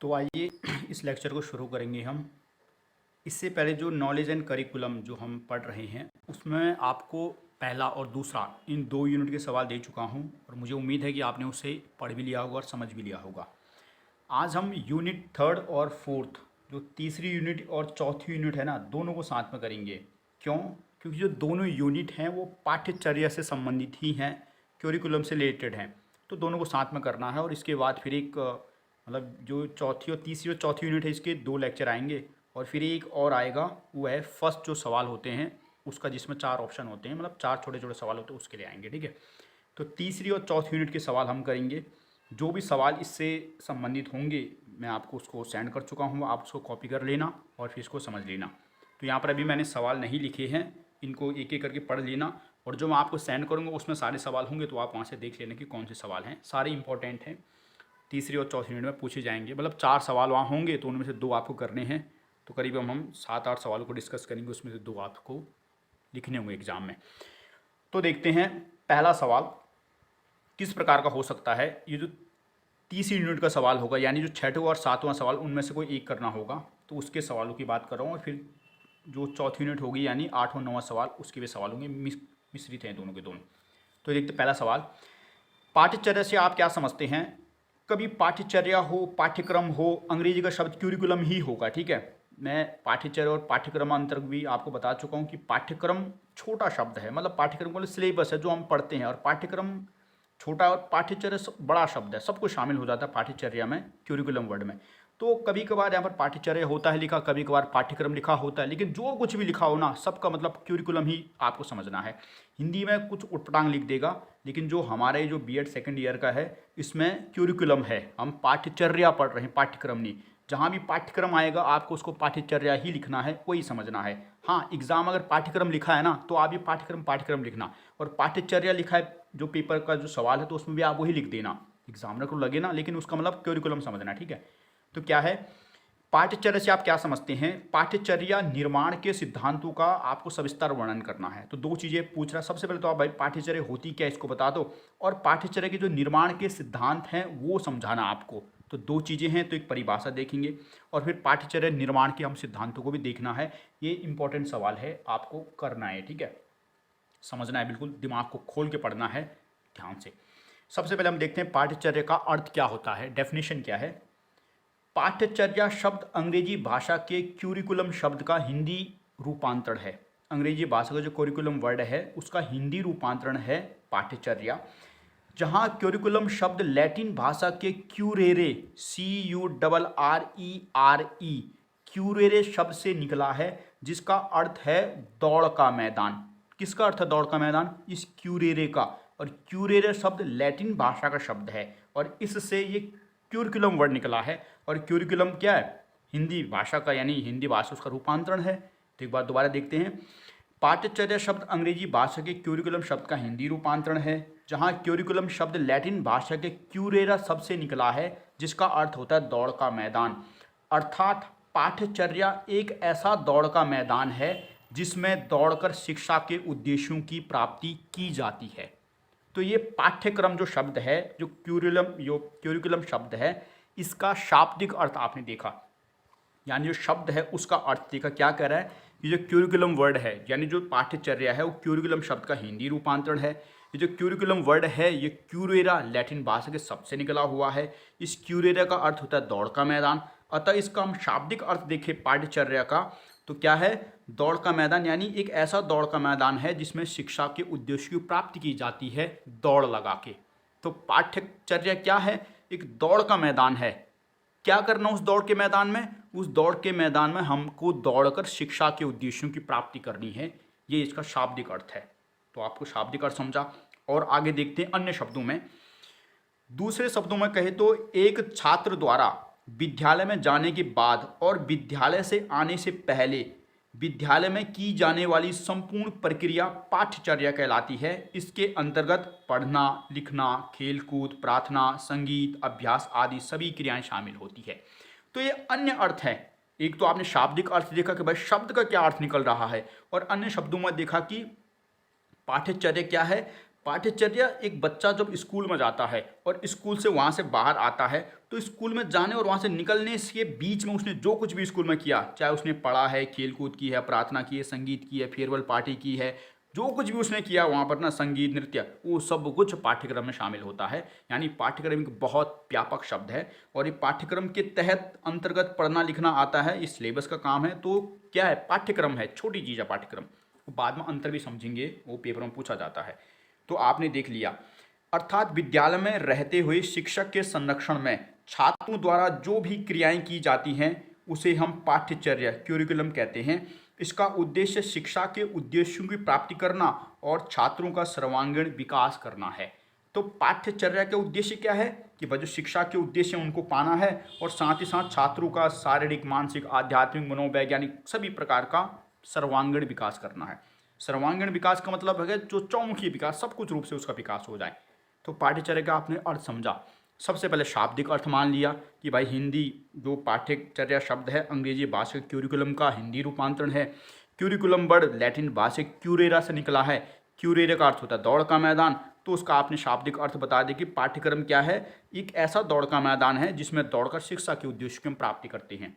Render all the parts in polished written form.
तो आइए इस लेक्चर को शुरू करेंगे हम। इससे पहले जो नॉलेज एंड करिकुलम जो हम पढ़ रहे हैं उसमें आपको पहला और दूसरा इन 2 यूनिट के सवाल दे चुका हूं और मुझे उम्मीद है कि आपने उसे पढ़ भी लिया होगा और समझ भी लिया होगा। आज हम यूनिट थर्ड और फोर्थ, जो तीसरी यूनिट और चौथी यूनिट है ना, दोनों को साथ में करेंगे। क्यों? क्योंकि जो दोनों यूनिट हैं वो पाठ्यचर्या से संबंधित ही हैं, क्यूरिकुलम से रिलेटेड हैं। तो दोनों को साथ में करना है और इसके बाद फिर एक मतलब जो चौथी और तीसरी और चौथी यूनिट है इसके 2 लेक्चर आएंगे और फिर एक और आएगा, वो है फर्स्ट जो सवाल होते हैं उसका, जिसमें 4 ऑप्शन होते हैं, मतलब 4 छोटे छोटे सवाल होते हैं, उसके लिए आएंगे। ठीक है, तो तीसरी और चौथी यूनिट के सवाल हम करेंगे। जो भी सवाल इससे संबंधित होंगे मैं आपको उसको सेंड कर चुका हूँ, आप उसको कॉपी कर लेना और फिर इसको समझ लेना। तो यहाँ पर अभी मैंने सवाल नहीं लिखे हैं, इनको एक एक करके पढ़ लेना और जो मैं आपको सेंड करूँगा उसमें सारे सवाल होंगे, तो आप वहाँ से देख लेना कि कौन से सवाल हैं। सारे इंपॉर्टेंट हैं, तीसरी और चौथी यूनिट में पूछे जाएंगे। मतलब 4 सवाल वहाँ होंगे तो उनमें से 2 आपको करने हैं। तो करीब हम 7-8 सवालों को डिस्कस करेंगे, उसमें से 2 आपको लिखने होंगे एग्जाम में। तो देखते हैं पहला सवाल किस प्रकार का हो सकता है। ये जो तीसरी यूनिट का सवाल होगा, यानी जो 6वां और 7वां सवाल, उनमें से कोई एक करना होगा, तो उसके सवालों की बात कर रहा हूँ। और फिर जो चौथी यूनिट होगी यानी 8वां 9वां सवाल, उसके भी सवाल होंगे, मिश्रित हैं दोनों के दोनों। तो देखते पहला सवाल, पाठ्यचर्या से आप क्या समझते हैं? कभी पाठ्यचर्या हो, पाठ्यक्रम हो, अंग्रेजी का शब्द क्यूरिकुलम ही होगा। ठीक है, मैं पाठ्यचर्या और पाठ्यक्रम अंतर भी आपको बता चुका हूँ कि पाठ्यक्रम छोटा शब्द है, मतलब पाठ्यक्रम को सिलेबस है जो हम पढ़ते हैं, और पाठ्यक्रम छोटा और पाठ्यचर्या बड़ा शब्द है, सब कुछ शामिल हो जाता है पाठ्यचर्या में, क्यूरिकुलम वर्ड में। तो कभी कभार यहाँ पर पाठ्यचर्या होता है लिखा, कभी कभार पाठ्यक्रम लिखा होता है, लेकिन जो कुछ भी लिखा हो ना, सबका मतलब क्यूरिकुलम ही आपको समझना है। हिंदी में कुछ उटपटांग लिख देगा, लेकिन जो हमारे जो बीएड सेकंड ईयर का है इसमें क्यूरिकुलम है, हम पाठ्यचर्या पढ़ रहे हैं, पाठ्यक्रम नहीं। जहाँ भी पाठ्यक्रम आएगा आपको उसको पाठ्यचर्या ही लिखना है, वही समझना है। हाँ, एग्जाम अगर पाठ्यक्रम लिखा है ना तो आप ये पाठ्यक्रम पाठ्यक्रम लिखना, और पाठ्यचर्या लिखा है जो पेपर का जो सवाल है तो उसमें भी आप वही लिख देना, एग्जामिनर को लगे ना, लेकिन उसका मतलब क्यूरिकुलम समझना। ठीक है, तो क्या है पाठ्यचर्या से आप क्या समझते हैं? पाठ्यचर्या निर्माण के सिद्धांतों का आपको सविस्तार वर्णन करना है। तो 2 चीज़ें पूछ रहा है। सबसे पहले तो आप भाई पाठ्यचर्या होती क्या इसको बता दो, और पाठ्यचर्या के जो निर्माण के सिद्धांत हैं वो समझाना आपको। तो 2 चीज़ें हैं, तो एक परिभाषा देखेंगे और फिर पाठ्यचर्या निर्माण के हम सिद्धांतों को भी देखना है। ये इंपॉर्टेंट सवाल है, आपको करना है। ठीक है, समझना है, बिल्कुल दिमाग को खोल के पढ़ना है ध्यान से। सबसे पहले हम देखते हैं पाठ्यचर्या का अर्थ क्या होता है, डेफिनेशन क्या है। पाठ्यचर्या शब्द अंग्रेजी भाषा के क्यूरिकुलम शब्द का हिंदी रूपांतरण है। अंग्रेजी भाषा का जो क्यूरिकुलम वर्ड है उसका हिंदी रूपांतरण है पाठ्यचर्या। जहाँ क्यूरिकुलम शब्द लैटिन भाषा के क्यूरेरे, CURRERE, क्यूरेरे शब्द से निकला है, जिसका अर्थ है दौड़ का मैदान। किसका अर्थ है दौड़ का मैदान? इस क्यूरेरे का। और क्यूरेरे शब्द लैटिन भाषा का शब्द है और इससे ये क्यूरिकुलम वर्ड निकला है। और क्यूरिकुलम क्या है? हिंदी भाषा का, यानी हिंदी भाषा उसका रूपांतरण है। तो एक बार दोबारा देखते हैं, पाठ्यचर्या शब्द अंग्रेजी भाषा के क्यूरिकुलम शब्द का हिंदी रूपांतरण है, जहां क्यूरिकुलम शब्द लैटिन भाषा के क्यूरेरा शब्द से निकला है, जिसका अर्थ होता है दौड़ का मैदान। अर्थात पाठ्यचर्या एक ऐसा दौड़ का मैदान है जिसमें दौड़कर शिक्षा के उद्देश्यों की प्राप्ति की जाती है। तो ये पाठ्यक्रम जो शब्द है, जो क्यूरिकुलम शब्द है, इसका शाब्दिक अर्थ आपने देखा, यानी जो शब्द है उसका अर्थ देखा। क्या कह रहा है? ये जो क्यूरिकुलम वर्ड है, यानी जो पाठ्यचर्या है, वो क्यूरिकुलम शब्द का हिंदी रूपांतरण है। ये जो क्यूरिकुलम वर्ड है ये क्यूरेरा लैटिन भाषा के शब्द से निकला हुआ है। इस क्यूरेरा का अर्थ होता है दौड़ का मैदान। अतः इसका हम शाब्दिक अर्थ देखें पाठ्यचर्या का, तो क्या है? दौड़ का मैदान, यानी एक ऐसा दौड़ का मैदान है जिसमें शिक्षा के उद्देश्य की प्राप्ति की जाती है दौड़ लगा के। तो पाठ्यचर्या क्या है? एक दौड़ का मैदान है। क्या करना उस दौड़ के मैदान में? उस दौड़ के मैदान में हमको दौड़कर शिक्षा के उद्देश्यों की प्राप्ति करनी है। ये इसका शाब्दिक अर्थ है। तो आपको शाब्दिक अर्थ समझा, और आगे देखते हैं अन्य शब्दों में। दूसरे शब्दों में कहे तो एक छात्र द्वारा विद्यालय में जाने के बाद और विद्यालय से आने से पहले विद्यालय में की जाने वाली संपूर्ण प्रक्रिया पाठ्यचर्या कहलाती है। इसके अंतर्गत पढ़ना, लिखना, खेलकूद, प्रार्थना, संगीत, अभ्यास आदि सभी क्रियाएं शामिल होती है। तो ये अन्य अर्थ है। एक तो आपने शाब्दिक अर्थ देखा कि भाई शब्द का क्या अर्थ निकल रहा है, और अन्य शब्दों में देखा कि पाठ्यचर्या क्या है? पाठ्यचर्या एक बच्चा जब स्कूल में जाता है और स्कूल से वहाँ से बाहर आता है, तो स्कूल में जाने और वहाँ से निकलने के बीच में उसने जो कुछ भी स्कूल में किया, चाहे उसने पढ़ा है, खेल कूद की है, प्रार्थना की है, संगीत की है, फेयरवेल पार्टी की है, जो कुछ भी उसने किया वहाँ पर ना, संगीत नृत्य, वो सब कुछ पाठ्यक्रम में शामिल होता है। यानी पाठ्यक्रम एक बहुत व्यापक शब्द है और ये पाठ्यक्रम के तहत अंतर्गत पढ़ना लिखना आता है, ये सिलेबस का काम है। तो क्या है, पाठ्यक्रम है, छोटी चीज़ है पाठ्यक्रम। बाद में अंतर भी समझेंगे, वो पेपर में पूछा जाता है। तो आपने देख लिया, अर्थात विद्यालय में रहते हुए शिक्षक के संरक्षण में छात्रों द्वारा जो भी क्रियाएं की जाती हैं उसे हम पाठ्यचर्या क्यूरिकुलम कहते हैं। इसका उद्देश्य शिक्षा के उद्देश्यों की प्राप्ति करना और छात्रों का सर्वांगीण विकास करना है। तो पाठ्यचर्या का उद्देश्य क्या है कि वह जो शिक्षा के उद्देश्य हैं उनको पाना है और साथ ही साथ छात्रों का शारीरिक, मानसिक, आध्यात्मिक, मनोवैज्ञानिक सभी प्रकार का सर्वांगीण विकास करना है। सर्वांगीण विकास का मतलब है जो चौमुखी विकास, सब कुछ रूप से उसका विकास हो जाए। तो पाठ्यचर्या का आपने अर्थ समझा। सबसे पहले शाब्दिक अर्थ मान लिया कि भाई हिंदी जो पाठ्यचर्या शब्द है अंग्रेजी भाषा क्यूरिकुलम का हिंदी रूपांतरण है। क्यूरिकुलम वर्ड लैटिन भाषा क्यूरेरा से निकला है। क्यूरेरा का अर्थ होता है दौड़ का मैदान। तो उसका आपने शाब्दिक अर्थ बता दें कि पाठ्यक्रम क्या है, एक ऐसा दौड़ का मैदान है जिसमें दौड़कर शिक्षा के उद्देश्य की हम प्राप्ति करते हैं।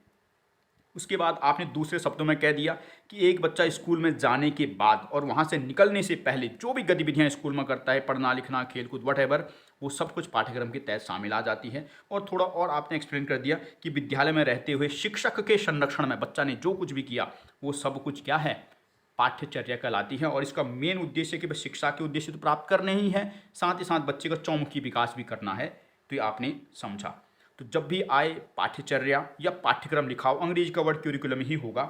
उसके बाद आपने दूसरे शब्दों में कह दिया कि एक बच्चा स्कूल में जाने के बाद और वहाँ से निकलने से पहले जो भी गतिविधियाँ स्कूल में करता है, पढ़ना लिखना, खेलकूद, वटएवर, वो सब कुछ पाठ्यक्रम के तहत शामिल आ जाती है। और थोड़ा और आपने एक्सप्लेन कर दिया कि विद्यालय में रहते हुए शिक्षक के संरक्षण में बच्चा ने जो कुछ भी किया वो सब कुछ क्या है, पाठ्यचर्या कहलाती है। और इसका मेन उद्देश्य कि बस शिक्षा के उद्देश्य तो प्राप्त करने ही है, साथ ही साथ बच्चे का चौमुखी विकास भी करना है। तो ये आपने समझा। तो जब भी आए पाठ्यचर्या या पाठ्यक्रम लिखा हो, अंग्रेजी का वर्ड क्यूरिकुलम ही होगा,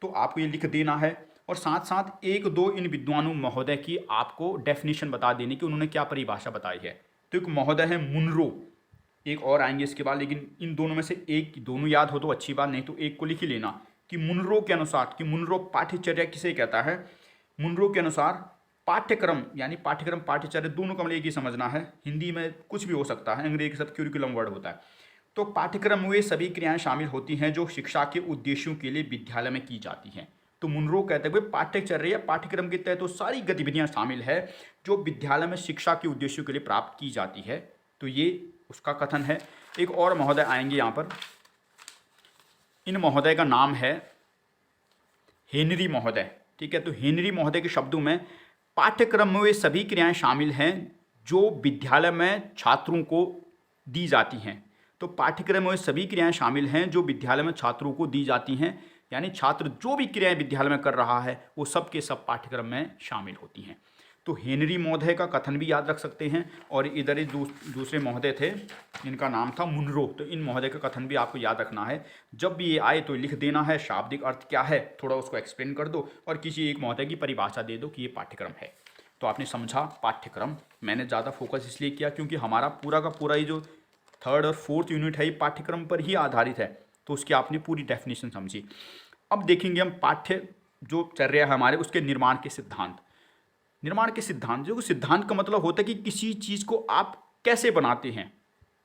तो आपको ये लिख देना है। और साथ साथ एक दो इन विद्वानों महोदय की आपको डेफिनेशन बता देनी कि उन्होंने क्या परिभाषा बताई है। तो एक महोदय है मुनरो, एक और आएंगे इसके बाद, लेकिन इन दोनों में से एक, दोनों याद हो तो अच्छी बात, नहीं तो एक को लिख ही लेना कि मुनरो के अनुसार, कि मुनरो पाठ्यचर्या किसे कहता है। मुनरो के अनुसार पाठ्यक्रम यानी पाठ्यक्रम पाठ्यचर्या दोनों का मतलब एक ही समझना है। हिंदी में कुछ भी हो सकता है, अंग्रेजी के साथ क्यूरिकुलम वर्ड होता है। तो पाठ्यक्रम में वे सभी क्रियाएं शामिल होती हैं जो शिक्षा के उद्देश्यों के लिए विद्यालय में की जाती हैं। तो मुनरो कहते हुए पाठ्यचर्या या पाठ्यक्रम के तहत तो सारी गतिविधियां शामिल है जो विद्यालय में शिक्षा के उद्देश्यों के लिए प्राप्त की जाती है। तो ये उसका कथन है। एक और महोदय आएंगे यहाँ पर, इन महोदय का नाम है हेनरी महोदय। ठीक है, तो हेनरी महोदय के शब्दों में पाठ्यक्रम में वे सभी क्रियाएं शामिल हैं जो विद्यालय में छात्रों को दी जाती हैं। तो पाठ्यक्रम में सभी क्रियाएं शामिल हैं जो विद्यालय में छात्रों को दी जाती हैं, यानी छात्र जो भी क्रियाएं विद्यालय में कर रहा है वो सब के सब पाठ्यक्रम में शामिल होती हैं। तो हेनरी महोदय का कथन भी याद रख सकते हैं। और इधर ही दूसरे महोदय थे, इनका नाम था मुनरो। तो इन महोदय का कथन भी आपको याद रखना है। जब भी ये आए तो लिख देना है शाब्दिक अर्थ क्या है, थोड़ा उसको एक्सप्लेन कर दो और किसी एक महोदय की परिभाषा दे दो कि ये पाठ्यक्रम है। तो आपने समझा पाठ्यक्रम। मैंने ज़्यादा फोकस इसलिए किया क्योंकि हमारा पूरा का पूरा ये जो 3rd और 4th यूनिट है ये पाठ्यक्रम पर ही आधारित है, तो उसकी आपने पूरी डेफिनेशन समझी। अब देखेंगे हम पाठ्य जो चर्या है हमारे, उसके निर्माण के सिद्धांत। निर्माण के सिद्धांत, जो सिद्धांत का मतलब होता है कि किसी चीज़ को आप कैसे बनाते हैं।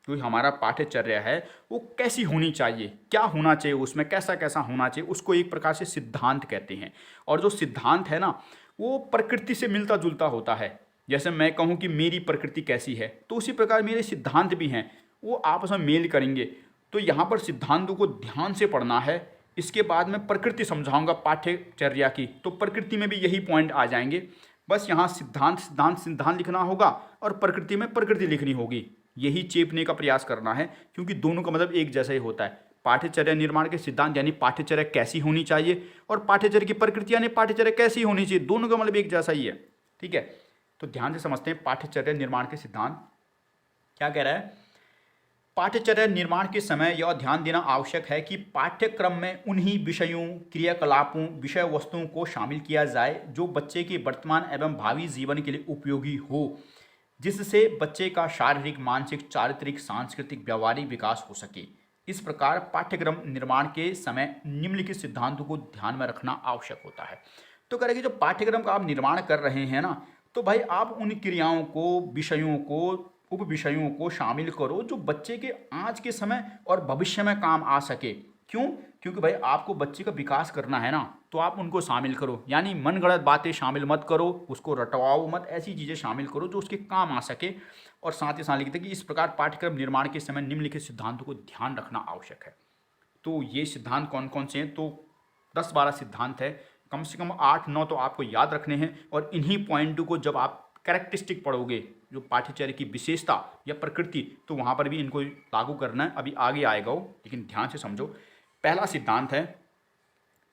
जो हमारा पाठ्यचर्या है वो कैसी होनी चाहिए, क्या होना चाहिए उसमें, कैसा कैसा होना चाहिए, उसको एक प्रकार से सिद्धांत कहते हैं। और जो सिद्धांत है ना वो प्रकृति से मिलता जुलता होता है। जैसे मैं कहूँ कि मेरी प्रकृति कैसी है, तो उसी प्रकार मेरे सिद्धांत भी हैं, वो आपस में मेल करेंगे। तो यहाँ पर सिद्धांतों को ध्यान से पढ़ना है। इसके बाद मैं प्रकृति समझाऊंगा पाठ्यचर्या की, तो प्रकृति में भी यही पॉइंट आ जाएंगे। बस यहाँ सिद्धांत सिद्धांत सिद्धांत लिखना होगा और प्रकृति में प्रकृति लिखनी होगी, यही चेपने का प्रयास करना है, क्योंकि दोनों का मतलब एक जैसा ही होता है। पाठ्यचर्या निर्माण के सिद्धांत यानी पाठ्यचर्या कैसी होनी चाहिए, और पाठ्यचर्या की प्रकृति यानी पाठ्यचर्या कैसी होनी चाहिए, दोनों का मतलब एक जैसा ही है। ठीक है, तो ध्यान से समझते हैं पाठ्यचर्या निर्माण के सिद्धांत क्या कह रहा है। पाठ्यचर्या निर्माण के समय यह ध्यान देना आवश्यक है कि पाठ्यक्रम में उन्हीं विषयों, क्रियाकलापों, विषय वस्तुओं को शामिल किया जाए जो बच्चे के वर्तमान एवं भावी जीवन के लिए उपयोगी हो, जिससे बच्चे का शारीरिक, मानसिक, चारित्रिक, सांस्कृतिक, व्यवहारिक विकास हो सके। इस प्रकार पाठ्यक्रम निर्माण के समय निम्नलिखित सिद्धांतों को ध्यान में रखना आवश्यक होता है। तो कह रहे कि जो पाठ्यक्रम का आप निर्माण कर रहे हैं ना, तो भाई आप उन क्रियाओं को, विषयों को, उप विषयों को शामिल करो जो बच्चे के आज के समय और भविष्य में काम आ सके। क्यों? क्योंकि भाई आपको बच्चे का विकास करना है ना, तो आप उनको शामिल करो, यानी मनगढ़ंत बातें शामिल मत करो, उसको रटवाओ मत, ऐसी चीज़ें शामिल करो जो उसके काम आ सके। और साथ ही साथ लिखते हैं कि इस प्रकार पाठ्यक्रम निर्माण के समय निम्नलिखित सिद्धांतों को ध्यान रखना आवश्यक है। तो ये सिद्धांत कौन कौन से हैं? तो 10-12 सिद्धांत है, कम से कम 8-9 तो आपको याद रखने हैं। और इन्हीं पॉइंटों को जब आप कैरेक्टरिस्टिक पढ़ोगे, जो पाठ्यचर्या की विशेषता या प्रकृति, तो वहाँ पर भी इनको लागू करना है। अभी आगे आएगा वो, लेकिन ध्यान से समझो। पहला सिद्धांत है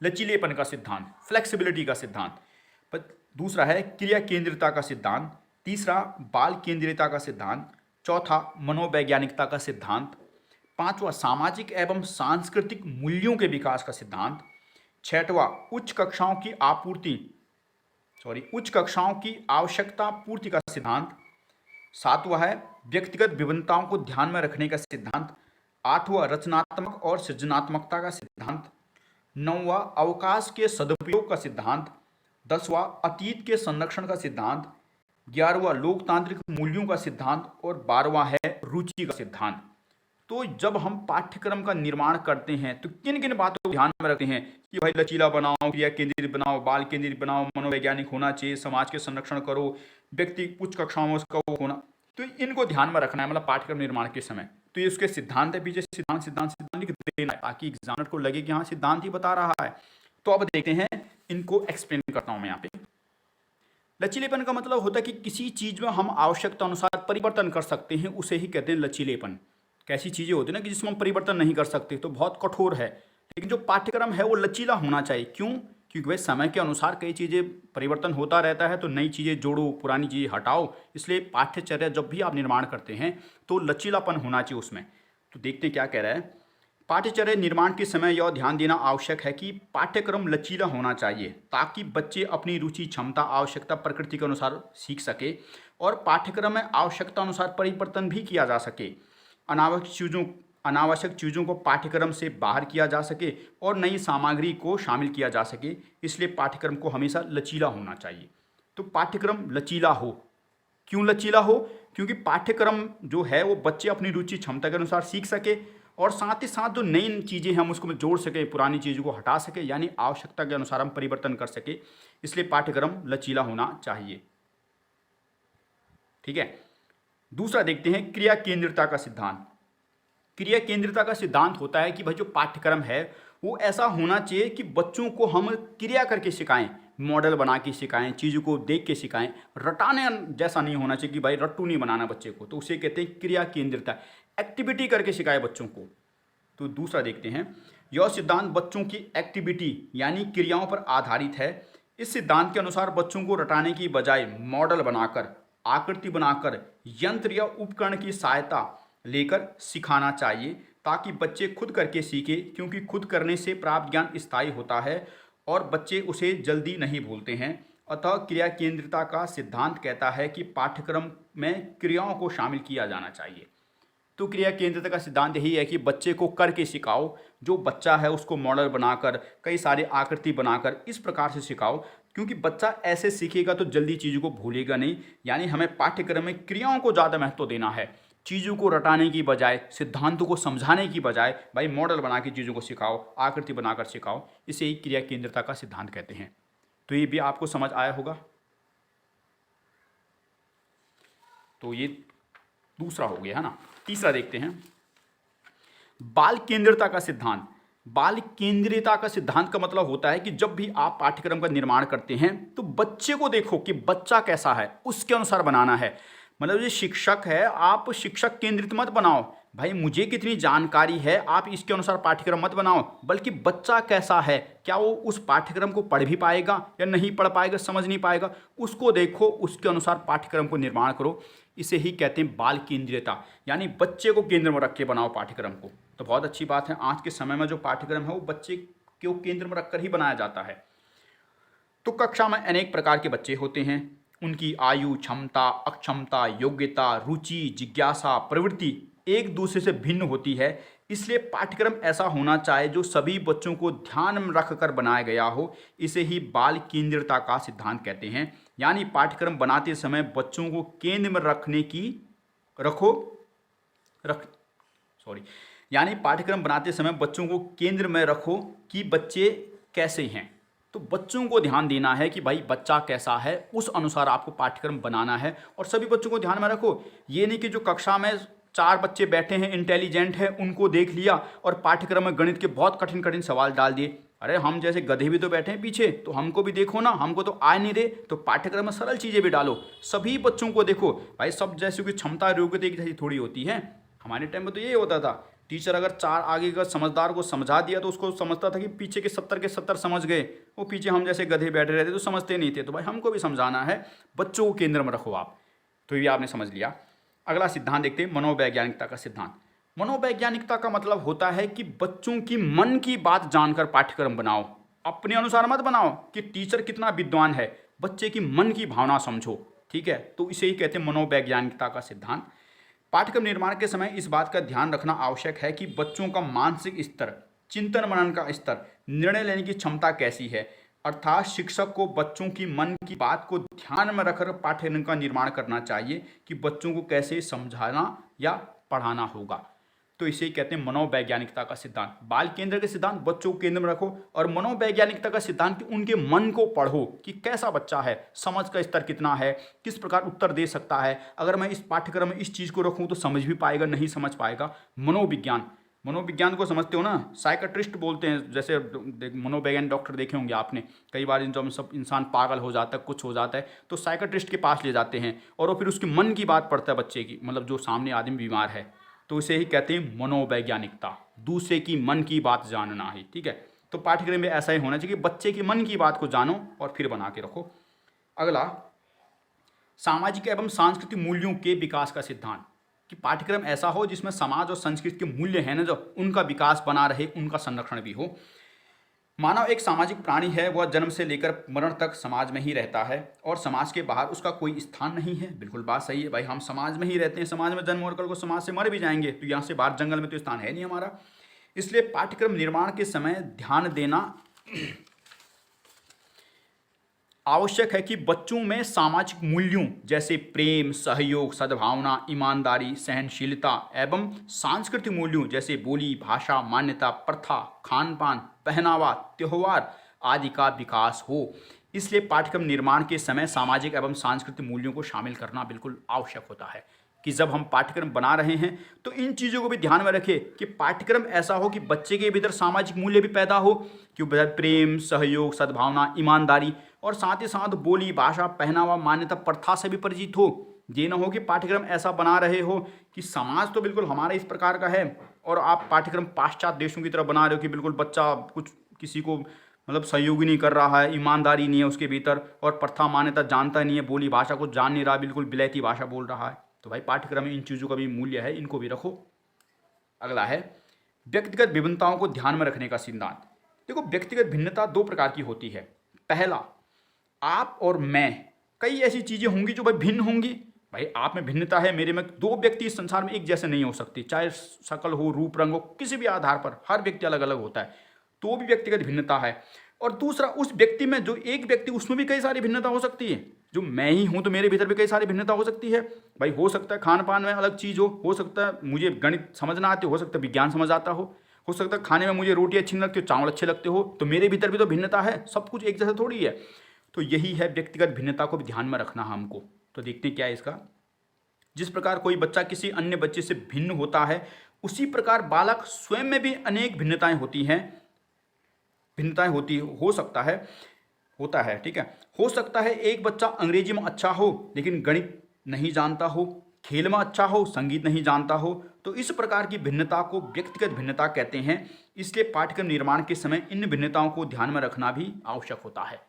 लचीलेपन का सिद्धांत, फ्लेक्सिबिलिटी का सिद्धांत। दूसरा है क्रिया केंद्रिता का सिद्धांत। तीसरा बाल केंद्रिता का सिद्धांत। चौथा मनोवैज्ञानिकता का सिद्धांत। पांचवा सामाजिक एवं सांस्कृतिक मूल्यों के विकास का सिद्धांत। छठवां उच्च कक्षाओं की आवश्यकता पूर्ति का सिद्धांत। सातवां है व्यक्तिगत विभिन्नताओं को ध्यान में रखने का सिद्धांत। आठवां रचनात्मक और सृजनात्मकता का सिद्धांत। नौवां अवकाश के सदुपयोग का सिद्धांत। 10वां अतीत के संरक्षण का सिद्धांत। 11वां लोकतांत्रिक मूल्यों का सिद्धांत। और 12वां है रुचि का सिद्धांत। तो जब हम पाठ्यक्रम का निर्माण करते हैं तो किन किन बातों को ध्यान में रखते हैं कि भाई लचीला बनाओ, क्रिया केंद्रित बनाओ, बाल केंद्रित बनाओ, मनोवैज्ञानिक होना चाहिए, समाज के संरक्षण करो, व्यक्ति उच्च कक्षाओं में उसका वो होना, तो इनको ध्यान में रखना है, मतलब पाठ्यक्रम निर्माण के समय। तो ये उसके सिद्धांत है, पीछे सिद्धांत सिद्धांत सिद्धांत लिख देना है ताकि एग्जामिनर को लगे कि हाँ सिद्धांत ही बता रहा है। तो अब देखते हैं, इनको एक्सप्लेन करता हूं मैं यहाँ पे। लचीलेपन का मतलब होता है कि किसी चीज में हम आवश्यकता अनुसार परिवर्तन कर सकते हैं, उसे ही कहते हैं लचीलेपन। कैसी चीजें होती है ना कि जिसमें हम परिवर्तन नहीं कर सकते, तो बहुत कठोर है। लेकिन जो पाठ्यक्रम है वो लचीला होना चाहिए। क्यों? क्योंकि भाई समय के अनुसार कई चीज़ें परिवर्तन होता रहता है, तो नई चीज़ें जोड़ो, पुरानी चीज़ें हटाओ। इसलिए पाठ्यचर्या जब भी आप निर्माण करते हैं तो लचीलापन होना चाहिए उसमें। तो देखते हैं क्या कह रहा है। पाठ्यचर्या निर्माण के समय यह ध्यान देना आवश्यक है कि पाठ्यक्रम लचीला होना चाहिए ताकि बच्चे अपनी रुचि, क्षमता, आवश्यकता, प्रकृति के अनुसार सीख सके और पाठ्यक्रम में आवश्यकता अनुसार परिवर्तन भी किया जा सके। अनावश्यक चीज़ों को पाठ्यक्रम से बाहर किया जा सके और नई सामग्री को शामिल किया जा सके। इसलिए पाठ्यक्रम को हमेशा लचीला होना चाहिए। तो पाठ्यक्रम लचीला हो। क्यों लचीला हो? क्योंकि पाठ्यक्रम जो है वो बच्चे अपनी रुचि, क्षमता के अनुसार सीख सके और साथ ही साथ जो नई चीज़ें हम उसको जोड़ सके, पुरानी चीज़ों को हटा सके, यानी आवश्यकता के अनुसार हम परिवर्तन कर सके। इसलिए पाठ्यक्रम लचीला होना चाहिए। ठीक है। दूसरा देखते हैं क्रिया केंद्रिता का सिद्धांत। क्रिया केंद्रिता का सिद्धांत होता है कि भाई जो पाठ्यक्रम है वो ऐसा होना चाहिए कि बच्चों को हम क्रिया करके सिखाएं, मॉडल बना के सिखाएं, चीज़ों को देख के सिखाएं। रटाने जैसा नहीं होना चाहिए कि भाई रट्टू नहीं बनाना बच्चे को, तो उसे कहते हैं क्रिया केंद्रिता। एक्टिविटी करके सिखाए बच्चों को। तो दूसरा देखते हैं, यह सिद्धांत बच्चों की एक्टिविटी यानी क्रियाओं पर आधारित है। इस सिद्धांत के अनुसार बच्चों को रटाने की बजाय मॉडल बनाकर, आकृति बनाकर, यंत्र या उपकरण की सहायता लेकर सिखाना चाहिए ताकि बच्चे खुद करके सीखे, क्योंकि खुद करने से प्राप्त ज्ञान स्थायी होता है और बच्चे उसे जल्दी नहीं भूलते हैं। अतः क्रिया केंद्रिता का सिद्धांत कहता है कि पाठ्यक्रम में क्रियाओं को शामिल किया जाना चाहिए। तो क्रिया केंद्रिता का सिद्धांत यही है कि बच्चे को करके सिखाओ। जो बच्चा है उसको मॉडल बनाकर, कई सारे आकृति बनाकर इस प्रकार से सिखाओ, क्योंकि बच्चा ऐसे सीखेगा तो जल्दी चीज़ों को भूलेगा नहीं। यानी हमें पाठ्यक्रम में क्रियाओं को ज़्यादा महत्व देना है। चीज़ों को रटाने की बजाय, सिद्धांतों को समझाने की बजाय भाई मॉडल बना के चीज़ों को सिखाओ, आकृति बनाकर सिखाओ। इसे ही क्रिया केंद्रिता का सिद्धांत कहते हैं। तो ये भी आपको समझ आया होगा। तो ये दूसरा हो गया है ना। तीसरा देखते हैं, बाल केंद्रिता का सिद्धांत। बाल केंद्रिता का सिद्धांत का मतलब होता है कि जब भी आप पाठ्यक्रम का निर्माण करते हैं तो बच्चे को देखो कि बच्चा कैसा है, उसके अनुसार बनाना है। मतलब ये शिक्षक है, आप शिक्षक केंद्रित मत बनाओ, भाई मुझे कितनी जानकारी है आप इसके अनुसार पाठ्यक्रम मत बनाओ, बल्कि बच्चा कैसा है, क्या वो उस पाठ्यक्रम को पढ़ भी पाएगा या नहीं पढ़ पाएगा, समझ नहीं पाएगा, उसको देखो, उसके अनुसार पाठ्यक्रम को निर्माण करो। इसे ही कहते हैं बाल केंद्रियता, यानी बच्चे को केंद्र में रख के बनाओ पाठ्यक्रम को। तो बहुत अच्छी बात है, आज के समय में जो पाठ्यक्रम है वो बच्चे को केंद्र में रखकर ही बनाया जाता है। तो कक्षा में अनेक प्रकार के बच्चे होते हैं। उनकी आयु, क्षमता, अक्षमता, योग्यता, रुचि, जिज्ञासा, प्रवृत्ति एक दूसरे से भिन्न होती है। इसलिए पाठ्यक्रम ऐसा होना चाहिए जो सभी बच्चों को ध्यान में रखकर बनाया गया हो। इसे ही बाल केंद्रिता का सिद्धांत कहते हैं। यानी पाठ्यक्रम बनाते समय बच्चों को केंद्र में यानी पाठ्यक्रम बनाते समय बच्चों को केंद्र में रखो कि बच्चे कैसे हैं। तो बच्चों को ध्यान देना है कि भाई बच्चा कैसा है, उस अनुसार आपको पाठ्यक्रम बनाना है और सभी बच्चों को ध्यान में रखो। ये नहीं कि जो कक्षा में 4 बच्चे बैठे हैं इंटेलिजेंट हैं उनको देख लिया और पाठ्यक्रम में गणित के बहुत कठिन कठिन सवाल डाल दिए। अरे हम जैसे गधे भी तो बैठे हैं पीछे, तो हमको भी देखो ना, हमको तो आए नहीं रहे, तो पाठ्यक्रम में सरल चीज़ें भी डालो, सभी बच्चों को देखो। भाई सब जैसे की क्षमता योग्यता एक जैसी थोड़ी होती है। हमारे टाइम में तो यही होता था, टीचर अगर 4 आगे का समझदार को समझा दिया तो उसको समझता था कि पीछे के 70 समझ गए, वो पीछे हम जैसे गधे बैठे रहते तो समझते नहीं थे। तो भाई हमको भी समझाना है, बच्चों को केंद्र में रखो आप। तो ये आपने समझ लिया। अगला सिद्धांत देखते हैं, मनोवैज्ञानिकता का सिद्धांत। मनोवैज्ञानिकता का मतलब होता है कि बच्चों की मन की बात जानकर पाठ्यक्रम बनाओ, अपने अनुसार मत बनाओ कि टीचर कितना विद्वान है, बच्चे की मन की भावना समझो। ठीक है, तो इसे ही कहते हैं मनोवैज्ञानिकता का सिद्धांत। पाठ्यक्रम निर्माण के समय इस बात का ध्यान रखना आवश्यक है कि बच्चों का मानसिक स्तर, चिंतन मनन का स्तर, निर्णय लेने की क्षमता कैसी है। अर्थात शिक्षक को बच्चों की मन की बात को ध्यान में रखकर पाठ्यक्रम का निर्माण करना चाहिए कि बच्चों को कैसे समझाना या पढ़ाना होगा। तो इसे ही कहते हैं मनोवैज्ञानिकता का सिद्धांत। बाल केंद्र के सिद्धांत, बच्चों को केंद्र में रखो, और मनोवैज्ञानिकता का सिद्धांत कि उनके मन को पढ़ो कि कैसा बच्चा है, समझ का स्तर कितना है, किस प्रकार उत्तर दे सकता है। अगर मैं इस पाठ्यक्रम में इस चीज़ को रखूँ तो समझ भी पाएगा, नहीं समझ पाएगा। मनोविज्ञान, मनोविज्ञान को समझते हो ना, साइकेट्रिस्ट बोलते हैं, जैसे मनोवैज्ञानिक डॉक्टर देखे होंगे आपने कई बार, जब सब इंसान पागल हो जाता है, कुछ हो जाता है, तो साइकेट्रिस्ट के पास ले जाते हैं और वो फिर उसके मन की बात पढ़ता है बच्चे की, मतलब जो सामने आदमी बीमार है। तो इसे ही कहते हैं मनोवैज्ञानिकता, दूसरे की मन की बात जानना है। ठीक है, तो पाठ्यक्रम में ऐसा ही होना चाहिए कि बच्चे की मन की बात को जानो और फिर बना के रखो। अगला, सामाजिक एवं सांस्कृतिक मूल्यों के विकास का सिद्धांत, कि पाठ्यक्रम ऐसा हो जिसमें समाज और संस्कृति के मूल्य हैं ना, जो उनका विकास बना रहे, उनका संरक्षण भी हो। मानव एक सामाजिक प्राणी है, वह जन्म से लेकर मरण तक समाज में ही रहता है और समाज के बाहर उसका कोई स्थान नहीं है। बिल्कुल बात सही है भाई, हम समाज में ही रहते हैं, समाज में जन्म और कल को समाज से मर भी जाएंगे, तो यहाँ से बाहर जंगल में तो स्थान है नहीं हमारा। इसलिए पाठ्यक्रम निर्माण के समय ध्यान देना आवश्यक है कि बच्चों में सामाजिक मूल्यों जैसे प्रेम, सहयोग, सद्भावना, ईमानदारी, सहनशीलता एवं सांस्कृतिक मूल्यों जैसे बोली, भाषा, मान्यता, प्रथा, खान पान, पहनावा, त्योहार आदि का विकास हो। इसलिए पाठ्यक्रम निर्माण के समय सामाजिक एवं सांस्कृतिक मूल्यों को शामिल करना बिल्कुल आवश्यक होता है कि जब हम पाठ्यक्रम बना रहे हैं तो इन चीज़ों को भी ध्यान में रखें कि पाठ्यक्रम ऐसा हो कि बच्चे के भीतर सामाजिक मूल्य भी पैदा हो, कि प्रेम, सहयोग, सद्भावना, ईमानदारी और साथ ही साथ बोली, भाषा, पहनावा, मान्यता, प्रथा से भी परिचित हो। ये ना हो कि पाठ्यक्रम ऐसा बना रहे हो कि समाज तो बिल्कुल हमारा इस प्रकार का है और आप पाठ्यक्रम पाश्चात्य देशों की तरफ बना रहे हो कि बिल्कुल बच्चा कुछ किसी को मतलब सहयोग ही नहीं कर रहा है, ईमानदारी नहीं है उसके भीतर और प्रथा मान्यता जानता नहीं है, बोली भाषा को जान नहीं रहा, बिल्कुल बिलैती भाषा बोल रहा है। तो भाई पाठ्यक्रम में इन चीज़ों का भी मूल्य है, इनको भी रखो। अगला है व्यक्तिगत विभिन्नताओं को ध्यान में रखने का सिद्धांत। देखो, व्यक्तिगत भिन्नता 2 प्रकार की होती है। पहला, आप और मैं, कई ऐसी चीज़ें होंगी जो भाई भिन्न होंगी। भाई आप में भिन्नता है, मेरे में, 2 व्यक्ति इस संसार में एक जैसे नहीं हो सकते, चाहे शकल हो, रूप रंग हो, किसी भी आधार पर हर व्यक्ति अलग अलग होता है, तो भी व्यक्तिगत भिन्नता है। और दूसरा, उस व्यक्ति में जो एक व्यक्ति, उसमें भी कई सारी भिन्नता हो सकती है। जो मैं ही हूं तो मेरे भीतर भी कई सारी भिन्नता हो सकती है। भाई हो सकता है खान पान में अलग चीज़ हो सकता है मुझे गणित समझना आते हो सकता है विज्ञान समझ आता हो सकता है खाने में मुझे रोटी अच्छी नहीं लगती हो, चावल अच्छे लगते हो, तो मेरे भीतर भी तो भिन्नता है, सब कुछ एक जैसा थोड़ी है। तो यही है व्यक्तिगत भिन्नता को भी ध्यान में रखना हमको। तो देखते हैं क्या है इसका। जिस प्रकार कोई बच्चा किसी अन्य बच्चे से भिन्न होता है, उसी प्रकार बालक स्वयं में भी अनेक भिन्नताएं होती हैं, भिन्नताएं होती हो सकता है, होता है। ठीक है, हो सकता है एक बच्चा अंग्रेजी में अच्छा हो लेकिन गणित नहीं जानता हो, खेल में अच्छा हो, संगीत नहीं जानता हो। तो इस प्रकार की भिन्नता को व्यक्तिगत भिन्नता कहते हैं। इसलिए पाठ्यक्रम निर्माण के समय इन भिन्नताओं को ध्यान में रखना भी आवश्यक होता है।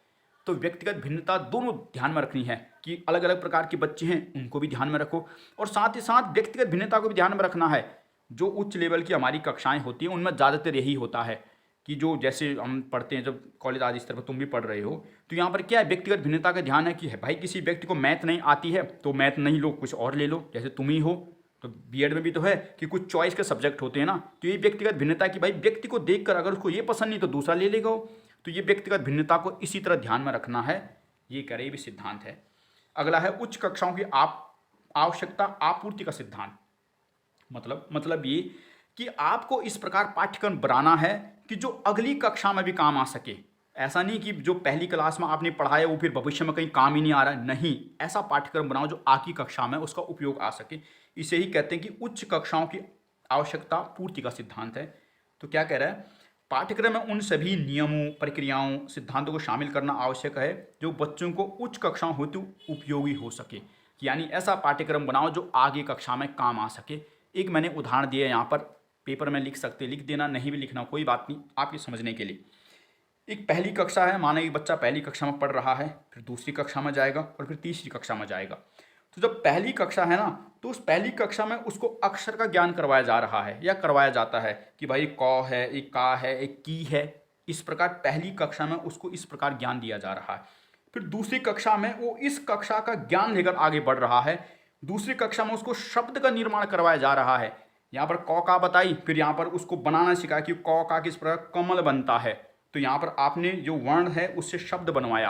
तो व्यक्तिगत भिन्नता दोनों ध्यान में रखनी है कि अलग अलग प्रकार के बच्चे हैं, उनको भी ध्यान में रखो, और साथ ही साथ व्यक्तिगत भिन्नता को भी ध्यान में रखना है। जो उच्च लेवल की हमारी कक्षाएं होती हैं उनमें ज़्यादातर यही होता है कि जो जैसे हम पढ़ते हैं, जब कॉलेज आदि स्तर पर तुम भी पढ़ रहे हो, तो यहाँ पर क्या है, व्यक्तिगत भिन्नता का ध्यान है कि भाई किसी व्यक्ति को मैथ नहीं आती है तो मैथ नहीं लो, कुछ और ले लो, जैसे तुम ही हो। तो बीएड में भी तो है कि कुछ चॉइस के सब्जेक्ट होते हैं ना, तो ये व्यक्तिगत भिन्नता कि भाई व्यक्ति को देखकर अगर उसको ये पसंद नहीं तो दूसरा ले लेगा। तो ये व्यक्तिगत भिन्नता को इसी तरह ध्यान में रखना है, ये करे भी सिद्धांत है। अगला है उच्च कक्षाओं की आवश्यकता आपूर्ति का सिद्धांत। मतलब ये कि आपको इस प्रकार पाठ्यक्रम बनाना है कि जो अगली कक्षा में भी काम आ सके। ऐसा नहीं कि जो पहली क्लास में आपने पढ़ाया वो फिर भविष्य में कहीं काम ही नहीं आ रहा है, नहीं, ऐसा पाठ्यक्रम बनाओ जो आगे कक्षा में उसका उपयोग आ सके। इसे ही कहते हैं कि उच्च कक्षाओं की आवश्यकता पूर्ति का सिद्धांत है। तो क्या कह रहा है, पाठ्यक्रम में उन सभी नियमों, प्रक्रियाओं, सिद्धांतों को शामिल करना आवश्यक है जो बच्चों को उच्च कक्षाओं हेतु उपयोगी हो सके। यानी ऐसा पाठ्यक्रम बनाओ जो आगे कक्षा में काम आ सके। एक मैंने उदाहरण दिया यहाँ पर, पेपर में लिख सकते, लिख देना, नहीं भी लिखना कोई बात नहीं, आपके समझने के लिए। एक पहली कक्षा है, माना एक बच्चा पहली कक्षा में पढ़ रहा है, फिर दूसरी कक्षा में जाएगा और फिर तीसरी कक्षा में जाएगा। तो जब पहली कक्षा है ना, तो उस पहली कक्षा में उसको अक्षर का ज्ञान करवाया जा रहा है या करवाया जाता है कि भाई क है, एक का है, एक की है। इस प्रकार पहली कक्षा में उसको इस प्रकार ज्ञान दिया जा रहा है। फिर दूसरी कक्षा में वो इस कक्षा का ज्ञान लेकर आगे बढ़ रहा है। दूसरी कक्षा में उसको शब्द का निर्माण करवाया जा रहा है। यहाँ पर क का बताई, फिर यहाँ पर उसको बनाना सिखाया कि क का किस प्रकार कमल बनता है। तो यहाँ पर आपने जो वर्ण है उससे शब्द बनवाया।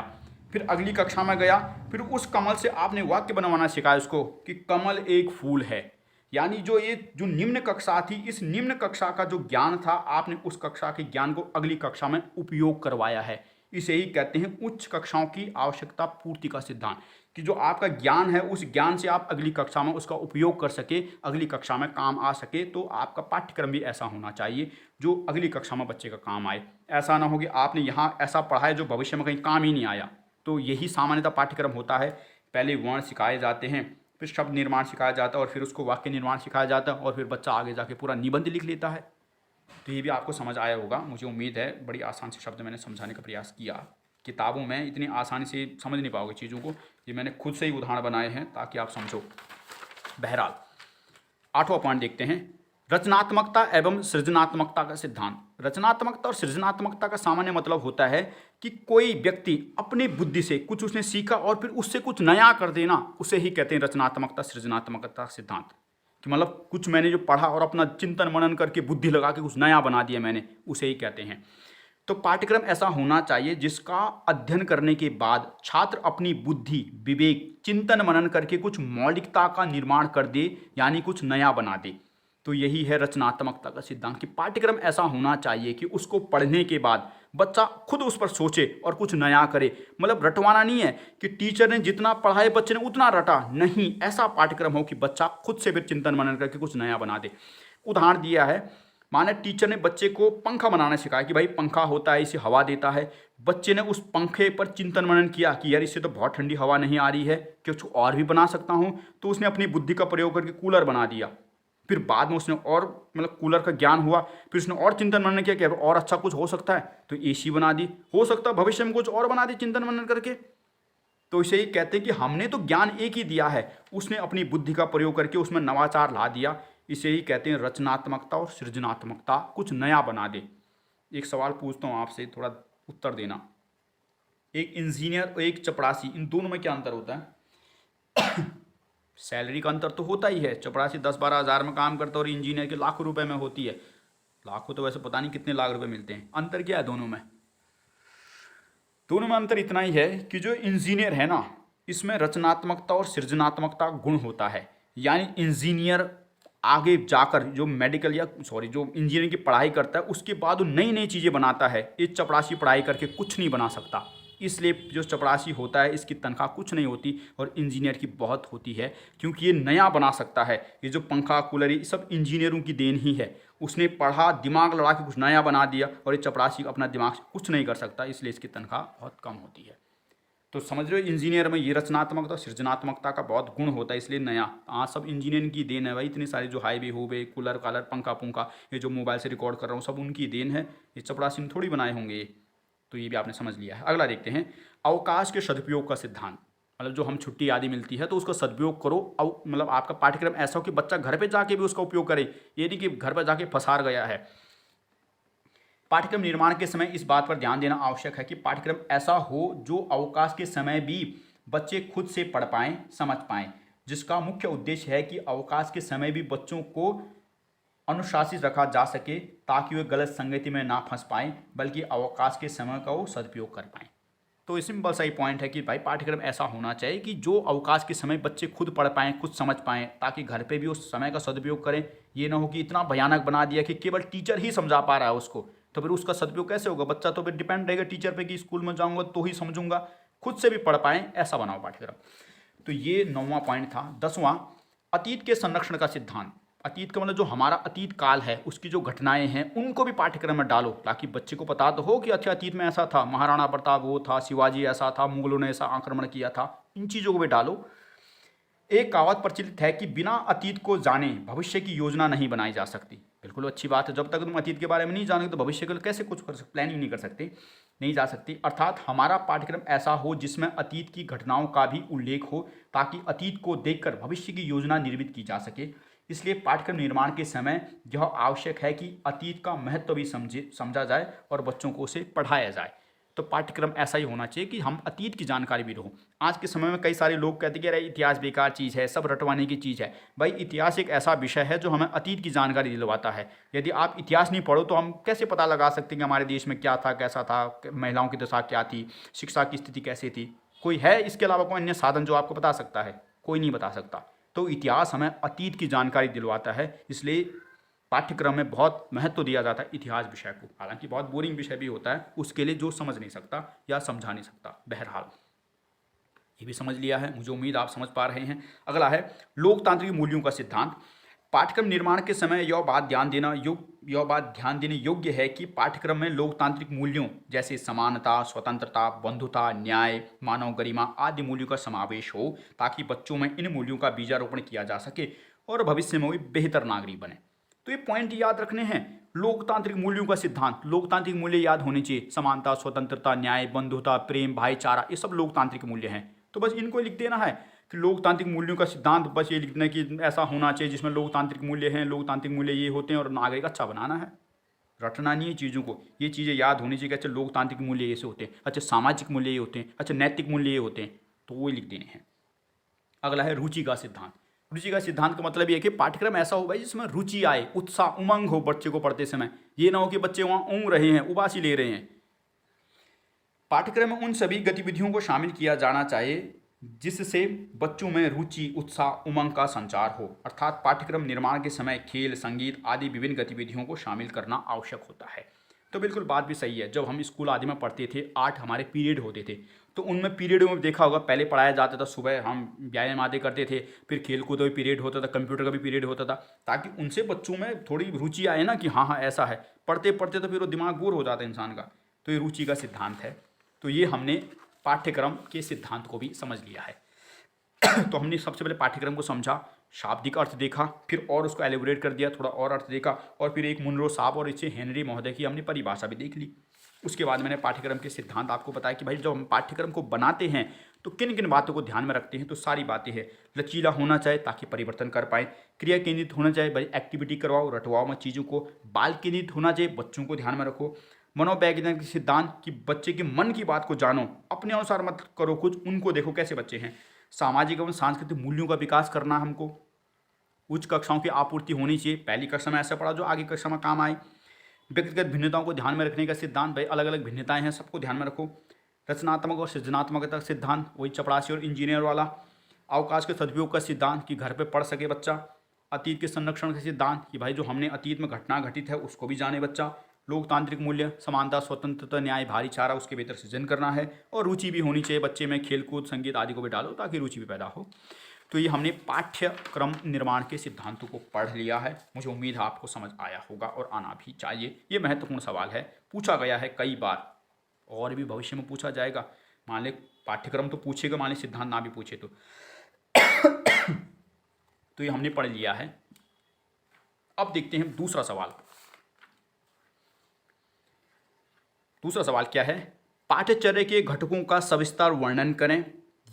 फिर अगली कक्षा में गया, फिर उस कमल से आपने वाक्य बनवाना सिखाया उसको कि कमल एक फूल है। यानी जो निम्न कक्षा थी, इस निम्न कक्षा का जो ज्ञान था, आपने उस कक्षा के ज्ञान को अगली कक्षा में उपयोग करवाया है। इसे ही कहते हैं उच्च कक्षाओं की आवश्यकता पूर्ति का सिद्धांत, कि जो आपका ज्ञान है उस ज्ञान से आप अगली कक्षा में उसका उपयोग कर सके, अगली कक्षा में काम आ सके। तो आपका पाठ्यक्रम भी ऐसा होना चाहिए जो अगली कक्षा में बच्चे का काम आए। ऐसा ना हो कि आपने यहाँ ऐसा पढ़ा है जो भविष्य में कहीं काम ही नहीं आया। तो यही सामान्यतः पाठ्यक्रम होता है। पहले वर्ण सिखाए जाते हैं, फिर शब्द निर्माण सिखाया जाता है और फिर उसको वाक्य निर्माण सिखाया जाता है और फिर बच्चा आगे जाके पूरा निबंध लिख लेता है। तो ये भी आपको समझ आया होगा, मुझे उम्मीद है। बड़ी आसान से शब्द मैंने समझाने का प्रयास किया। किताबों में इतनी आसानी से समझ नहीं पाओगे चीज़ों को, ये मैंने खुद से ही उदाहरण बनाए हैं ताकि आप समझो। बहरहाल 8वां पॉइंट देखते हैं, रचनात्मकता एवं सृजनात्मकता का सिद्धांत। रचनात्मकता और सृजनात्मकता का सामान्य मतलब होता है कि कोई व्यक्ति अपनी बुद्धि से कुछ उसने सीखा और फिर उससे कुछ नया कर देना, उसे ही कहते हैं रचनात्मकता सृजनात्मकता सिद्धांत। कि मतलब कुछ मैंने जो पढ़ा और अपना चिंतन मनन करके बुद्धि लगा के कुछ नया बना दिया मैंने, उसे ही कहते हैं। तो पाठ्यक्रम ऐसा होना चाहिए जिसका अध्ययन करने के बाद छात्र अपनी बुद्धि, विवेक, चिंतन मनन करके कुछ मौलिकता का निर्माण कर दे, यानी कुछ नया बना दे। तो यही है रचनात्मकता का सिद्धांत, कि पाठ्यक्रम ऐसा होना चाहिए कि उसको पढ़ने के बाद बच्चा खुद उस पर सोचे और कुछ नया करे। मतलब रटवाना नहीं है कि टीचर ने जितना पढ़ाए बच्चे ने उतना रटा, नहीं, ऐसा पाठ्यक्रम हो कि बच्चा खुद से फिर चिंतन मनन करके कुछ नया बना दे। उदाहरण दिया है, माने टीचर ने बच्चे को पंखा बनाना सिखाया कि भाई पंखा होता है, इसे हवा देता है। बच्चे ने उस पंखे पर चिंतन मनन किया कि यार इससे तो बहुत ठंडी हवा नहीं आ रही है, कुछ और भी बना सकता हूँ। तो उसने अपनी बुद्धि का प्रयोग करके कूलर बना दिया। फिर बाद में उसने और मतलब कूलर का ज्ञान हुआ, फिर उसने और चिंतन मनन किया कि और अच्छा कुछ हो सकता है, तो एसी बना दी। हो सकता है भविष्य में कुछ और बना दी चिंतन मनन करके। तो इसे ही कहते हैं कि हमने तो ज्ञान एक ही दिया है, उसने अपनी बुद्धि का प्रयोग करके उसमें नवाचार ला दिया। इसे ही कहते हैं रचनात्मकता और सृजनात्मकता, कुछ नया बना दे। एक सवाल पूछता हूँ आपसे, थोड़ा उत्तर देना। एक इंजीनियर और एक चपरासी, इन दोनों में क्या अंतर होता है? सैलरी का अंतर तो होता ही है। चपरासी 10-12 हज़ार में काम करता है और इंजीनियर के लाखों रुपए में होती है। लाखों तो वैसे पता नहीं कितने लाख रुपए मिलते हैं। अंतर क्या है दोनों में? दोनों में अंतर इतना ही है कि जो इंजीनियर है ना, इसमें रचनात्मकता और सृजनात्मकता गुण होता है। यानी इंजीनियर आगे जाकर जो जो इंजीनियरिंग की पढ़ाई करता है उसके बाद वो नई नई चीज़ें बनाता है। ये चपरासी पढ़ाई करके कुछ नहीं बना सकता। इसलिए जो चपरासी होता है इसकी तनख्वाह कुछ नहीं होती और इंजीनियर की बहुत होती है, क्योंकि ये नया बना सकता है। ये जो पंखा, कूलर, ये सब इंजीनियरों की देन ही है। उसने पढ़ा, दिमाग लड़ा के कुछ नया बना दिया, और ये चपरासी अपना दिमाग से कुछ नहीं कर सकता, इसलिए इसकी तनख्वाह बहुत कम होती है। तो समझ रहे हो, इंजीनियर में ये रचनात्मकता सृजनात्मकता का बहुत गुण होता है, इसलिए नया। हाँ, सब इंजीनियरिंग की देन है भाई। इतने सारे जो हाईवे हो गए, कूलर कालर, पंखा पुंखा, ये जो मोबाइल से रिकॉर्ड कर रहा हूँ, सब उनकी देन है। ये चपरासी ने थोड़ी बनाए होंगे ये। तो ये भी आपने समझ लिया है। अगला देखते हैं, अवकाश के सदुपयोग का सिद्धांत। मतलब जो हम छुट्टी आदि मिलती है तो उसका सदुपयोग करो। मतलब आपका पाठ्यक्रम ऐसा हो कि बच्चा घर पे जाके भी उसका उपयोग करे, ये नहीं कि घर पर जाके फंसार गया है। पाठ्यक्रम निर्माण के समय इस बात पर ध्यान देना आवश्यक है कि पाठ्यक्रम ऐसा हो जो अवकाश के समय भी बच्चे खुद से पढ़ पाएँ, समझ पाएँ, जिसका मुख्य उद्देश्य है कि अवकाश के समय भी बच्चों को अनुशासित रखा जा सके, ताकि वे गलत संगति में ना फंस पाएँ, बल्कि अवकाश के समय का वो सदुपयोग कर पाएँ। तो सिंपल सा ही पॉइंट है कि भाई पाठ्यक्रम ऐसा होना चाहिए कि जो अवकाश के समय बच्चे खुद पढ़ पाएँ, खुद समझ पाएँ, ताकि घर पे भी उस समय का सदुपयोग करें, ये ना हो कि इतना भयानक बना दिया कि केवल टीचर ही समझा पा रहा है उसको, तो फिर उसका सदुपयोग कैसे होगा? बच्चा तो फिर डिपेंड रहेगा टीचर पे कि स्कूल में जाऊंगा तो ही समझूंगा, खुद से भी पढ़ पाएँ, ऐसा बनाओ पाठ्यक्रम। तो ये 9वां पॉइंट था। 10वां, अतीत के संरक्षण का सिद्धांत। अतीत का मतलब जो हमारा अतीत काल है उसकी जो घटनाएं हैं उनको भी पाठ्यक्रम में डालो, ताकि बच्चे को पता तो हो कि अच्छा अतीत में ऐसा था, महाराणा प्रताप वो था, शिवाजी ऐसा था, मुगलों ने ऐसा आक्रमण किया था, इन चीज़ों को भी डालो। एक कहावत प्रचलित है कि बिना अतीत को जाने भविष्य की योजना नहीं बनाई जा सकती। बिल्कुल अच्छी बात है, जब तक तुम अतीत के बारे में नहीं जानोगे तो भविष्य के लिए कैसे कुछ प्लानिंग नहीं कर सकते, नहीं जा सकती। अर्थात हमारा पाठ्यक्रम ऐसा हो जिसमें अतीत की घटनाओं का भी उल्लेख हो, ताकि अतीत को देखकर भविष्य की योजना निर्मित की जा सके। इसलिए पाठ्यक्रम निर्माण के समय यह आवश्यक है कि अतीत का महत्व भी समझा जाए और बच्चों को उसे पढ़ाया जाए। तो पाठ्यक्रम ऐसा ही होना चाहिए कि हम अतीत की जानकारी भी रहो। आज के समय में कई सारे लोग कहते हैं कि अरे इतिहास बेकार चीज़ है, सब रटवाने की चीज़ है। भाई इतिहास एक ऐसा विषय है जो हमें अतीत की जानकारी दिलवाता है। यदि आप इतिहास नहीं पढ़ो तो हम कैसे पता लगा सकते हैं कि हमारे देश में क्या था, कैसा था, महिलाओं की दशा क्या थी, शिक्षा की स्थिति कैसी थी? कोई है इसके अलावा कोई अन्य साधन जो आपको बता सकता है? कोई नहीं बता सकता। तो इतिहास हमें अतीत की जानकारी दिलवाता है, इसलिए पाठ्यक्रम में बहुत महत्व दिया जाता है इतिहास विषय को। हालांकि बहुत बोरिंग विषय भी होता है उसके लिए जो समझ नहीं सकता या समझा नहीं सकता। बहरहाल ये भी समझ लिया है, मुझे उम्मीद आप समझ पा रहे हैं। अगला है लोकतांत्रिक मूल्यों का सिद्धांत। पाठ्यक्रम निर्माण के समय यह बात ध्यान देने योग्य है कि पाठ्यक्रम में लोकतांत्रिक मूल्यों जैसे समानता, स्वतंत्रता, बंधुता, न्याय, मानव गरिमा आदि मूल्यों का समावेश हो, ताकि बच्चों में इन मूल्यों का बीजारोपण किया जा सके और भविष्य में वे बेहतर नागरिक बने। तो ये पॉइंट याद रखने हैं। लोकतांत्रिक मूल्यों का सिद्धांत, लोकतांत्रिक मूल्य याद होने चाहिए। समानता, स्वतंत्रता, न्याय, बंधुता, प्रेम, भाईचारा, ये सब लोकतांत्रिक मूल्य हैं। तो बस इनको लिख देना है कि लोकतांत्रिक मूल्यों का सिद्धांत, बस ये लिखना है कि ऐसा होना चाहिए जिसमें लोकतांत्रिक मूल्य हैं, लोकतांत्रिक मूल्य ये होते हैं और नागरिक अच्छा बनाना है। रटना नहीं है चीज़ों को, ये चीज़ें याद होनी चाहिए कि अच्छा लोकतांत्रिक मूल्य ऐसे होते हैं, अच्छा सामाजिक मूल्य ये होते हैं, अच्छा नैतिक मूल्य ये होते हैं, तो वो लिख देने हैं। अगला है रुचि का सिद्धांत। रुचि का सिद्धांत का मतलब ये है कि पाठ्यक्रम ऐसा हो भाई जिसमें रुचि आए, उत्साह, उमंग हो बच्चे को पढ़ते समय। ये ना हो कि बच्चे वहाँ ऊँग रहे हैं, उबासी ले रहे हैं। पाठ्यक्रम में उन सभी गतिविधियों को शामिल किया जाना चाहिए जिससे बच्चों में रुचि, उत्साह, उमंग का संचार हो। अर्थात पाठ्यक्रम निर्माण के समय खेल, संगीत आदि विभिन्न गतिविधियों को शामिल करना आवश्यक होता है। तो बिल्कुल बात भी सही है। जब हम स्कूल आदि में पढ़ते थे 8 हमारे पीरियड होते थे, तो उनमें पीरियडों में देखा होगा पहले पढ़ाया जाता था, सुबह हम व्यायाम आदि करते थे, फिर खेल कूद भी पीरियड होता था, कंप्यूटर का भी पीरियड होता था, ताकि उनसे बच्चों में थोड़ी रुचि आए ना कि हाँ हाँ ऐसा है। पढ़ते पढ़ते तो फिर वो दिमाग बोर हो जाता है इंसान का। तो ये रुचि का सिद्धांत है। तो ये हमने पाठ्यक्रम के सिद्धांत को भी समझ लिया है। तो हमने सबसे पहले पाठ्यक्रम को समझा, शाब्दिक अर्थ देखा, फिर और उसको एलेबोरेट कर दिया, थोड़ा और अर्थ देखा, और फिर एक मुनरो साहब और इसे हेनरी महोदय की हमने परिभाषा भी देख ली। उसके बाद मैंने पाठ्यक्रम के सिद्धांत आपको बताया कि भाई जब हम पाठ्यक्रम को बनाते हैं तो किन किन बातों को ध्यान में रखते हैं। तो सारी बातें हैं। लचीला होना चाहिए ताकि परिवर्तन कर पाए, क्रिया केंद्रित होना चाहिए, भाई एक्टिविटी करवाओ, रटवाओ मत चीज़ों को, बाल केंद्रित होना चाहिए, बच्चों को ध्यान में रखो, मनोवैज्ञानिक सिद्धांत कि बच्चे के मन की बात को जानो, अपने अनुसार मत करो कुछ, उनको देखो कैसे बच्चे हैं। सामाजिक एवं सांस्कृतिक मूल्यों का विकास करना हमको, उच्च कक्षाओं की आपूर्ति होनी चाहिए, पहली कक्षा में ऐसा पढ़ा जो आगे कक्षा में काम आए। व्यक्तिगत भिन्नताओं को ध्यान में रखने का सिद्धांत, भाई अलग अलग भिन्नताएं हैं सबको ध्यान में रखो। रचनात्मक और सृजनात्मकता सिद्धांत, वही चपरासी और इंजीनियर वाला। अवकाश के सदुपयोग का सिद्धांत कि घर पे पढ़ सके बच्चा। अतीत के संरक्षण का सिद्धांत कि भाई जो हमने अतीत में घटना घटित है उसको भी जाने बच्चा। लोकतांत्रिक मूल्य, समानता, स्वतंत्रता, न्याय, भाईचारा, उसके बेहतर सृजन करना है। और रुचि भी होनी चाहिए बच्चे में, खेलकूद, संगीत आदि को भी डालो ताकि रुचि भी पैदा हो। तो ये हमने पाठ्यक्रम निर्माण के सिद्धांतों को पढ़ लिया है। मुझे उम्मीद है आपको समझ आया होगा और आना भी चाहिए। ये महत्वपूर्ण सवाल है, पूछा गया है कई बार और भी भविष्य में पूछा जाएगा। मान ले पाठ्यक्रम तो पूछेगा, मान ले सिद्धांत ना भी पूछे तो तो ये हमने पढ़ लिया है। अब देखते हैं दूसरा सवाल। दूसरा सवाल क्या है? पाठ्यचर्या के घटकों का सविस्तार वर्णन करें।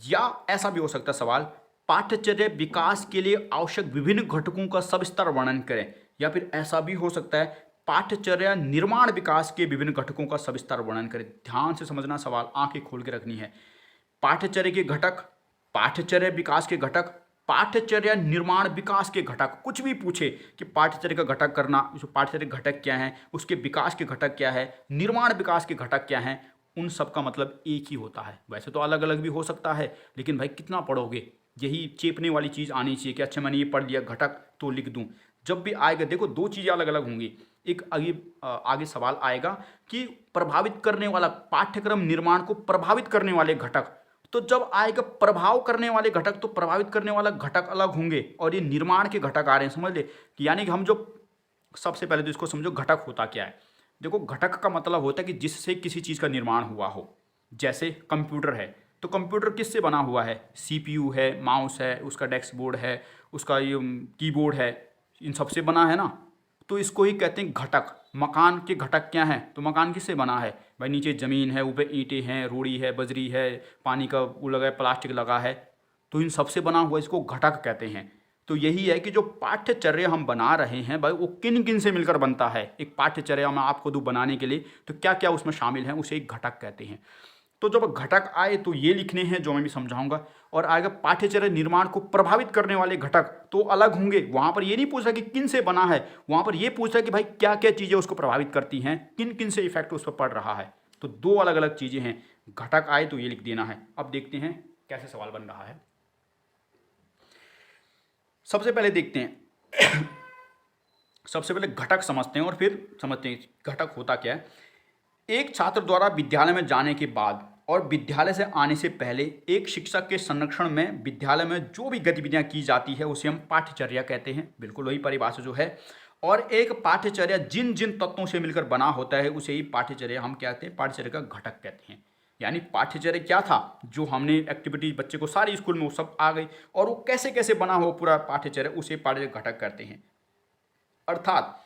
या ऐसा भी हो सकता है सवाल, पाठ्यचर्या विकास के लिए आवश्यक विभिन्न घटकों का सविस्तार वर्णन करें। या फिर ऐसा भी हो सकता है, पाठ्यचर्या निर्माण विकास के विभिन्न घटकों का सविस्तार वर्णन करें। ध्यान से समझना सवाल, आंखें खोल के रखनी है। पाठ्यचर्या के घटक, पाठ्यचर्या विकास के घटक, पाठ्यचर्या निर्माण विकास के घटक, कुछ भी पूछे कि पाठ्यचर्या का घटक करना, जो पाठ्यचर्या घटक क्या है, उसके विकास के घटक क्या है, निर्माण विकास के घटक क्या हैं, उन सब का मतलब एक ही होता है। वैसे तो अलग अलग भी हो सकता है, लेकिन भाई कितना पढ़ोगे, यही चेपने वाली चीज़ आनी चाहिए कि अच्छा मैंने ये पढ़ लिया घटक तो लिख दूं। जब भी आएगा देखो दो चीज़ें अलग अलग होंगी। एक आगे आगे सवाल आएगा कि प्रभावित करने वाला, पाठ्यक्रम निर्माण को प्रभावित करने वाले घटक। तो जब आएगा प्रभाव करने वाले घटक तो प्रभावित करने वाला घटक अलग होंगे और ये निर्माण के घटक आ रहे हैं, समझ ले। कि यानी कि हम जो सबसे पहले तो इसको समझो घटक होता क्या है। देखो घटक का मतलब होता है कि जिससे किसी चीज़ का निर्माण हुआ हो। जैसे कंप्यूटर है तो कंप्यूटर किससे बना हुआ है, सीपीयू है, माउस है, उसका डेस्क बोर्ड है, उसका ये कीबोर्ड है, इन सबसे बना है ना। तो इसको ही कहते हैं घटक। मकान के घटक क्या हैं, तो मकान किससे बना है भाई, नीचे ज़मीन है, ऊपर ईंटें हैं, रोड़ी है, बजरी है, पानी का वो लगा है, प्लास्टिक लगा है, तो इन सबसे बना हुआ इसको घटक कहते हैं। तो यही है कि जो पाठ्यचर्या हम बना रहे हैं भाई वो किन किन से मिलकर बनता है। एक पाठ्यचर्या में आपको दूँ बनाने के लिए तो क्या क्या उसमें शामिल है, उसे एक घटक कहते हैं। तो जब घटक आए तो ये लिखने हैं जो मैं भी समझाऊंगा। और आगे पाठ्यचर्या निर्माण को प्रभावित करने वाले घटक तो अलग होंगे। वहां पर ये नहीं पूछ रहा कि किन से बना है, वहां पर ये पूछ रहा है कि भाई क्या क्या चीजें उसको प्रभावित करती हैं, किन किन से इफेक्ट उस पर पड़ रहा है। तो दो अलग अलग चीजें हैं। घटक आए तो ये लिख देना है। अब देखते हैं कैसे सवाल बन रहा है। सबसे पहले देखते हैं सबसे पहले घटक समझते हैं और फिर समझते हैं घटक होता क्या है। एक छात्र द्वारा विद्यालय में जाने के बाद और विद्यालय से आने से पहले एक शिक्षक के संरक्षण में विद्यालय में जो भी गतिविधियां की जाती है उसे हम पाठ्यचर्या कहते हैं। बिल्कुल वही परिभाषा जो है। और एक पाठ्यचर्या जिन जिन तत्वों से मिलकर बना होता है उसे ही पाठ्यचर्या हम क्या कहते हैं, पाठ्यचर्या का घटक कहते हैं। यानी पाठ्यचर्या क्या था, जो हमने एक्टिविटी बच्चे को सारी स्कूल में वो सब आ गई और वो कैसे कैसे बना हो पूरा पाठ्यचर्या, उसे पाठ्यचर्या घटक करते हैं। अर्थात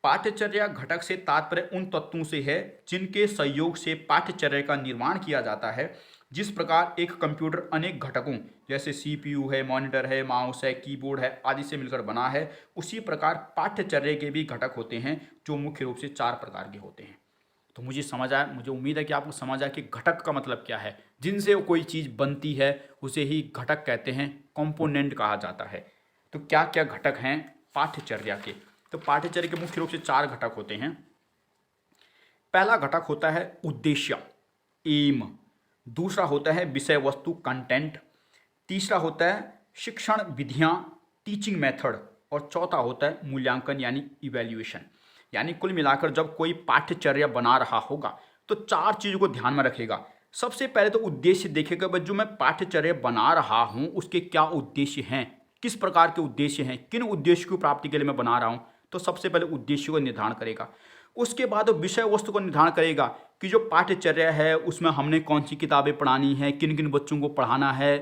पाठ्यचर्या घटक से तात्पर्य उन तत्वों से है जिनके सहयोग से पाठ्यचर्या का निर्माण किया जाता है। जिस प्रकार एक कंप्यूटर अनेक घटकों जैसे सीपीयू है, मॉनिटर है, माउस है, कीबोर्ड है आदि से मिलकर बना है, उसी प्रकार पाठ्यचर्या के भी घटक होते हैं जो मुख्य रूप से 4 प्रकार के होते हैं। तो मुझे समझ आया, मुझे उम्मीद है कि आपको समझ आया कि घटक का मतलब क्या है। जिनसे कोई चीज़ बनती है उसे ही घटक कहते हैं, कंपोनेंट कहा जाता है। तो क्या क्या घटक हैं पाठ्यचर्या के, तो पाठ्यचर्या के मुख्य रूप से 4 घटक होते हैं। पहला घटक होता है उद्देश्य, एम। दूसरा होता है विषय वस्तु, कंटेंट। तीसरा होता है शिक्षण विधियां, टीचिंग मेथड। और चौथा होता है मूल्यांकन यानी इवैल्यूएशन। यानी कुल मिलाकर जब कोई पाठ्यचर्या बना रहा होगा तो 4 चीज़ों को ध्यान में रखेगा। सबसे पहले तो उद्देश्य देखेगा, बस जो मैं पाठ्यचर्या बना रहा हूँ उसके क्या उद्देश्य हैं, किस प्रकार के उद्देश्य हैं, किन उद्देश्य की प्राप्ति के लिए मैं बना रहा हूँ। तो सबसे पहले उद्देश्य को निर्धारण करेगा। उसके बाद वो विषय वस्तु को निर्धारण करेगा कि जो पाठ्यचर्या है उसमें हमने कौन सी किताबें पढ़ानी है, किन किन बच्चों को पढ़ाना है,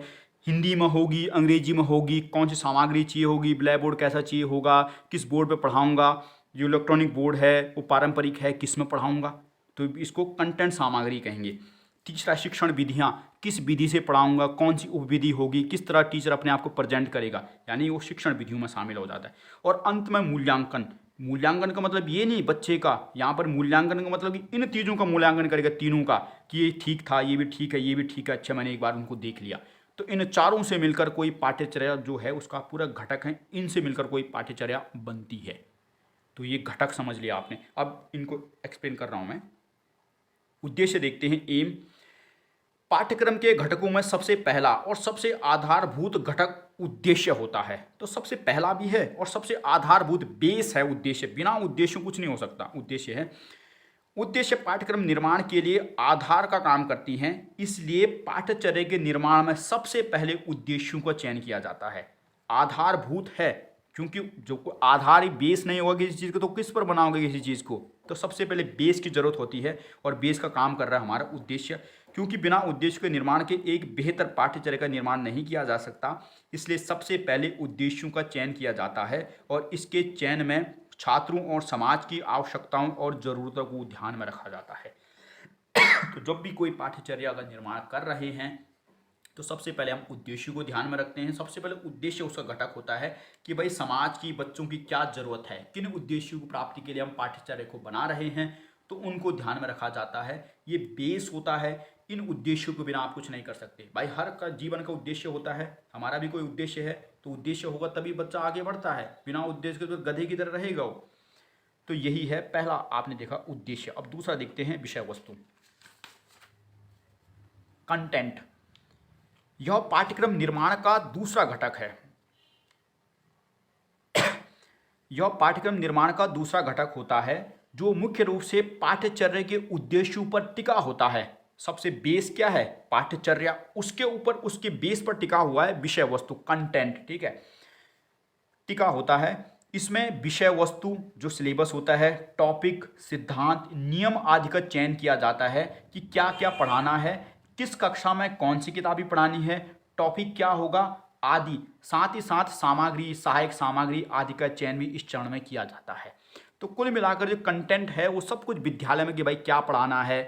हिंदी में होगी, अंग्रेजी में होगी, कौन सी सामग्री चाहिए होगी, ब्लैक बोर्ड कैसा चाहिए होगा, किस बोर्ड पे पढ़ाऊंगा, जो इलेक्ट्रॉनिक बोर्ड है वो पारंपरिक है, किस में पढ़ाऊंगा। तो इसको कंटेंट सामग्री कहेंगे। तीसरा शिक्षण विधियाँ, किस विधि से पढ़ाऊंगा, कौन सी उपविधि होगी, किस तरह टीचर अपने आप को प्रेजेंट करेगा, यानी वो शिक्षण विधियों में शामिल हो जाता है। और अंत में मूल्यांकन। मूल्यांकन का मतलब ये नहीं बच्चे का, यहाँ पर मूल्यांकन का मतलब कि इन चीज़ों का मूल्यांकन करेगा, तीनों का, कि ये ठीक था, ये भी ठीक है, ये भी ठीक है, अच्छा मैंने एक बार उनको देख लिया। तो इन चारों से मिलकर कोई पाठ्यचर्या जो है उसका पूरा घटक है, इनसे मिलकर कोई पाठ्यचर्या बनती है। तो ये घटक समझ लिया आपने। अब इनको एक्सप्लेन कर रहा हूँ मैं। उद्देश्य देखते हैं, एम। पाठ्यक्रम के घटकों में सबसे पहला और सबसे आधारभूत घटक उद्देश्य होता है। तो सबसे पहला भी है और सबसे आधारभूत बेस है उद्देश्य। बिना उद्देश्य कुछ नहीं हो सकता, उद्देश्य है। उद्देश्य पाठ्यक्रम निर्माण के लिए आधार का काम करती हैं, इसलिए पाठ्यचर्या के निर्माण में सबसे पहले उद्देश्यों का चयन किया जाता है। आधारभूत है क्योंकि जो आधार ही बेस नहीं होगा किसी चीज़ को तो किस पर बनाओगे किसी चीज़ को। तो सबसे पहले बेस की जरूरत होती है और बेस का काम कर रहा है हमारा उद्देश्य। क्योंकि बिना उद्देश्य के निर्माण के एक बेहतर पाठ्यचर्या का निर्माण नहीं किया जा सकता, इसलिए सबसे पहले उद्देश्यों का चयन किया जाता है और इसके चयन में छात्रों और समाज की आवश्यकताओं और ज़रूरतों को ध्यान में रखा जाता है। तो जब भी कोई पाठ्यचर्या का निर्माण कर रहे हैं तो सबसे पहले हम उद्देश्य को ध्यान में रखते हैं। सबसे पहले उद्देश्य उसका घटक होता है कि भाई समाज की बच्चों की क्या ज़रूरत है, किन उद्देश्यों की प्राप्ति के लिए हम पाठ्यचर्या को बना रहे हैं, तो उनको ध्यान में रखा जाता है। ये बेस होता है। इन उद्देश्यों के बिना आप कुछ नहीं कर सकते। भाई हर का जीवन का उद्देश्य होता है, हमारा भी कोई उद्देश्य है, तो उद्देश्य होगा तभी बच्चा आगे बढ़ता है। बिना उद्देश्य के तो गधे की तरह रहेगा वो। तो यही है पहला, आपने देखा उद्देश्य। अब दूसरा देखते हैं विषय वस्तु, कंटेंट। यह पाठ्यक्रम निर्माण का दूसरा घटक है। यह पाठ्यक्रम निर्माण का दूसरा घटक होता है जो मुख्य रूप से पाठ्यचर्या के उद्देश्यों पर टिका होता है। सबसे बेस क्या है? पाठ्यचर्या। उसके ऊपर उसके बेस पर टिका हुआ है विषय वस्तु, कंटेंट, ठीक है, टिका होता है। इसमें विषय वस्तु जो सिलेबस होता है, टॉपिक, सिद्धांत, नियम आदि का चयन किया जाता है कि क्या क्या पढ़ाना है, किस कक्षा में कौन सी किताबें पढ़ानी है, टॉपिक क्या होगा आदि। साथ ही साथ सामग्री, सहायक सामग्री आदि का चयन भी इस चरण में किया जाता है। तो कुल मिलाकर जो कंटेंट है वो सब कुछ विद्यालय में कि भाई क्या पढ़ाना है,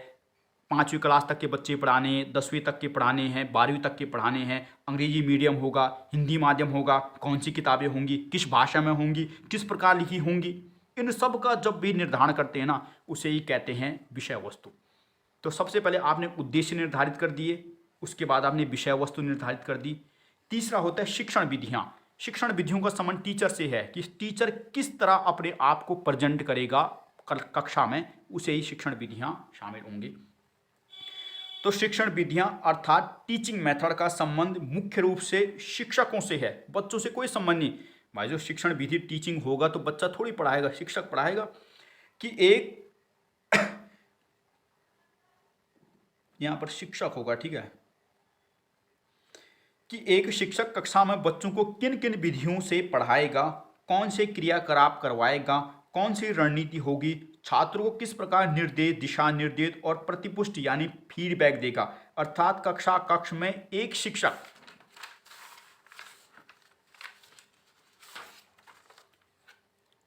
5वीं क्लास तक के बच्चे पढ़ाने, 10वीं तक के पढ़ाने हैं, 12वीं तक के पढ़ाने हैं, अंग्रेजी मीडियम होगा, हिंदी माध्यम होगा, कौन सी किताबें होंगी, किस भाषा में होंगी, किस प्रकार लिखी होंगी, इन सब का जब भी निर्धारण करते हैं ना, उसे ही कहते हैं विषय वस्तु। तो सबसे पहले आपने उद्देश्य निर्धारित कर दिए, उसके बाद आपने विषय वस्तु निर्धारित कर दी। तीसरा होता है शिक्षण विधियाँ। शिक्षण विधियों का संबंध टीचर से है कि टीचर किस तरह अपने आप को प्रेजेंट करेगा कक्षा में, उसे ही शिक्षण विधियाँ शामिल होंगी। तो शिक्षण विधियां अर्थात टीचिंग मेथड का संबंध मुख्य रूप से शिक्षकों से है, बच्चों से कोई संबंध नहीं। भाई जो शिक्षण विधि टीचिंग होगा तो बच्चा थोड़ी पढ़ाएगा, शिक्षक पढ़ाएगा। कि एक यहां पर शिक्षक होगा, ठीक है, कि एक शिक्षक कक्षा में बच्चों को किन किन विधियों से पढ़ाएगा, कौन से क्रियाकलाप करवाएगा, कौन सी रणनीति होगी, छात्रों को किस प्रकार निर्देश, दिशा निर्देश और प्रतिपुष्टि यानी फीडबैक देगा। अर्थात कक्ष में एक शिक्षक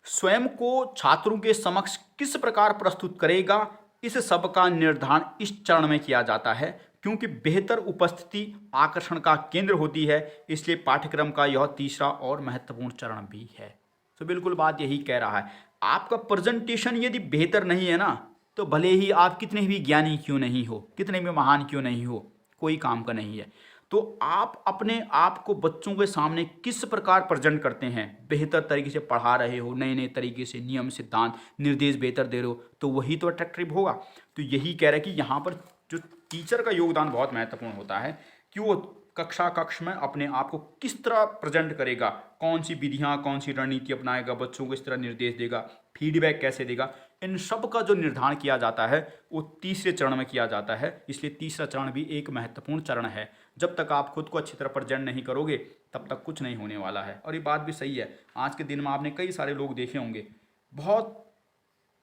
स्वयं को छात्रों के समक्ष किस प्रकार प्रस्तुत करेगा, इस सब का निर्धारण इस चरण में किया जाता है। क्योंकि बेहतर उपस्थिति आकर्षण का केंद्र होती है, इसलिए पाठ्यक्रम का यह तीसरा और महत्वपूर्ण चरण भी है। तो बिल्कुल बात यही कह रहा है। आपका प्रेजेंटेशन यदि बेहतर नहीं है ना, तो भले ही आप कितने भी ज्ञानी क्यों नहीं हो, कितने भी महान क्यों नहीं हो, कोई काम का नहीं है। तो आप अपने आप को बच्चों के सामने किस प्रकार प्रेजेंट करते हैं, बेहतर तरीके से पढ़ा रहे हो, नए नए तरीके से नियम, सिद्धांत, निर्देश बेहतर दे रहे हो, तो वही तो अट्रैक्टिव होगा। तो यही कह रहा है कि यहाँ पर जो टीचर का योगदान बहुत महत्वपूर्ण होता है कि वो कक्ष में अपने आप को किस तरह प्रेजेंट करेगा, कौन सी विधियाँ, कौन सी रणनीति अपनाएगा, बच्चों को इस तरह निर्देश देगा, फीडबैक कैसे देगा, इन सब का जो निर्धारण किया जाता है वो तीसरे चरण में किया जाता है। इसलिए तीसरा चरण भी एक महत्वपूर्ण चरण है। जब तक आप खुद को अच्छी तरह प्रेजेंट नहीं करोगे तब तक कुछ नहीं होने वाला है। और ये बात भी सही है। आज के दिन में आपने कई सारे लोग देखे होंगे, बहुत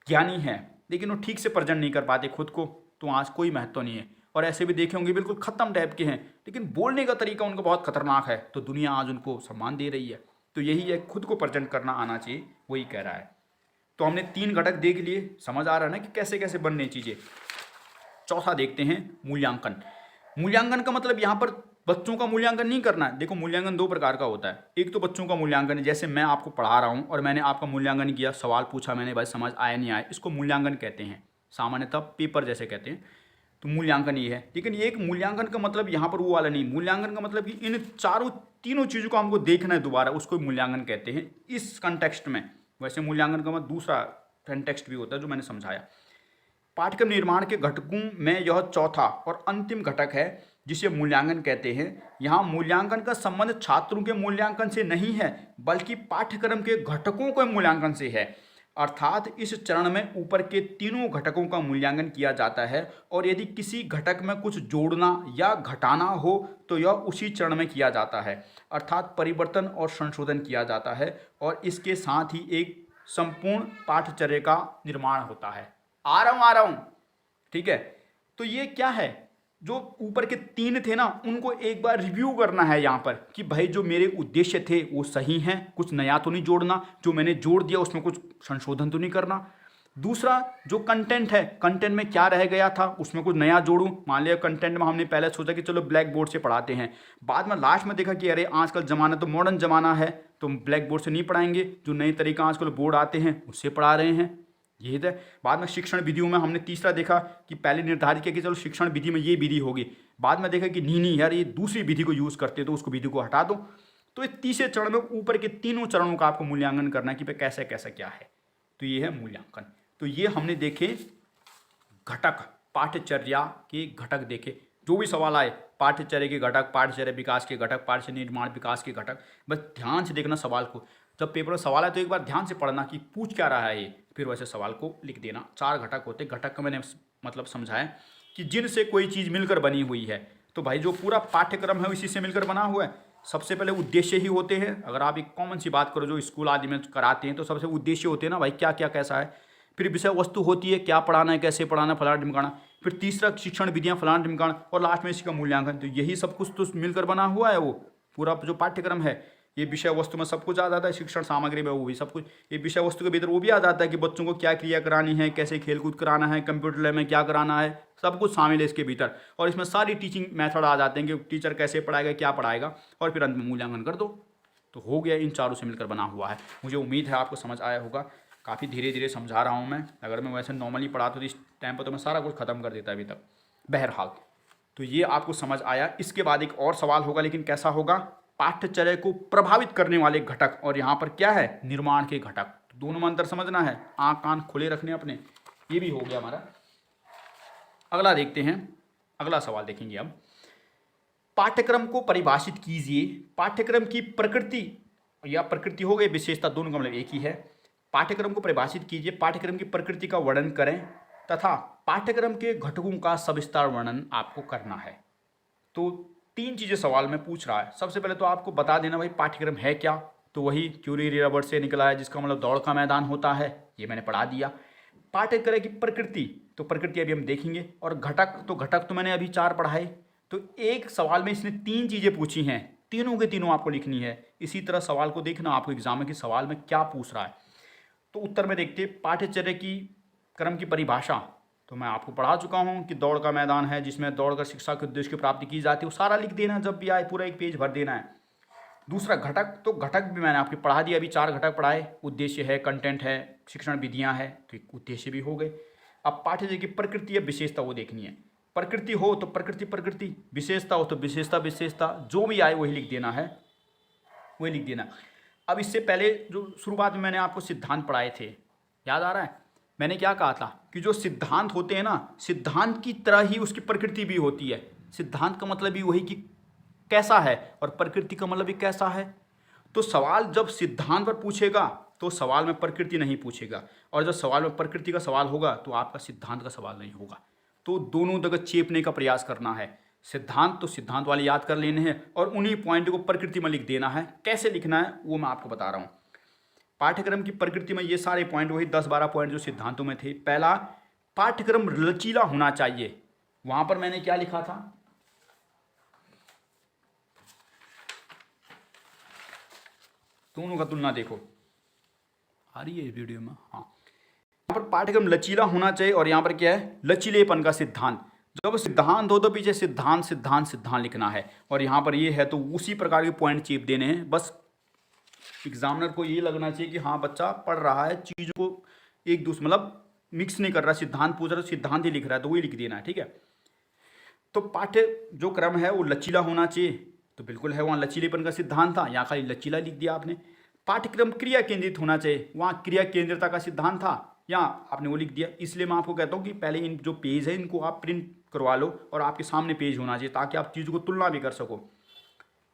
ज्ञानी हैं लेकिन वो ठीक से प्रेजेंट नहीं कर पाते खुद को, तो आज कोई महत्व नहीं है। और ऐसे भी देखे होंगे बिल्कुल खत्म टाइप के हैं, लेकिन बोलने का तरीका उनका बहुत खतरनाक है, तो दुनिया आज उनको सम्मान दे रही है। तो यही है, खुद को प्रेजेंट करना आना चाहिए, वही कह रहा है। तो हमने 3 घटक देख लिए, समझ आ रहा है ना कि कैसे कैसे बनने चीज़ें। चौथा देखते हैं, मूल्यांकन। मूल्यांकन का मतलब यहाँ पर बच्चों का मूल्यांकन नहीं करना है। देखो मूल्यांकन 2 प्रकार का होता है। एक तो बच्चों का मूल्यांकन है, जैसे मैं आपको पढ़ा रहा हूँ और मैंने आपका मूल्यांकन किया, सवाल पूछा मैंने, भाई समझ आया नहीं आया, इसको मूल्यांकन कहते हैं, सामान्यतः पेपर जैसे कहते हैं। तो मूल्यांकन ये है। लेकिन ये एक मूल्यांकन का मतलब यहाँ पर वो वाला नहीं। मूल्यांकन का मतलब कि इन तीनों चीज़ों को हमको देखना है दोबारा, उसको मूल्यांकन कहते हैं इस कंटेक्स्ट में। वैसे मूल्यांकन का मतलब दूसरा कंटेक्स्ट भी होता है जो मैंने समझाया। पाठ्यक्रम निर्माण के घटकों में यह चौथा और अंतिम घटक है जिसे मूल्यांकन कहते हैं। यहाँ मूल्यांकन का संबंध छात्रों के मूल्यांकन से नहीं है, बल्कि पाठ्यक्रम के घटकों के मूल्यांकन से है। अर्थात इस चरण में ऊपर के तीनों घटकों का मूल्यांकन किया जाता है, और यदि किसी घटक में कुछ जोड़ना या घटाना हो तो यह उसी चरण में किया जाता है। अर्थात परिवर्तन और संशोधन किया जाता है, और इसके साथ ही एक संपूर्ण पाठ्यचर्या का निर्माण होता है। आ रहा हूँ, ठीक है। तो ये क्या है, जो ऊपर के 3 थे ना, उनको एक बार रिव्यू करना है यहाँ पर कि भाई जो मेरे उद्देश्य थे वो सही हैं, कुछ नया तो नहीं जोड़ना, जो मैंने जोड़ दिया उसमें कुछ संशोधन तो नहीं करना। दूसरा जो कंटेंट है, कंटेंट में क्या रह गया था उसमें कुछ नया जोड़ूं। मान लिया कंटेंट में हमने पहले सोचा कि चलो ब्लैक बोर्ड से पढ़ाते हैं, बाद में लास्ट में देखा कि अरे आजकल ज़माना तो मॉडर्न ज़माना है, तो ब्लैक बोर्ड से नहीं पढ़ाएंगे, जो नए तरीका आजकल बोर्ड आते हैं उससे पढ़ा रहे हैं। यही था। बाद में शिक्षण विधियों में हमने तीसरा देखा कि पहले निर्धारित किया कि चलो शिक्षण विधि में ये विधि होगी, बाद में देखा कि नहीं यार ये दूसरी विधि को यूज़ करते तो उसको विधि को हटा दो। तो इस तीसरे चरण में ऊपर के तीनों चरणों का आपको मूल्यांकन करना है कि भाई कैसा कैसा क्या है। तो ये है मूल्यांकन। तो ये हमने देखे घटक, पाठ्यचर्या के घटक देखे। जो भी सवाल आए, पाठ्यचर्या के घटक, पाठ्यचर्या विकास के घटक, पाठ्यचर्या निर्माण विकास के घटक, बस ध्यान से देखना सवाल को। जब पेपर में सवाल है तो एक बार ध्यान से पढ़ना कि पूछ क्या रहा है ये, फिर वैसे सवाल को लिख देना। 4 घटक होते, घटक का मैंने मतलब समझाया कि जिनसे कोई चीज़ मिलकर बनी हुई है। तो भाई जो पूरा पाठ्यक्रम है इसी से मिलकर बना हुआ है। सबसे पहले उद्देश्य ही होते हैं। अगर आप एक कॉमन सी बात करो जो स्कूल आदि में कराते हैं, तो सबसे उद्देश्य होते हैं ना भाई, क्या क्या कैसा है। फिर विषय वस्तु होती है, क्या पढ़ाना है, कैसे पढ़ाना, फलाना ढिमकाना। फिर तीसरा शिक्षण विधियाँ, फलाना ढिमकाना, और लास्ट में इसका मूल्यांकन। तो यही सब कुछ तो मिलकर बना हुआ है वो पूरा जो पाठ्यक्रम है। ये विषय वस्तु में सब कुछ आ जाता है, शिक्षण सामग्री में वो भी सब कुछ। ये विषय वस्तु के भीतर वो भी आ जाता है कि बच्चों को क्या क्रिया करानी है, कैसे खेलकूद कराना है, कंप्यूटर लैब में क्या कराना है, सब कुछ शामिल है इसके भीतर। और इसमें सारी टीचिंग मेथड आ जाते हैं कि टीचर कैसे पढ़ाएगा, क्या पढ़ाएगा, और फिर अंत में मूल्यांकन कर दो। तो हो गया, इन चारों से मिलकर बना हुआ है। मुझे उम्मीद है आपको समझ आया होगा। काफ़ी धीरे धीरे समझा रहा हूँ मैं। अगर मैं वैसे नॉर्मली पढ़ाता तो इस टाइम पर तो मैं सारा कुछ खत्म कर देता अभी तक। बहरहाल तो ये आपको समझ आया। इसके बाद एक और सवाल होगा, लेकिन कैसा होगा, पाठ्यचर्या को प्रभावित करने वाले घटक, और यहाँ पर क्या है, निर्माण के घटक। तो दोनों में अंतर समझना है, आँख कान खुले रखने अपने। ये भी हो गया हमारा। अगला देखते हैं, अगला सवाल देखेंगे अब। पाठ्यक्रम को परिभाषित कीजिए। पाठ्यक्रम की प्रकृति या प्रकृति हो गई विशेषता, दोनों का मतलब एक ही है। पाठ्यक्रम को परिभाषित कीजिए, पाठ्यक्रम की प्रकृति का वर्णन करें तथा पाठ्यक्रम के घटकों का सविस्तार वर्णन आपको करना है। तो 3 चीज़ें सवाल में पूछ रहा है। सबसे पहले तो आपको बता देना भाई पाठ्यक्रम है क्या। तो वही क्यूरी रबड़ से निकला है, जिसका मतलब दौड़ का मैदान होता है, ये मैंने पढ़ा दिया। पाठ्यक्रम की प्रकृति, तो प्रकृति अभी हम देखेंगे। और घटक, तो घटक तो मैंने अभी 4 पढ़ाए। तो एक सवाल में इसने 3 चीज़ें पूछी हैं, तीनों के तीनों आपको लिखनी है। इसी तरह सवाल को देखना आपको एग्जाम में कि सवाल में क्या पूछ रहा है। तो उत्तर में देखते, पाठ्यचर्या की क्रम की परिभाषा तो मैं आपको पढ़ा चुका हूँ कि दौड़ का मैदान है, जिसमें दौड़कर शिक्षा के उद्देश्य की प्राप्ति की जाती है। वो सारा लिख देना, जब भी आए पूरा एक पेज भर देना है। दूसरा घटक, तो घटक भी मैंने आपको पढ़ा दिया, अभी 4 घटक पढ़ाए। उद्देश्य है, कंटेंट है, शिक्षण विधियाँ है, तो एक उद्देश्य भी हो गए। अब पाठ्यचर्या की प्रकृति या विशेषता वो देखनी है। प्रकृति हो तो प्रकृति प्रकृति, विशेषता हो तो विशेषता विशेषता, जो भी आए वही लिख देना है, वही लिख देना। अब इससे पहले जो शुरुआत में मैंने आपको सिद्धांत पढ़ाए थे, याद आ रहा है? मैंने क्या कहा था कि जो सिद्धांत होते हैं ना, सिद्धांत की तरह ही उसकी प्रकृति भी होती है। सिद्धांत का मतलब भी वही कि कैसा है, और प्रकृति का मतलब भी कैसा है। तो सवाल जब सिद्धांत पर पूछेगा तो सवाल में प्रकृति नहीं पूछेगा, और जब सवाल में प्रकृति का सवाल होगा तो आपका सिद्धांत का सवाल नहीं होगा। तो दोनों जगह चेपने का प्रयास करना है। सिद्धांत तो सिद्धांत वाले याद कर लेने हैं, और उन्हीं पॉइंट को प्रकृति में लिख देना है। कैसे लिखना है वो मैं आपको बता रहा हूँ। पाठ्यक्रम की प्रकृति में ये सारे पॉइंट, वही 10-12 पॉइंट जो सिद्धांतों में थे। पहला, पाठ्यक्रम लचीला होना चाहिए। वहां पर मैंने क्या लिखा था, दोनों का तुलना देखो, आ रही है इस वीडियो में। हाँ, यहाँ पर पाठ्यक्रम लचीला होना चाहिए, और यहाँ पर क्या है, लचीलेपन का सिद्धांत। जब सिद्धांत हो तो पीछे सिद्धांत सिद्धांत सिद्धांत लिखना है, और यहाँ पर ये है तो उसी प्रकार के पॉइंट चेप देने हैं। बस एग्जामिनर को ये लगना चाहिए कि हाँ बच्चा पढ़ रहा है, चीज़ों को एक दूसरे मतलब मिक्स नहीं कर रहा। सिद्धांत पूछ रहा है, सिद्धांत ही लिख रहा है, तो वही लिख देना है, ठीक है। तो पाठ्य जो क्रम है वो लचीला होना चाहिए, तो बिल्कुल है, वहाँ लचीलेपन का सिद्धांत था, यहाँ खाली लचीला लिख दिया आपने। पाठ्यक्रम क्रिया केंद्रित होना चाहिए, वहाँ क्रिया केंद्रितता का सिद्धांत था, यहाँ आपने वो लिख दिया। इसलिए मैं आपको कहता हूँ कि पहले इन जो पेज है इनको आप प्रिंट करवा लो, और आपके सामने पेज होना चाहिए, ताकि आप चीज़ों को तुलना भी कर सको।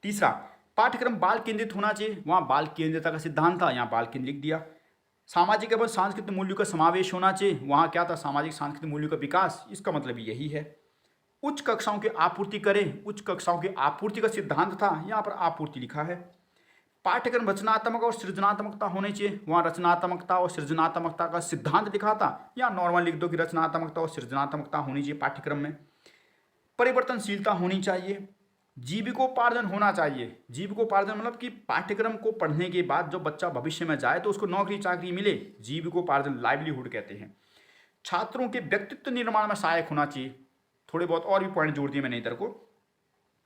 तीसरा, पाठ्यक्रम बाल केंद्रित होना चाहिए, वहाँ बाल केंद्रितता का सिद्धांत था, यहाँ बाल केंद्रित लिख दिया। सामाजिक एवं सांस्कृतिक मूल्यों का समावेश होना चाहिए, वहाँ क्या था, सामाजिक सांस्कृतिक मूल्यों का विकास, इसका मतलब यही है। उच्च कक्षाओं की आपूर्ति करें, उच्च कक्षाओं की आपूर्ति का सिद्धांत था, यहाँ पर आपूर्ति लिखा है। पाठ्यक्रम रचनात्मक और सृजनात्मकता होनी चाहिए, वहाँ रचनात्मकता और सृजनात्मकता का सिद्धांत लिखा था, यहाँ नॉर्मल लिख दो कि रचनात्मकता और सृजनात्मकता होनी चाहिए पाठ्यक्रम में। परिवर्तनशीलता होनी चाहिए, जीविकोपार्जन होना चाहिए। जीविकोपार्जन मतलब कि पाठ्यक्रम को पढ़ने के बाद जो बच्चा भविष्य में जाए तो उसको नौकरी चाकरी मिले, जीविकोपार्जन लाइवलीहुड कहते हैं। छात्रों के व्यक्तित्व निर्माण में सहायक होना चाहिए। थोड़े बहुत और भी पॉइंट जोड़ दिए मैंने इधर को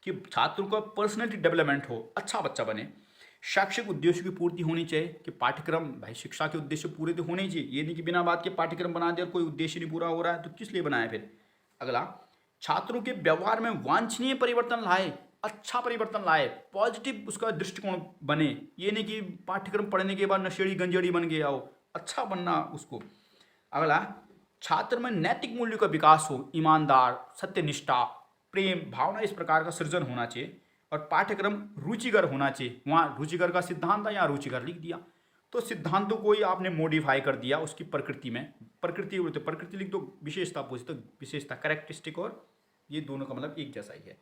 कि छात्रों का पर्सनैलिटी डेवलपमेंट हो, अच्छा बच्चा बने। शैक्षिक उद्देश्य की पूर्ति होनी चाहिए कि पाठ्यक्रम, भाई शिक्षा के उद्देश्य पूरे तो होने चाहिए, ये नहीं कि बिना बात के पाठ्यक्रम बना दिया और कोई उद्देश्य नहीं पूरा हो रहा है तो किस लिए बनाया फिर। अगला, छात्रों के व्यवहार में वांछनीय परिवर्तन लाए, अच्छा परिवर्तन लाए, पॉजिटिव उसका दृष्टिकोण बने। ये नहीं कि पाठ्यक्रम पढ़ने के बाद नशेड़ी गंजेड़ी बन गया हो, अच्छा बनना उसको। अगला, छात्र में नैतिक मूल्यों का विकास हो, ईमानदार, सत्यनिष्ठा, प्रेम भावना, इस प्रकार का सृजन होना चाहिए। और पाठ्यक्रम रुचिकर होना चाहिए। वहाँ रुचिकर का सिद्धांत था, यहाँ रुचिकर लिख दिया। तो सिद्धांतों को ही आपने मॉडिफाई कर दिया उसकी प्रकृति में। प्रकृति बोलते प्रकृति लिख दो, विशेषता पूछे तो विशेषता, कैरेक्टरिस्टिक, और ये दोनों का मतलब एक जैसा ही है।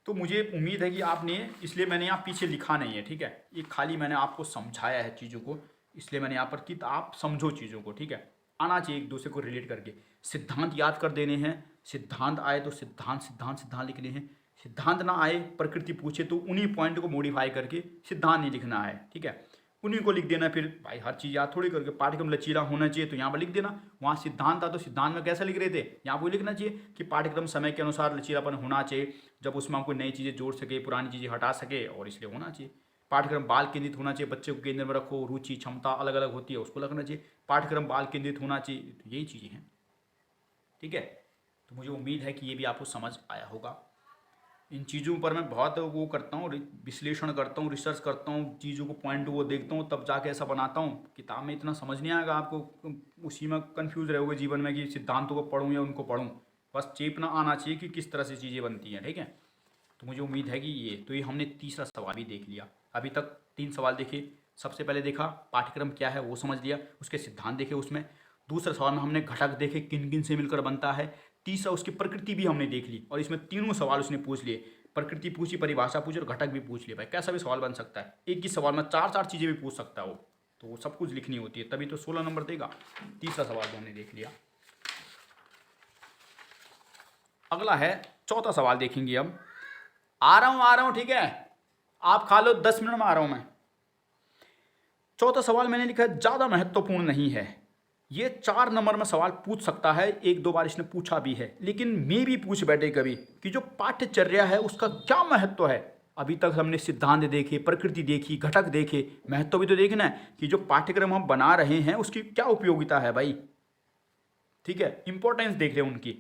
तो मुझे उम्मीद है कि आपने, इसलिए मैंने यहाँ पीछे लिखा नहीं है, ठीक है, ये खाली मैंने आपको समझाया है चीज़ों को, इसलिए मैंने यहाँ पर कि आप समझो चीज़ों को, ठीक है। आना चाहिए एक दूसरे को रिलेट करके, सिद्धांत याद कर देने हैं, सिद्धांत आए तो सिद्धांत सिद्धांत सिद्धांत लिखने हैं, सिद्धांत ना आए प्रकृति पूछे तो उन्हीं पॉइंट को मॉडिफाई करके सिद्धांत नहीं लिखना है, ठीक है, उन्हीं को लिख देना। फिर भाई हर चीज़ याद थोड़ी करके, पाठ्यक्रम लचीला होना चाहिए तो यहाँ पर लिख देना। वहाँ सिद्धांत था तो सिद्धांत में कैसे लिख रहे थे, यहाँ पर लिखना चाहिए कि पाठ्यक्रम समय के अनुसार लचीलापन होना चाहिए, जब उसमें हम कोई नई चीज़ें जोड़ सके, पुरानी चीज़ें हटा सके, और इसलिए होना चाहिए। पाठ्यक्रम बाल केंद्रित होना चाहिए, बच्चे को केंद्र में रखो, रुचि क्षमता अलग अलग होती है उसको लगना चाहिए, पाठ्यक्रम बाल केंद्रित होना चाहिए, तो यही चीज़ें हैं, ठीक है। तो मुझे उम्मीद है कि ये भी आपको समझ आया होगा। इन चीज़ों पर मैं बहुत वो करता हूँ, विश्लेषण करता हूँ, रिसर्च करता हूँ, चीज़ों को पॉइंट वो देखता हूँ, तब जाके ऐसा बनाता हूँ। किताब में इतना समझ नहीं आएगा आपको, उसी में कन्फ्यूज़ रहोगे जीवन में कि सिद्धांतों को पढ़ूँ या उनको पढ़ूँ। बस चेपना आना चाहिए कि किस तरह से चीज़ें बनती हैं, ठीक है। तो मुझे उम्मीद है कि ये हमने तीसरा सवाल भी देख लिया। अभी तक 3 सवाल देखे। सबसे पहले देखा पाठ्यक्रम क्या है वो समझ लिया, उसके सिद्धांत देखे उसमें। दूसरे सवाल में हमने घटक देखे किन किन से मिलकर बनता है। तीसरा उसकी प्रकृति भी हमने देख ली, और इसमें तीनों सवाल उसने पूछ लिए, प्रकृति पूछी, परिभाषा पूछी और घटक भी पूछ लिए। भाई कैसा भी सवाल बन सकता है, एक ही सवाल में 4 चीज़ें भी पूछ सकता है वो, तो वो सब कुछ लिखनी होती है, तभी तो 16 नंबर देगा। तीसरा सवाल तो हमने देख लिया। अगला है चौथा सवाल, देखेंगे अब। आ रहा हूँ, ठीक है, आप खा लो, 10 मिनट में आ रहा हूँ मैं। चौथा सवाल मैंने लिखा है ज़्यादा महत्वपूर्ण नहीं है, ये 4 नंबर में सवाल पूछ सकता है, 1-2 बार इसने पूछा भी है, लेकिन मैं भी पूछ बैठे कभी कि जो पाठ्यचर्या है उसका क्या महत्व है। अभी तक हमने सिद्धांत देखे, प्रकृति देखी, घटक देखे, महत्व भी तो देखना है कि जो पाठ्यक्रम हम बना रहे हैं उसकी क्या उपयोगिता है भाई, ठीक है, इंपॉर्टेंस देख रहे हैं उनकी।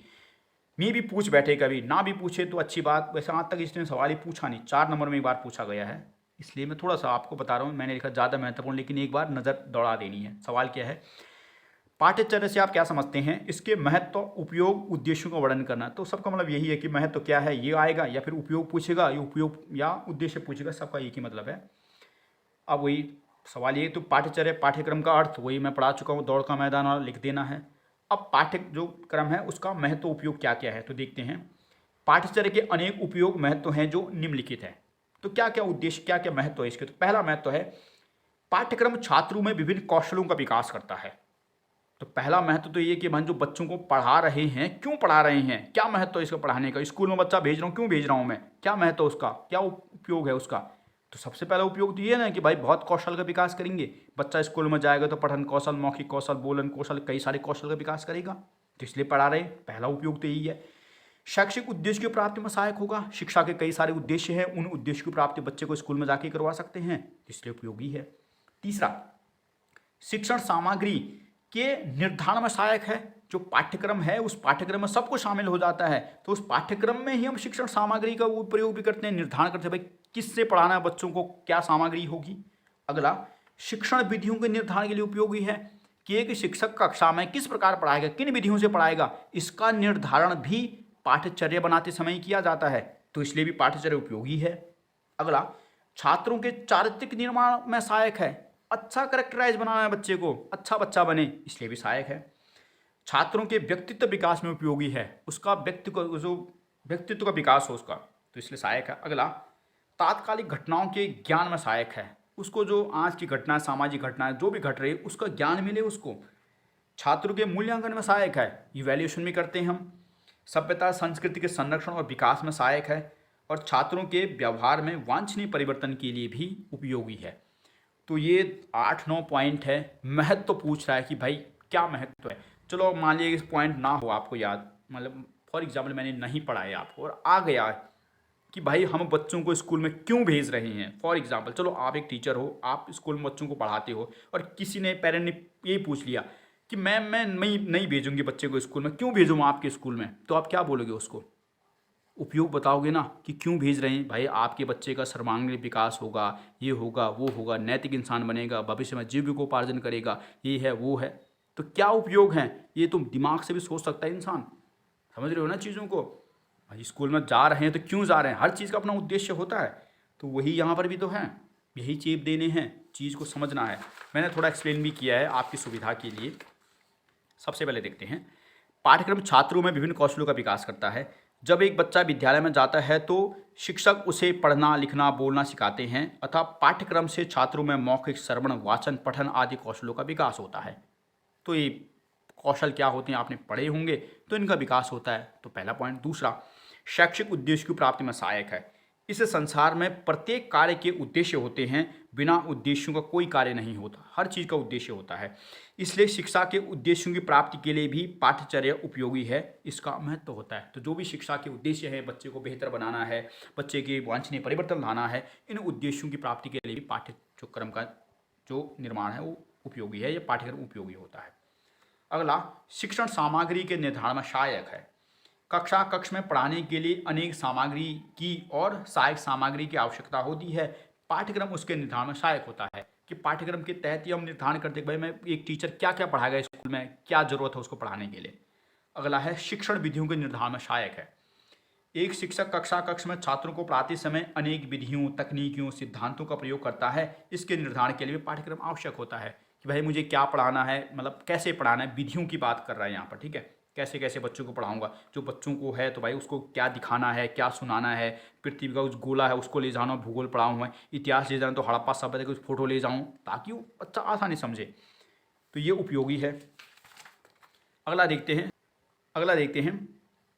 मैं भी पूछ बैठे कभी, ना भी पूछे तो अच्छी बात। वैसे आज तक इसने सवाल ही पूछा नहीं, 4 नंबर में एक बार पूछा गया है, इसलिए मैं थोड़ा सा आपको बता रहा हूँ। मैंने लिखा ज़्यादा महत्वपूर्ण, लेकिन एक बार नज़र दौड़ा देनी है। सवाल क्या है, पाठ्यचर्या से आप क्या समझते हैं, इसके महत्व, उपयोग, उद्देश्यों का वर्णन करना। तो सबका मतलब यही है कि महत्व क्या है ये आएगा, या फिर उपयोग पूछेगा, ये उपयोग या उद्देश्य पूछेगा, सबका एक ही मतलब है। अब वही सवाल ये, तो पाठ्यचर्या पाठ्यक्रम का अर्थ वही मैं पढ़ा चुका हूँ, दौड़ का मैदान और लिख देना है। अब पाठ्य जो क्रम है उसका महत्व उपयोग क्या क्या है, तो देखते हैं। पाठ्यचर्या के अनेक उपयोग महत्व हैं जो निम्नलिखित है। तो क्या क्या उद्देश्य, क्या क्या महत्व है इसके। तो पहला महत्व है पाठ्यक्रम छात्रों में विभिन्न कौशलों का विकास करता है। तो पहला महत्व तो ये कि हम जो बच्चों को पढ़ा रहे हैं, क्यों पढ़ा रहे हैं, क्या महत्व है इसका पढ़ाने का। स्कूल में बच्चा भेज रहा हूँ, क्यों भेज रहा हूँ मैं, क्या महत्व उसका, क्या उपयोग है उसका। तो सबसे पहला उपयोग तो ये ना कि भाई बहुत कौशल का विकास करेंगे। बच्चा स्कूल में जाएगा तो पठन कौशल, मौखिक कौशल, बोलन कौशल, कई सारे कौशल का विकास करेगा, तो इसलिए पढ़ा रहे। पहला उपयोग तो यही है। शैक्षिक उद्देश्य की प्राप्ति में सहायक होगा। शिक्षा के कई सारे उद्देश्य हैं, उन उद्देश्य की प्राप्ति बच्चे को स्कूल में जाके करवा सकते हैं, इसलिए उपयोगी है। तीसरा, शिक्षण सामग्री के निर्धारण में सहायक है। जो पाठ्यक्रम है उस पाठ्यक्रम में सब कुछ शामिल हो जाता है, तो उस पाठ्यक्रम में ही हम शिक्षण सामग्री का प्रयोग भी करते हैं, निर्धारण करते हैं भाई किससे पढ़ाना है बच्चों को, क्या सामग्री होगी। अगला, शिक्षण विधियों के निर्धारण के लिए उपयोगी है कि एक शिक्षक कक्षा में किस प्रकार पढ़ाएगा, किन विधियों से पढ़ाएगा, इसका निर्धारण भी पाठ्यचर्या बनाते समय किया जाता है, तो इसलिए भी पाठ्यचर्या उपयोगी है। अगला, छात्रों के चारित्रिक निर्माण में सहायक है। अच्छा करेक्टराइज बनाना है बच्चे को, अच्छा बच्चा बने, इसलिए भी सहायक है। छात्रों के व्यक्तित्व विकास में उपयोगी है, उसका व्यक्तित्व का विकास हो उसका, तो इसलिए सहायक है। अगला, तात्कालिक घटनाओं के ज्ञान में सहायक है। उसको जो आज की घटना, सामाजिक घटनाएं जो भी घट रही है उसका ज्ञान मिले उसको। छात्रों के मूल्यांकन में सहायक है, इवैल्यूएशन भी करते हैं हम। सभ्यता संस्कृति के संरक्षण और विकास में सहायक है, और छात्रों के व्यवहार में वांछनीय परिवर्तन के लिए भी उपयोगी है। तो ये 8-9 पॉइंट है। महत्व पूछ रहा है कि भाई क्या महत्व है। चलो मान लीजिए इस पॉइंट ना हो आपको याद, मतलब फॉर एग्जाम्पल मैंने नहीं पढ़ाया आपको और आ गया कि भाई हम बच्चों को स्कूल में क्यों भेज रहे हैं। फॉर एग्जाम्पल चलो आप एक टीचर हो, आप स्कूल में बच्चों को पढ़ाते हो, और किसी ने पेरेंट ने यही पूछ लिया कि मैम मैं नहीं भेजूंगी बच्चे को स्कूल में, क्यों भेजूँ आपके स्कूल में, तो आप क्या बोलोगे उसको, उपयोग बताओगे ना कि क्यों भेज रहे हैं। भाई आपके बच्चे का सर्वांगीण विकास होगा, ये होगा वो होगा, नैतिक इंसान बनेगा, भविष्य में जीविकोपार्जन करेगा, ये है वो है, तो क्या उपयोग है ये तुम दिमाग से भी सोच सकता है इंसान। समझ रहे हो ना चीज़ों को। भाई स्कूल में जा रहे हैं तो क्यों जा रहे हैं, हर चीज़ का अपना उद्देश्य होता है। तो वही यहाँ पर भी तो है, यही चेप देने हैं, चीज़ को समझना है। मैंने थोड़ा एक्सप्लेन भी किया है आपकी सुविधा के लिए। सबसे पहले देखते हैं, पाठ्यक्रम छात्रों में विभिन्न कौशलों का विकास करता है। जब एक बच्चा विद्यालय में जाता है तो शिक्षक उसे पढ़ना, लिखना, बोलना सिखाते हैं, अतः पाठ्यक्रम से छात्रों में मौखिक, श्रवण, वाचन, पठन आदि कौशलों का विकास होता है। तो ये कौशल क्या होते हैं आपने पढ़े होंगे, तो इनका विकास होता है। तो पहला पॉइंट। दूसरा, शैक्षिक उद्देश्य की प्राप्ति में सहायक है। इस संसार में प्रत्येक कार्य के उद्देश्य होते हैं, बिना उद्देश्यों का कोई कार्य नहीं होता, हर चीज़ का उद्देश्य होता है। इसलिए शिक्षा के उद्देश्यों की प्राप्ति के लिए भी पाठ्यचर्या उपयोगी है, इसका महत्व होता है। तो जो भी शिक्षा के उद्देश्य है, बच्चे को बेहतर बनाना है, बच्चे के वांछनीय परिवर्तन लाना है, इन उद्देश्यों की प्राप्ति के लिए भी पाठ्यक्रम का जो निर्माण है वो उपयोगी है, या पाठ्यक्रम उपयोगी होता है। अगला, शिक्षण सामग्री के निर्धारण में सहायक है। कक्ष में पढ़ाने के लिए अनेक सामग्री की और सहायक सामग्री की आवश्यकता होती है। पाठ्यक्रम उसके निर्धारण में सहायक होता है कि पाठ्यक्रम के तहत ही हम निर्धारण करते हैं कि भाई मैं एक टीचर क्या क्या पढ़ाएगा स्कूल में, क्या जरूरत है उसको पढ़ाने के लिए। अगला है, शिक्षण विधियों के निर्धारण में सहायक है। एक शिक्षक कक्ष में छात्रों को पढ़ाते समय अनेक विधियों, तकनीकियों, सिद्धांतों का प्रयोग करता है। इसके निर्धारण के लिए पाठ्यक्रम आवश्यक होता है कि भाई मुझे क्या पढ़ाना है, मतलब कैसे पढ़ाना है, विधियों की बात कर रहा है यहाँ पर, ठीक है। कैसे कैसे बच्चों को पढ़ाऊंगा, जो बच्चों को है तो भाई उसको क्या दिखाना है, क्या सुनाना है, पृथ्वी का उस गोला है उसको ले जाना, भूगोल पढ़ाऊँ मैं, इतिहास ले जाना तो हड़प्पा सभ्यता की उस फोटो ले जाऊँ, ताकि वो बच्चा आसानी समझे। तो ये उपयोगी है। अगला देखते हैं,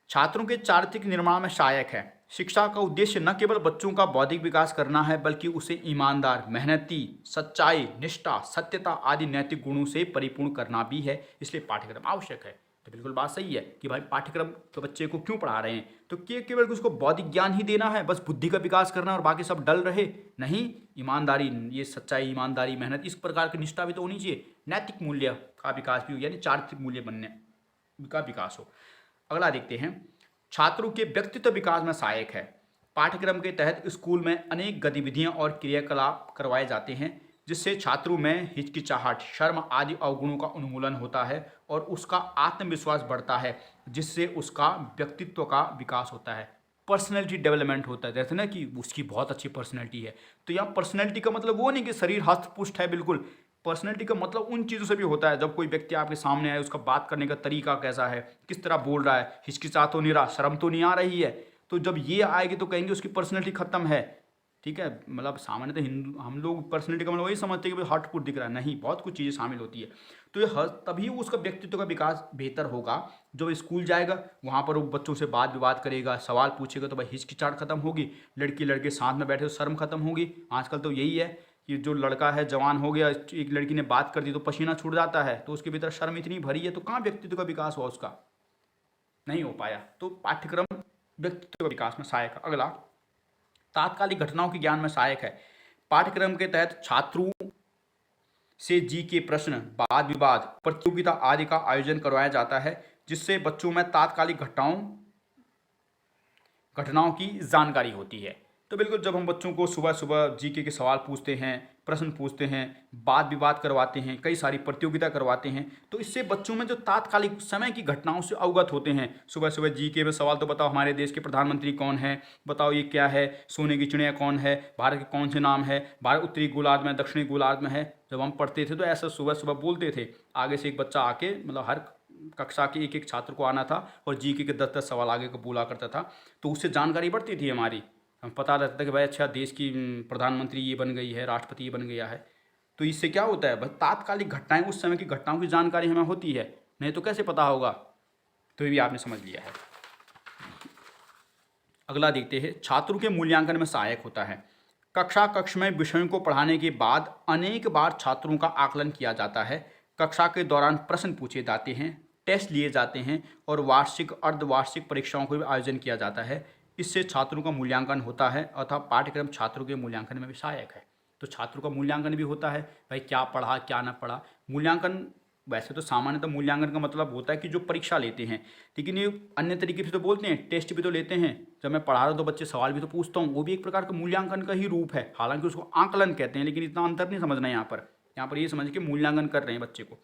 छात्रों के चारित्रिक निर्माण में सहायक है। शिक्षा का उद्देश्य न केवल बच्चों का बौद्धिक विकास करना है, बल्कि उसे ईमानदार, मेहनती, सच्चाई, निष्ठा, सत्यता आदि नैतिक गुणों से परिपूर्ण करना भी है। इसलिए पाठ्यक्रम आवश्यक है। तो बिल्कुल बात सही है कि भाई पाठ्यक्रम तो बच्चे को क्यों पढ़ा रहे हैं, तो केवल उसको बौद्धिक ज्ञान ही देना है, बस बुद्धि का विकास करना और बाकी सब डल रहे नहीं। ईमानदारी, ये सच्चाई, ईमानदारी, मेहनत, इस प्रकार की निष्ठा भी तो होनी चाहिए। नैतिक मूल्य का विकास भी हो, यानी चारित्रिक मूल्य बनने का विकास हो। अगला देखते हैं, छात्रों के व्यक्तित्व विकास में सहायक है। पाठ्यक्रम के तहत स्कूल में अनेक गतिविधियां और क्रियाकलाप करवाए जाते हैं, जिससे छात्रों में हिचकिचाहट, शर्म आदि अवगुणों का उन्मूलन होता है और उसका आत्मविश्वास बढ़ता है, जिससे उसका व्यक्तित्व का विकास होता है, पर्सनैलिटी डेवलपमेंट होता है। जैसे ना कि उसकी बहुत अच्छी पर्सनैलिटी है, तो यहाँ पर्सनैलिटी का मतलब वो नहीं कि शरीर हष्ट पुष्ट है, बिल्कुल। पर्सनैलिटी का मतलब उन चीज़ों से भी होता है, जब कोई व्यक्ति आपके सामने आए, उसका बात करने का तरीका कैसा है, किस तरह बोल रहा है, हिचकिचा तो नहीं रहा, शर्म तो नहीं आ रही है। तो जब ये आएगी तो कहेंगे उसकी पर्सनैलिटी खत्म है, ठीक है। मतलब सामान्य तो हिंदू हम लोग पर्सनैलिटी का मतलब वही समझते हैं कि भाई हॉटपुट दिख रहा है, नहीं, बहुत कुछ चीज़ें शामिल होती है। तो ये तभी उसका व्यक्तित्व का विकास बेहतर होगा जब स्कूल जाएगा, वहाँ पर वो बच्चों से बात विवाद करेगा, सवाल पूछेगा, तो भाई हिचकिचाहट खत्म होगी, लड़की लड़के साथ में बैठे तो शर्म खत्म होगी। आजकल तो यही है कि जो लड़का है जवान हो गया, एक लड़की ने बात कर दी तो पसीना छूट जाता है, तो उसके भीतर शर्म इतनी भरी है, तो कहाँ व्यक्तित्व का विकास हुआ, उसका नहीं हो पाया। तो पाठ्यक्रम व्यक्तित्व का विकास में सहायक है। अगला, तात्कालिक घटनाओं के ज्ञान में सहायक है। पाठ्यक्रम के तहत छात्रों से जीके प्रश्न, वाद विवाद, प्रतियोगिता आदि का आयोजन करवाया जाता है, जिससे बच्चों में तात्कालिक घटनाओं की जानकारी होती है। तो बिल्कुल, जब हम बच्चों को सुबह सुबह जीके के सवाल पूछते हैं, प्रश्न पूछते हैं, वाद विवाद करवाते हैं, कई सारी प्रतियोगिता करवाते हैं, तो इससे बच्चों में जो तात्कालिक समय की घटनाओं से अवगत होते हैं। सुबह सुबह जीके में सवाल, तो बताओ हमारे देश के प्रधानमंत्री कौन है, बताओ ये क्या है, सोने की चिड़िया कौन है, भारत के कौन से नाम है, भारत उत्तरी गोलार्ध में, दक्षिणी गोलार्ध में है। जब हम पढ़ते थे तो ऐसा सुबह सुबह बोलते थे, आगे से एक बच्चा आके, मतलब हर कक्षा के एक एक छात्र को आना था और जीके के 10-10 सवाल आगे को बोला करता था, तो उससे जानकारी बढ़ती थी हमारी। हम पता रहता था कि भाई अच्छा, देश की प्रधानमंत्री ये बन गई है, राष्ट्रपति ये बन गया है। तो इससे क्या होता है, बस तात्कालिक घटनाएं, उस समय की घटनाओं की जानकारी हमें होती है, नहीं तो कैसे पता होगा। तो ये भी आपने समझ लिया है। अगला देखते हैं, छात्रों के मूल्यांकन में सहायक होता है। कक्ष में विषयों को पढ़ाने के बाद अनेक बार छात्रों का आकलन किया जाता है। कक्षा के दौरान प्रश्न पूछे जाते हैं, टेस्ट लिए जाते हैं और वार्षिक, अर्धवार्षिक परीक्षाओं का भी आयोजन किया जाता है। इससे छात्रों का मूल्यांकन होता है, अतः पाठ्यक्रम छात्रों के मूल्यांकन में भी सहायक है। तो छात्रों का मूल्यांकन भी होता है, भाई क्या पढ़ा क्या ना पढ़ा। मूल्यांकन, वैसे तो सामान्यतः मूल्यांकन का मतलब होता है कि जो परीक्षा लेते हैं, लेकिन ये अन्य तरीके से तो बोलते हैं, टेस्ट भी तो लेते हैं। जब मैं पढ़ा रहा हूँ तो बच्चे सवाल भी तो पूछता हूँ, वो भी एक प्रकार का मूल्यांकन का ही रूप है। हालांकि उसको आकलन कहते हैं, लेकिन इतना अंतर नहीं समझना यहाँ पर। यहाँ पर ये समझ के मूल्यांकन कर रहे हैं बच्चे को।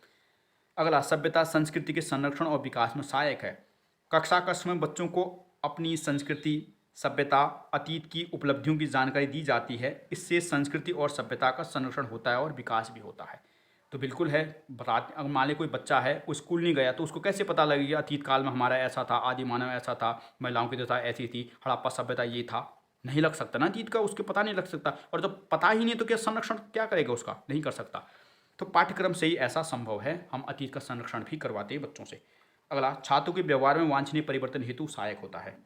अगला, सभ्यता संस्कृति के संरक्षण और विकास में सहायक है। कक्षा में बच्चों को अपनी संस्कृति, सभ्यता, अतीत की उपलब्धियों की जानकारी दी जाती है। इससे संस्कृति और सभ्यता का संरक्षण होता है और विकास भी होता है। तो बिल्कुल है, बता, अगर मान ले कोई बच्चा है वो स्कूल नहीं गया तो उसको कैसे पता लगेगा अतीत काल में हमारा ऐसा था, आदि मानव ऐसा था, महिलाओं की दशा ऐसी थी, हड़प्पा सभ्यता ये था। नहीं लग सकता ना अतीत का, उसके पता नहीं लग सकता। और जब पता ही नहीं तो क्या संरक्षण क्या करेगा उसका, नहीं कर सकता। तो पाठ्यक्रम से ही ऐसा संभव है, हम अतीत का संरक्षण भी करवाते हैं बच्चों से। अगला, छात्रों के व्यवहार में वांछनीय परिवर्तन हेतु सहायक होता है।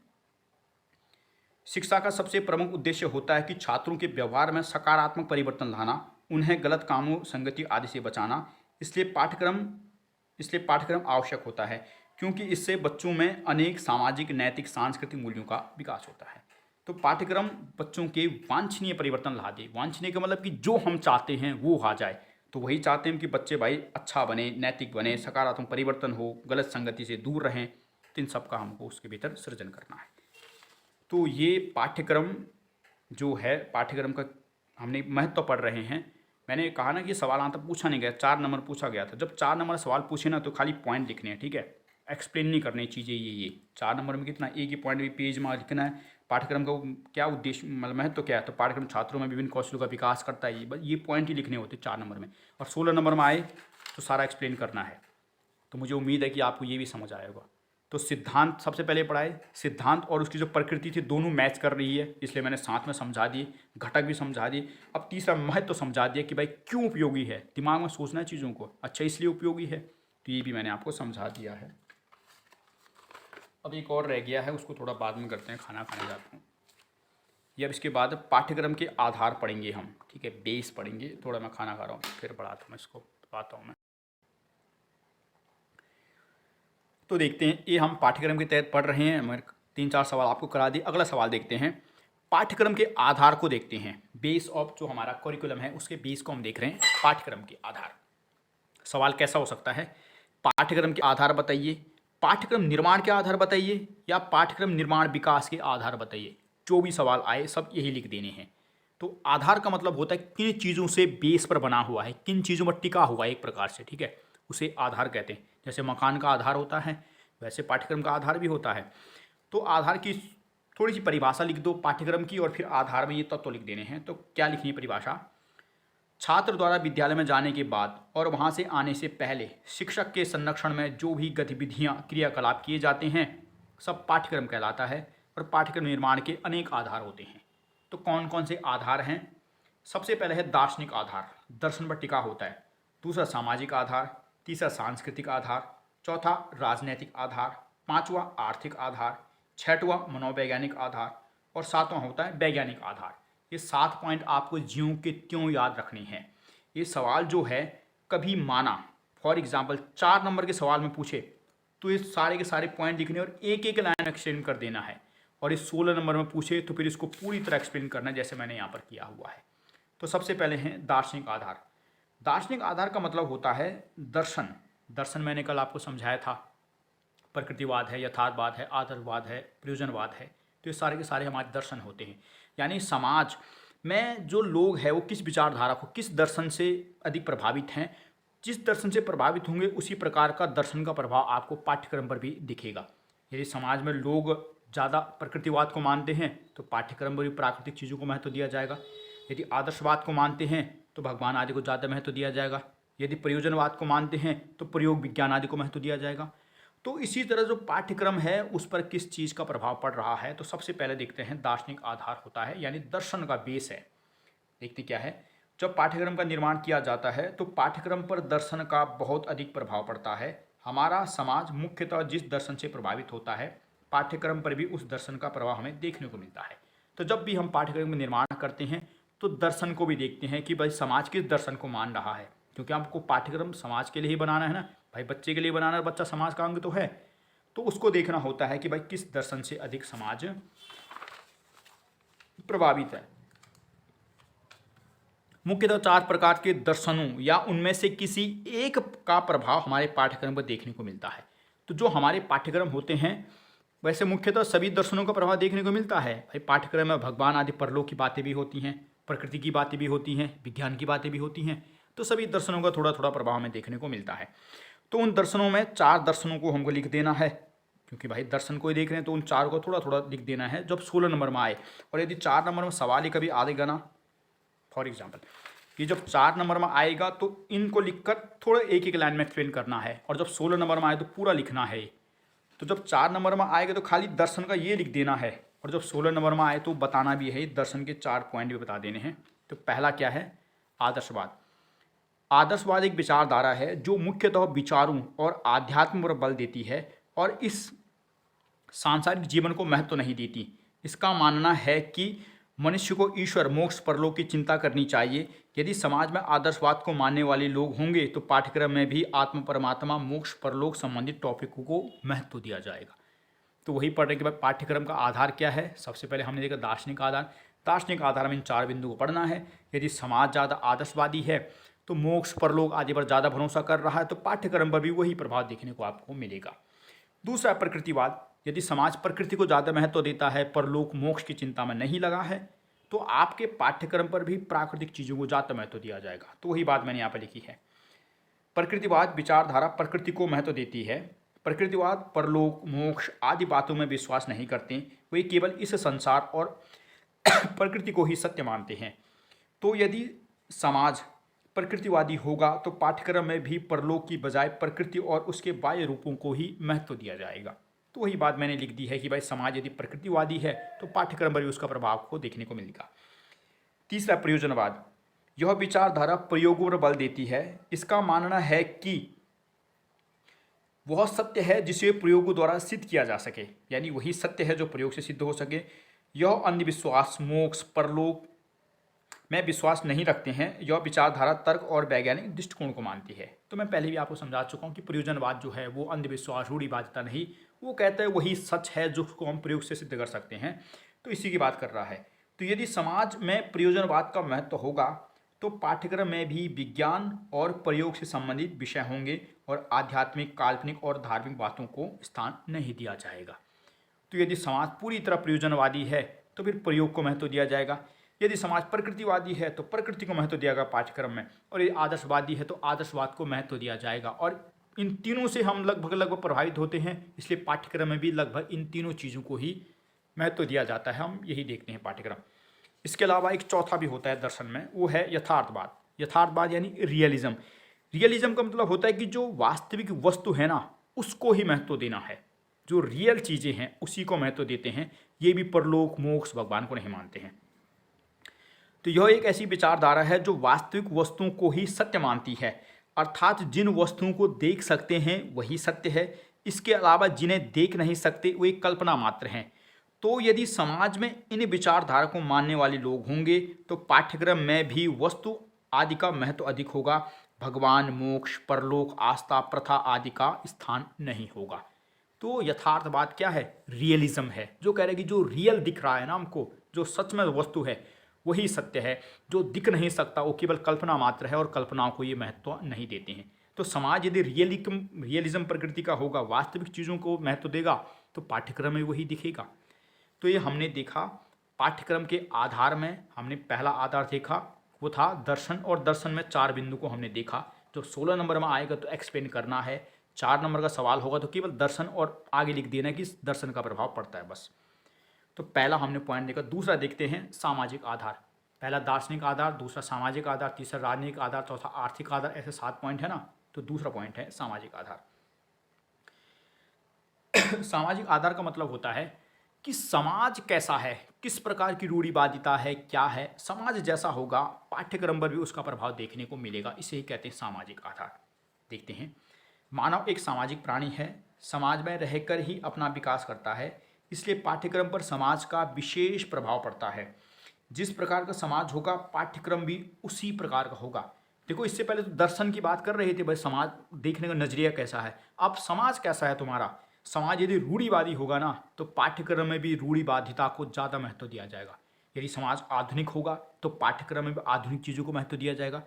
शिक्षा का सबसे प्रमुख उद्देश्य होता है कि छात्रों के व्यवहार में सकारात्मक परिवर्तन लाना, उन्हें गलत कामों, संगति आदि से बचाना। इसलिए पाठ्यक्रम आवश्यक होता है, क्योंकि इससे बच्चों में अनेक सामाजिक, नैतिक, सांस्कृतिक मूल्यों का विकास होता है। तो पाठ्यक्रम बच्चों के वांछनीय परिवर्तन ला दे। वांछनीय का मतलब कि जो हम चाहते हैं वो आ जाए। तो वही चाहते हैं कि बच्चे भाई अच्छा बने, नैतिक बने, सकारात्मक परिवर्तन हो, गलत संगति से दूर रहें। तो इन सब का हमको उसके भीतर सृजन करना है। तो ये पाठ्यक्रम जो है, पाठ्यक्रम का हमने महत्व पढ़ रहे हैं। मैंने कहा ना कि सवाल आता पूछा नहीं गया, 4 नंबर पूछा गया था। जब 4 नंबर सवाल पूछे ना तो खाली पॉइंट लिखने हैं, ठीक है, एक्सप्लेन नहीं करनी चीज़ें। ये 4 नंबर में कितना, एक ही पॉइंट भी पेज में लिखना है। पाठ्यक्रम का क्या उद्देश्य, मतलब महत्व क्या है, तो पाठ्यक्रम छात्रों में विभिन्न कौशलों का विकास करता है। ये पॉइंट ही लिखने होते 4 नंबर में। और 16 नंबर में आए तो सारा एक्सप्लेन करना है। तो मुझे उम्मीद है कि आपको ये भी समझ आया होगा। तो सिद्धांत सबसे पहले पढ़ाए, सिद्धांत और उसकी जो प्रकृति थी दोनों मैच कर रही है, इसलिए मैंने साथ में समझा दिए, घटक भी समझा दिए। अब तीसरा महत्व तो समझा दिया कि भाई क्यों उपयोगी है, दिमाग में सोचना है चीज़ों को, अच्छा इसलिए उपयोगी है, तो ये भी मैंने आपको समझा दिया है। अब एक और रह गया है, उसको थोड़ा बाद में करते हैं, खाना खाने जाता हूँ। ये अब इसके बाद पाठ्यक्रम के आधार पढ़ेंगे हम, ठीक है, बेस पढ़ेंगे। थोड़ा मैं खाना खा रहा हूँ, फिर पढ़ाता हूँ, इसको बताता हूँ मैं। तो देखते हैं, ये हम पाठ्यक्रम के तहत पढ़ रहे हैं। मैंने 3-4 सवाल आपको करा दिए। अगला सवाल देखते हैं, पाठ्यक्रम के आधार को देखते हैं। बेस ऑफ जो हमारा करिकुलम है उसके बेस को हम देख रहे हैं, पाठ्यक्रम के आधार। सवाल कैसा हो सकता है, पाठ्यक्रम के आधार बताइए, पाठ्यक्रम निर्माण के आधार बताइए, या पाठ्यक्रम निर्माण विकास के आधार बताइए। जो भी सवाल आए सब यही लिख देने हैं। तो आधार का मतलब होता है किन चीज़ों से बेस पर बना हुआ है, किन चीज़ों पर टिका हुआ है एक प्रकार से, ठीक है, उसे आधार कहते हैं। जैसे मकान का आधार होता है वैसे पाठ्यक्रम का आधार भी होता है। तो आधार की थोड़ी सी परिभाषा लिख दो पाठ्यक्रम की, और फिर आधार में ये तत्व लिख देने हैं। तो क्या लिखनी है परिभाषा, छात्र द्वारा विद्यालय में जाने के बाद और वहाँ से आने से पहले शिक्षक के संरक्षण में जो भी गतिविधियाँ, क्रियाकलाप किए जाते हैं सब पाठ्यक्रम कहलाता है। और पाठ्यक्रम निर्माण के अनेक आधार होते हैं। तो कौन कौन से आधार हैं, सबसे पहले है दार्शनिक आधार, दर्शन पर टिका होता है। दूसरा सामाजिक आधार, तीसरा सांस्कृतिक आधार, चौथा राजनैतिक आधार, पांचवा आर्थिक आधार, छठवां मनोवैज्ञानिक आधार, और सातवां होता है वैज्ञानिक आधार। ये 7 पॉइंट आपको ज्यों के त्यों याद रखने हैं। ये सवाल जो है कभी माना, फॉर एग्जाम्पल 4 नंबर के सवाल में पूछे तो ये सारे के सारे पॉइंट लिखने और एक एक लाइन एक्सप्लेन कर देना है। और इस 16 नंबर में पूछे तो फिर इसको पूरी तरह एक्सप्लेन करना है, जैसे मैंने यहाँ पर किया हुआ है। तो सबसे पहले हैं दार्शनिक आधार। दार्शनिक आधार का मतलब होता है दर्शन। दर्शन मैंने कल आपको समझाया था, प्रकृतिवाद है, यथार्थवाद है, आदर्शवाद है, प्रयोजनवाद है। तो ये सारे के सारे हमारे दर्शन होते हैं। यानी समाज में जो लोग हैं वो किस विचारधारा को, किस दर्शन से अधिक प्रभावित हैं, जिस दर्शन से प्रभावित होंगे उसी प्रकार का दर्शन का प्रभाव आपको पाठ्यक्रम पर भी दिखेगा। यदि समाज में लोग ज़्यादा प्रकृतिवाद को मानते हैं तो पाठ्यक्रम पर भी प्राकृतिक चीज़ों को महत्व दिया जाएगा। यदि आदर्शवाद को मानते हैं तो भगवान आदि को ज़्यादा महत्व दिया जाएगा। यदि प्रयोजनवाद को मानते हैं तो प्रयोग विज्ञान आदि को महत्व दिया जाएगा। तो इसी तरह जो पाठ्यक्रम है उस पर किस चीज़ का प्रभाव पड़ रहा है, तो सबसे पहले देखते हैं दार्शनिक आधार होता है, यानी दर्शन का बेस है। देखते क्या है, जब पाठ्यक्रम का निर्माण किया जाता है तो पाठ्यक्रम पर दर्शन का बहुत अधिक प्रभाव पड़ता है। हमारा समाज मुख्यतः जिस दर्शन से प्रभावित होता है पाठ्यक्रम पर भी उस दर्शन का प्रभाव हमें देखने को मिलता है। तो जब भी हम पाठ्यक्रम का निर्माण करते हैं तो दर्शन को भी देखते हैं कि भाई समाज किस दर्शन को मान रहा है, क्योंकि आपको पाठ्यक्रम समाज के लिए ही बनाना है ना भाई, बच्चे के लिए बनाना है, बच्चा समाज का अंग तो है। तो उसको देखना होता है कि भाई किस दर्शन से अधिक समाज प्रभावित है। मुख्यतः 4 प्रकार के दर्शनों या उनमें से किसी एक का प्रभाव हमारे पाठ्यक्रम पर देखने को मिलता है। तो जो हमारे पाठ्यक्रम होते हैं वैसे मुख्यतः सभी दर्शनों का प्रभाव देखने को मिलता है। भाई पाठ्यक्रम में भगवान आदि परलोक की बातें भी होती हैं, प्रकृति की बातें भी होती हैं, विज्ञान की बातें भी होती हैं। तो सभी दर्शनों का थोड़ा थोड़ा प्रभाव हमें देखने को मिलता है। तो उन दर्शनों में 4 दर्शनों को हमको लिख देना है। क्योंकि भाई दर्शन को ही देख रहे हैं तो उन चार को थोड़ा थोड़ा लिख देना है जब 16 नंबर में आए। और यदि 4 नंबर में सवाल ही कभी आएगा ना, फॉर एग्जाम्पल कि जब 4 नंबर में आएगा तो इनको लिखकर थोड़ा एक एक लाइन में एक्सप्लेन करना है, और जब 16 नंबर में आए तो पूरा लिखना है। तो जब 4 नंबर में आएगा तो खाली दर्शन का ये लिख देना है, और जब 16 नंबर में आए तो बताना भी है, दर्शन के 4 पॉइंट भी बता देने हैं। तो पहला क्या है? आदर्शवाद। आदर्शवाद एक विचारधारा है जो मुख्यतः विचारों और आध्यात्म पर बल देती है और इस सांसारिक जीवन को महत्व नहीं देती। इसका मानना है कि मनुष्य को ईश्वर, मोक्ष, परलोक की चिंता करनी चाहिए। यदि समाज में आदर्शवाद को मानने वाले लोग होंगे तो पाठ्यक्रम में भी आत्म, परमात्मा, मोक्ष, परलोक संबंधित टॉपिकों को महत्व दिया जाएगा। तो वही पढ़ने के बाद पाठ्यक्रम का आधार क्या है? सबसे पहले हमने देखा दार्शनिक आधार। दार्शनिक आधार में इन 4 बिंदु को पढ़ना है। यदि समाज ज़्यादा आदर्शवादी है तो मोक्ष, परलोक आदि पर ज़्यादा भरोसा कर रहा है तो पाठ्यक्रम पर भी वही प्रभाव देखने को आपको मिलेगा। दूसरा प्रकृतिवाद। यदि समाज प्रकृति को ज़्यादा महत्व देता है, परलोक, मोक्ष की चिंता में नहीं लगा है, तो आपके पाठ्यक्रम पर भी प्राकृतिक चीज़ों को ज़्यादा महत्व दिया जाएगा। तो वही बात मैंने यहाँ पर लिखी है। प्रकृतिवाद विचारधारा प्रकृति को महत्व देती है। प्रकृतिवाद परलोक, मोक्ष आदि बातों में विश्वास नहीं करते, वे केवल इस संसार और प्रकृति को ही सत्य मानते हैं। तो यदि समाज प्रकृतिवादी होगा तो पाठ्यक्रम में भी परलोक की बजाय प्रकृति और उसके बाह्य रूपों को ही महत्व दिया जाएगा। तो वही बात मैंने लिख दी है कि भाई समाज यदि प्रकृतिवादी है तो पाठ्यक्रम पर भी उसका प्रभाव को देखने को मिलेगा। तीसरा प्रयोजनवाद। यह विचारधारा प्रयोगों पर बल देती है। इसका मानना है कि वह सत्य है जिसे प्रयोगों द्वारा सिद्ध किया जा सके, यानी वही सत्य है जो प्रयोग से सिद्ध हो सके। यह अंधविश्वास, मोक्ष, परलोक में विश्वास नहीं रखते हैं। यह विचारधारा तर्क और वैज्ञानिक दृष्टिकोण को मानती है। तो मैं पहले भी आपको समझा चुका हूँ कि प्रयोजनवाद जो है वो अंधविश्वास, रूढ़िवादिता नहीं, वो कहता है वही सच है जो उसको हम प्रयोग से सिद्ध कर सकते हैं। तो इसी की बात कर रहा है। तो यदि समाज में प्रयोजनवाद का महत्व होगा तो पाठ्यक्रम में भी विज्ञान और प्रयोग से संबंधित विषय होंगे और आध्यात्मिक, काल्पनिक और धार्मिक बातों को स्थान नहीं दिया जाएगा। तो यदि समाज पूरी तरह प्रयोजनवादी है तो फिर प्रयोग को महत्व दिया जाएगा। यदि समाज प्रकृतिवादी है तो प्रकृति को महत्व दिया जाएगा पाठ्यक्रम में, और यदि आदर्शवादी है तो आदर्शवाद को महत्व दिया जाएगा। और इन तीनों से हम लगभग प्रभावित होते हैं, इसलिए पाठ्यक्रम में भी लगभग इन तीनों चीज़ों को ही महत्व दिया जाता है। हम यही देखते हैं पाठ्यक्रम। इसके अलावा एक चौथा भी होता है दर्शन में, वो है यथार्थवाद। यथार्थवाद यानी रियलिज्म। रियलिज्म का मतलब होता है कि जो वास्तविक वस्तु है ना उसको ही महत्व देना है, जो रियल चीज़ें हैं उसी को महत्व देते हैं। ये भी परलोक, मोक्ष, भगवान को नहीं मानते हैं। तो यह एक ऐसी विचारधारा है जो वास्तविक वस्तुओं को ही सत्य मानती है, अर्थात जिन वस्तुओं को देख सकते हैं वही सत्य है, इसके अलावा जिन्हें देख नहीं सकते वे कल्पना मात्र हैं। तो यदि समाज में इन विचारधारा को मानने वाले लोग होंगे तो पाठ्यक्रम में भी वस्तु आदि का महत्व अधिक होगा, भगवान, मोक्ष, परलोक, आस्था, प्रथा आदि का स्थान नहीं होगा। तो यथार्थवाद क्या है? रियलिज्म है, जो कह रहे हैं कि जो रियल दिख रहा है ना हमको, जो सच में वस्तु है वही सत्य है, जो दिख नहीं सकता वो केवल कल्पना मात्र है और कल्पनाओं को ये महत्व नहीं देते हैं। तो समाज यदि रियलिज्म प्रकृति का होगा, वास्तविक चीज़ों को महत्व देगा, तो पाठ्यक्रम में वही दिखेगा। तो ये हमने देखा पाठ्यक्रम के आधार में। हमने पहला आधार देखा वो था दर्शन, और दर्शन में 4 बिंदु को हमने देखा। जो 16 नंबर में आएगा तो एक्सप्लेन करना है, 4 नंबर का सवाल होगा तो केवल दर्शन और आगे लिख देना है कि दर्शन का प्रभाव पड़ता है, बस। तो पहला हमने पॉइंट देखा। दूसरा देखते हैं सामाजिक आधार। पहला दार्शनिक आधार, दूसरा सामाजिक आधार, तीसरा राजनीतिक आधार, चौथा आर्थिक आधार। ऐसे 7 पॉइंट है ना। तो दूसरा पॉइंट है सामाजिक आधार। सामाजिक आधार का मतलब होता है कि समाज कैसा है, किस प्रकार की रूढ़िवादिता है, क्या है। समाज जैसा होगा पाठ्यक्रम पर भी उसका प्रभाव देखने को मिलेगा, इसे ही कहते हैं सामाजिक आधार। देखते हैं। मानव एक सामाजिक प्राणी है, समाज में रहकर ही अपना विकास करता है, इसलिए पाठ्यक्रम पर समाज का विशेष प्रभाव पड़ता है। जिस प्रकार का समाज होगा पाठ्यक्रम भी उसी प्रकार का होगा। देखो, इससे पहले तो दर्शन की बात कर रहे थे, भाई समाज देखने का नजरिया कैसा है। अब समाज कैसा है तुम्हारा। समाज यदि रूढ़िवादी होगा ना तो पाठ्यक्रम में भी रूढ़िवादिता को ज़्यादा महत्व दिया जाएगा। यदि समाज आधुनिक होगा तो पाठ्यक्रम में भी आधुनिक चीज़ों को महत्व दिया जाएगा।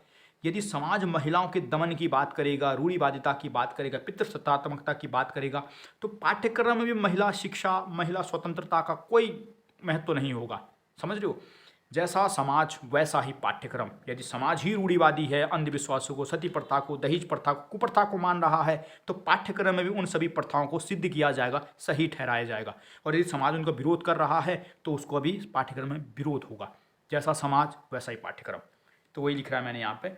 यदि समाज महिलाओं के दमन की बात करेगा, रूढ़िवादिता की बात करेगा, पितृसत्तात्मकता की बात करेगा, तो पाठ्यक्रम में भी महिला शिक्षा, महिला स्वतंत्रता का कोई महत्व नहीं होगा। समझ रहे हो। जैसा समाज वैसा ही पाठ्यक्रम। यदि समाज ही रूढ़िवादी है, अंधविश्वासों को, सती प्रथा को, दहेज प्रथा को, कुप्रथा को मान रहा है, तो पाठ्यक्रम में भी उन सभी प्रथाओं को सिद्ध किया जाएगा, सही ठहराया जाएगा। और यदि समाज उनका विरोध कर रहा है तो उसको भी पाठ्यक्रम में विरोध होगा। जैसा समाज वैसा ही पाठ्यक्रम। तो वही लिख रहा है मैंने यहाँ पे।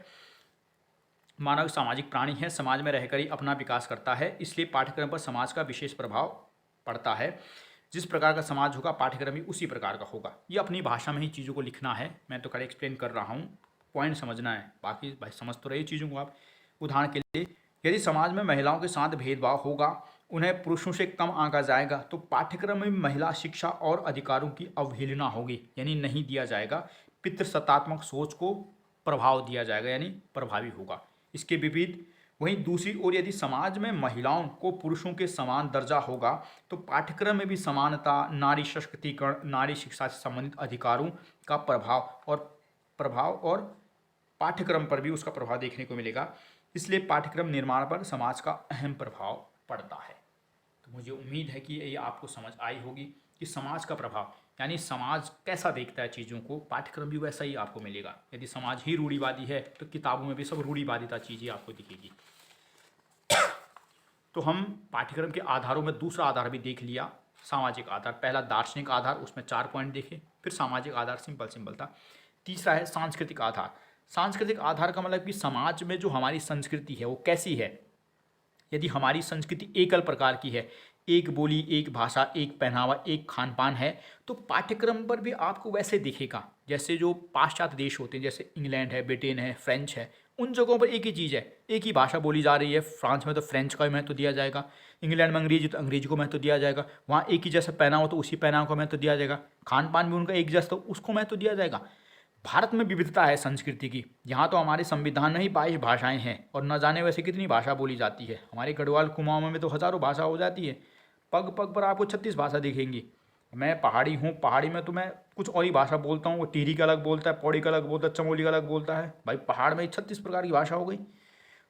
मानव सामाजिक प्राणी है, समाज में रहकर ही अपना विकास करता है, इसलिए पाठ्यक्रम पर समाज का विशेष प्रभाव पड़ता है। जिस प्रकार का समाज होगा पाठ्यक्रम भी उसी प्रकार का होगा। ये अपनी भाषा में ही चीज़ों को लिखना है, मैं तो खड़े एक्सप्लेन कर रहा हूँ, पॉइंट समझना है, बाकी भाई समझ तो रही चीज़ों को आप। उदाहरण के लिए, यदि समाज में महिलाओं के साथ भेदभाव होगा, उन्हें पुरुषों से कम आंका जाएगा, तो पाठ्यक्रम में महिला शिक्षा और अधिकारों की अवहेलना होगी, यानी नहीं दिया जाएगा। पितृसत्तात्मक सोच को प्रभाव दिया जाएगा, यानी प्रभावी होगा। इसके विपरीत वहीं दूसरी ओर यदि समाज में महिलाओं को पुरुषों के समान दर्जा होगा, तो पाठ्यक्रम में भी समानता, नारी सशक्तिकरण, नारी शिक्षा से संबंधित अधिकारों का प्रभाव और पाठ्यक्रम पर भी उसका प्रभाव देखने को मिलेगा। इसलिए पाठ्यक्रम निर्माण पर समाज का अहम प्रभाव पड़ता है। तो मुझे उम्मीद है कि ये आपको समझ आई होगी कि समाज का प्रभाव, यानी समाज कैसा देखता है चीज़ों को, पाठ्यक्रम भी वैसा ही आपको मिलेगा। यदि समाज ही रूढ़िवादी है तो किताबों में भी सब रूढ़िवादिता चीज़ें आपको दिखेगी। तो हम पाठ्यक्रम के आधारों में दूसरा आधार भी देख लिया, सामाजिक आधार। पहला दार्शनिक आधार, उसमें 4 पॉइंट देखे। फिर सामाजिक आधार सिंपल था। तीसरा है सांस्कृतिक आधार। सांस्कृतिक आधार का मतलब कि समाज में जो हमारी संस्कृति है वो कैसी है। यदि हमारी संस्कृति एकल प्रकार की है, एक बोली, एक भाषा, एक पहनावा, एक खान पान है, तो पाठ्यक्रम पर भी आपको वैसे दिखेगा जैसे जो पाश्चात्य देश होते हैं, जैसे इंग्लैंड है, ब्रिटेन है, फ्रेंच है, उन जगहों पर एक ही चीज़ है, एक ही भाषा बोली जा रही है। फ्रांस में तो फ्रेंच का महत्व दिया जाएगा, इंग्लैंड में अंग्रेजी तो अंग्रेजी को महत्व दिया जाएगा, वहाँ एक ही जैसा पहनावा तो उसी पहनावा को महत्व दिया जाएगा, खान पान भी उनका एक जैसा तो उसको महत्व दिया जाएगा। भारत में विविधता है संस्कृति की। यहाँ तो हमारे संविधान में ही 22 भाषाएं हैं और न जाने वैसे कितनी भाषा बोली जाती है। हमारे गढ़वाल कुमाऊं में तो हज़ारों भाषा हो जाती है, पग पग पर आपको 36 भाषा दिखेंगी। मैं पहाड़ी हूँ, पहाड़ी में तो मैं कुछ और ही भाषा बोलता हूँ, वो टिहरी का अलग बोलता है, पौड़ी का अलग बोलता है, चमोली का अलग बोलता है। भाई पहाड़ में 36 प्रकार की भाषा हो गई।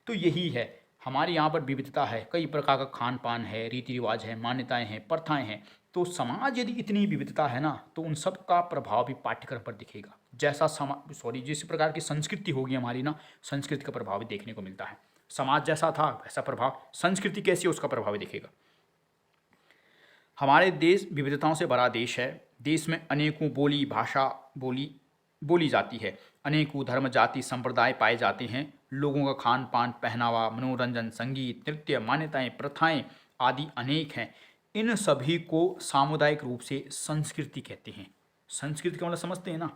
तो यही है, हमारे यहाँ पर विविधता है, कई प्रकार का खान पान है, रीति रिवाज है, मान्यताएं हैं, प्रथाएं हैं। तो समाज यदि इतनी विविधता है ना, तो उन सब का प्रभाव भी पाठ्यक्रम पर दिखेगा। जिस प्रकार की संस्कृति होगी हमारी ना, संस्कृति का प्रभाव भी देखने को मिलता है। समाज जैसा था वैसा प्रभाव, संस्कृति कैसी है उसका प्रभाव भी दिखेगा। हमारे देश विविधताओं से भरा देश है। देश में अनेकों बोली, भाषा बोली जाती है, अनेकों धर्म, जाति, संप्रदाय पाए जाते हैं। लोगों का खान पान, पहनावा, मनोरंजन, संगीत, नृत्य, मान्यताएं, प्रथाएं आदि अनेक हैं। इन सभी को सामुदायिक रूप से संस्कृति कहते हैं। संस्कृति का मतलब समझते हैं ना,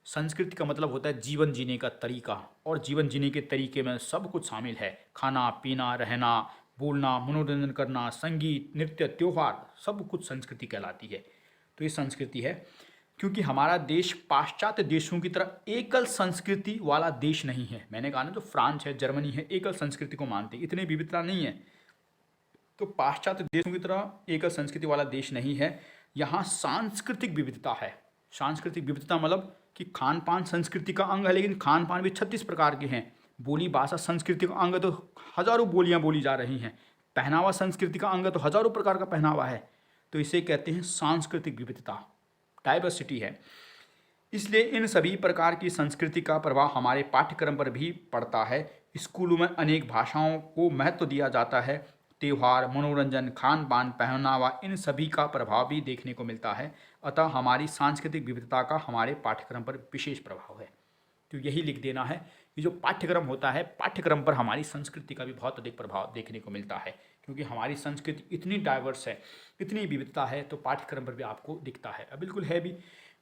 संस्कृति का मतलब होता है जीवन जीने का तरीका, और जीवन जीने के तरीके में सब कुछ शामिल है। खाना पीना, रहना, बोलना, मनोरंजन करना, संगीत, नृत्य, त्योहार, सब कुछ संस्कृति कहलाती है। तो ये संस्कृति है। क्योंकि हमारा देश पाश्चात्य देशों की तरह एकल संस्कृति वाला देश नहीं है। मैंने कहा ना, जो फ्रांस है, जर्मनी है, एकल संस्कृति को मानते हैं, इतनी विविधता नहीं है। तो पाश्चात्य देशों की तरह एकल संस्कृति वाला देश नहीं है। यहाँ सांस्कृतिक विविधता है। सांस्कृतिक विविधता मतलब कि खान पान संस्कृति का अंग है, लेकिन खान पान भी 36 प्रकार के हैं। बोली भाषा संस्कृति का अंग है, तो हजारों बोलियां बोली जा रही हैं। पहनावा संस्कृति का अंग है, तो हजारों प्रकार का पहनावा है। तो इसे कहते हैं सांस्कृतिक विविधता, डाइवर्सिटी है। इसलिए इन सभी प्रकार की संस्कृति का प्रभाव हमारे पाठ्यक्रम पर भी पड़ता है। स्कूलों में अनेक भाषाओं को महत्व दिया जाता है। त्यौहार, मनोरंजन, खान पान, पहनावा, इन सभी का प्रभाव भी देखने को मिलता है। अतः हमारी सांस्कृतिक विविधता का हमारे पाठ्यक्रम पर विशेष प्रभाव है। तो यही लिख देना है कि जो पाठ्यक्रम होता है, पाठ्यक्रम पर हमारी संस्कृति का भी बहुत अधिक प्रभाव देखने को मिलता है। क्योंकि हमारी संस्कृति इतनी डाइवर्स है, इतनी विविधता है, तो पाठ्यक्रम पर भी आपको दिखता है। अब बिल्कुल है भी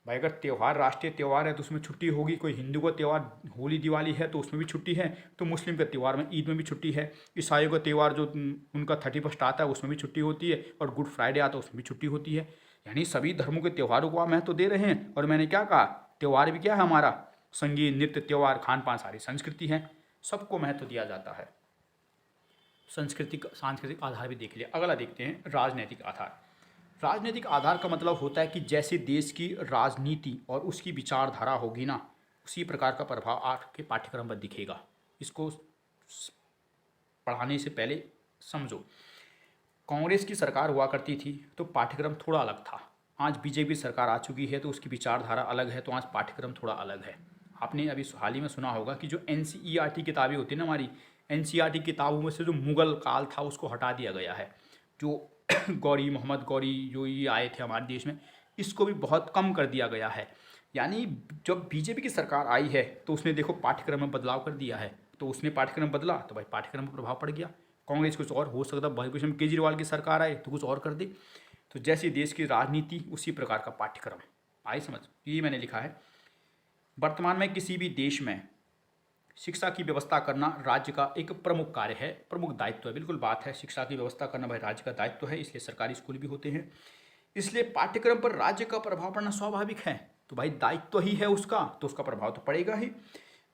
भाई। अगर त्यौहार राष्ट्रीय त्यौहार है तो उसमें छुट्टी होगी। कोई हिंदू का त्यौहार होली दिवाली है तो उसमें भी छुट्टी है। तो मुस्लिम का त्यौहार में ईद में भी छुट्टी है। ईसाइयों का त्यौहार जो उनका 31 आता है उसमें भी छुट्टी होती है, और गुड फ्राइडे आता है उसमें भी छुट्टी होती है। यानी सभी धर्मों के त्योहारों को आप महत्व दे रहे हैं। और मैंने क्या कहा, त्यौहार भी क्या है हमारा, संगीत, नृत्य, त्यौहार, खान पान, सारी संस्कृति है, सबको महत्व दिया जाता है। सांस्कृतिक आधार भी देख लिया। अगला देखते हैं राजनीतिक आधार। राजनीतिक आधार का मतलब होता है कि जैसे देश की राजनीति और उसकी विचारधारा होगी ना, उसी प्रकार का प्रभाव आपके पाठ्यक्रम पर दिखेगा। इसको पढ़ाने से पहले समझो। कांग्रेस की सरकार हुआ करती थी तो पाठ्यक्रम थोड़ा अलग था। आज बीजेपी सरकार आ चुकी है तो उसकी विचारधारा अलग है, तो आज पाठ्यक्रम थोड़ा अलग है। आपने अभी हाल ही में सुना होगा कि जो एनसीईआरटी किताबें होती है ना हमारी, एनसीईआरटी किताबों में से जो मुगल काल था उसको हटा दिया गया है। जो गौरी मोहम्मद गौरी जो ये आए थे हमारे देश में, इसको भी बहुत कम कर दिया गया है। यानी जब बीजेपी की सरकार आई है तो उसने देखो पाठ्यक्रम में बदलाव कर दिया है, तो उसने पाठ्यक्रम बदला तो भाई पाठ्यक्रम पर प्रभाव पड़ गया। कांग्रेस कुछ और हो सकता, भविष्य में केजरीवाल की सरकार आए तो कुछ और कर दे। तो जैसी देश की राजनीति उसी प्रकार का पाठ्यक्रम। आई समझ? ये मैंने लिखा है, वर्तमान में किसी भी देश में शिक्षा की व्यवस्था करना राज्य का एक प्रमुख कार्य है, प्रमुख दायित्व है। बिल्कुल बात है, शिक्षा की व्यवस्था करना भाई राज्य का दायित्व है, इसलिए सरकारी स्कूल भी होते हैं। इसलिए पाठ्यक्रम पर राज्य का प्रभाव पड़ना स्वाभाविक है। तो भाई दायित्व ही है उसका, तो उसका प्रभाव तो पड़ेगा ही।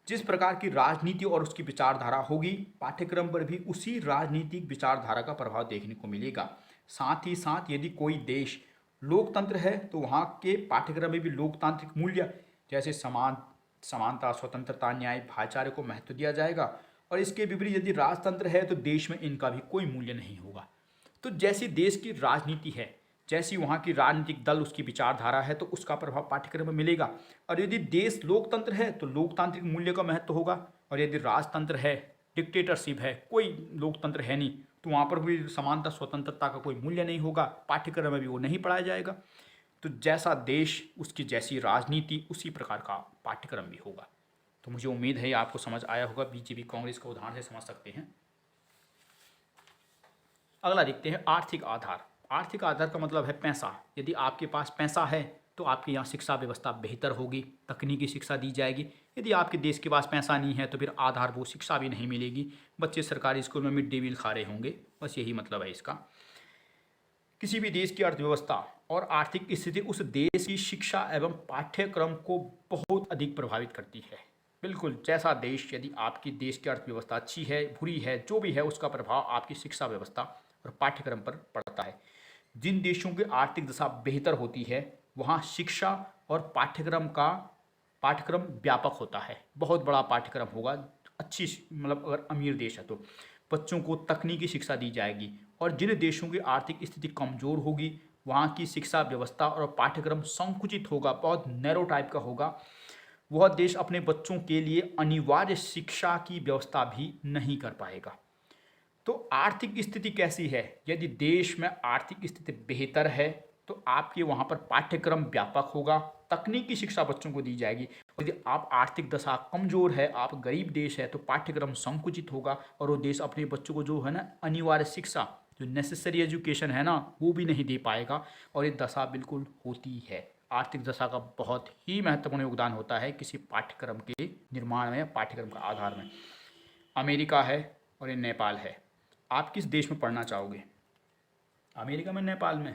जिस प्रकार की राजनीति और उसकी विचारधारा होगी, पाठ्यक्रम पर भी उसी राजनीतिक विचारधारा का प्रभाव देखने को मिलेगा। साथ ही साथ यदि कोई देश लोकतंत्र है तो वहाँ के पाठ्यक्रम में भी लोकतांत्रिक मूल्य जैसे समानता, स्वतंत्रता, न्याय, भाईचारे को महत्व दिया जाएगा। और इसके विपरीत यदि राजतंत्र है तो देश में इनका भी कोई मूल्य नहीं होगा। तो जैसी देश की राजनीति है, जैसी वहाँ की राजनीतिक दल, उसकी विचारधारा है, तो उसका प्रभाव पाठ्यक्रम में मिलेगा। और यदि देश लोकतंत्र है तो लोकतांत्रिक मूल्य का महत्व होगा, और यदि राजतंत्र है, डिक्टेटरशिप है, कोई लोकतंत्र है नहीं, तो वहाँ पर भी समानता, स्वतंत्रता का कोई मूल्य नहीं होगा, पाठ्यक्रम में भी वो नहीं पढ़ाया जाएगा। तो जैसा देश उसकी जैसी राजनीति उसी प्रकार का पाठ्यक्रम भी होगा। तो मुझे उम्मीद है आपको समझ आया होगा, बीजेपी कांग्रेस का उदाहरण से समझ सकते हैं। अगला देखते हैं आर्थिक आधार। आर्थिक आधार का मतलब है पैसा। यदि आपके पास पैसा है तो आपके यहाँ शिक्षा व्यवस्था बेहतर होगी, तकनीकी शिक्षा दी जाएगी। यदि आपके देश के पास पैसा नहीं है तो फिर आधारभूत शिक्षा भी नहीं मिलेगी, बच्चे सरकारी स्कूल में मिड डे मील खा रहे होंगे। बस यही मतलब है इसका। किसी भी देश की अर्थव्यवस्था और आर्थिक स्थिति उस देश की शिक्षा एवं पाठ्यक्रम को बहुत अधिक प्रभावित करती है। बिल्कुल, जैसा देश, यदि आपकी देश की अर्थव्यवस्था अच्छी है, बुरी है, जो भी है, उसका प्रभाव आपकी शिक्षा व्यवस्था और पाठ्यक्रम पर पड़ता है। जिन देशों की आर्थिक दशा बेहतर होती है वहाँ शिक्षा और पाठ्यक्रम व्यापक होता है, बहुत बड़ा पाठ्यक्रम होगा। अच्छी मतलब अगर अमीर देश है तो बच्चों को तकनीकी शिक्षा दी जाएगी। और जिन देशों की आर्थिक स्थिति कमज़ोर होगी वहाँ की शिक्षा व्यवस्था और पाठ्यक्रम संकुचित होगा, बहुत नैरो टाइप का होगा। वह देश अपने बच्चों के लिए अनिवार्य शिक्षा की व्यवस्था भी नहीं कर पाएगा। तो आर्थिक स्थिति कैसी है? यदि देश में आर्थिक स्थिति बेहतर है तो आपके वहाँ पर पाठ्यक्रम व्यापक होगा, तकनीकी शिक्षा बच्चों को दी जाएगी। यदि आप आर्थिक दशा कमज़ोर है, आप गरीब देश है, तो पाठ्यक्रम संकुचित होगा और वो देश अपने बच्चों को जो है ना अनिवार्य शिक्षा, जो नेसेसरी एजुकेशन है ना, वो भी नहीं दे पाएगा। और ये दशा बिल्कुल होती है। आर्थिक दशा का बहुत ही महत्वपूर्ण योगदान होता है किसी पाठ्यक्रम के निर्माण में, पाठ्यक्रम का आधार में। अमेरिका है और ये नेपाल है। आप किस देश में पढ़ना चाहोगे? अमेरिका में, नेपाल में?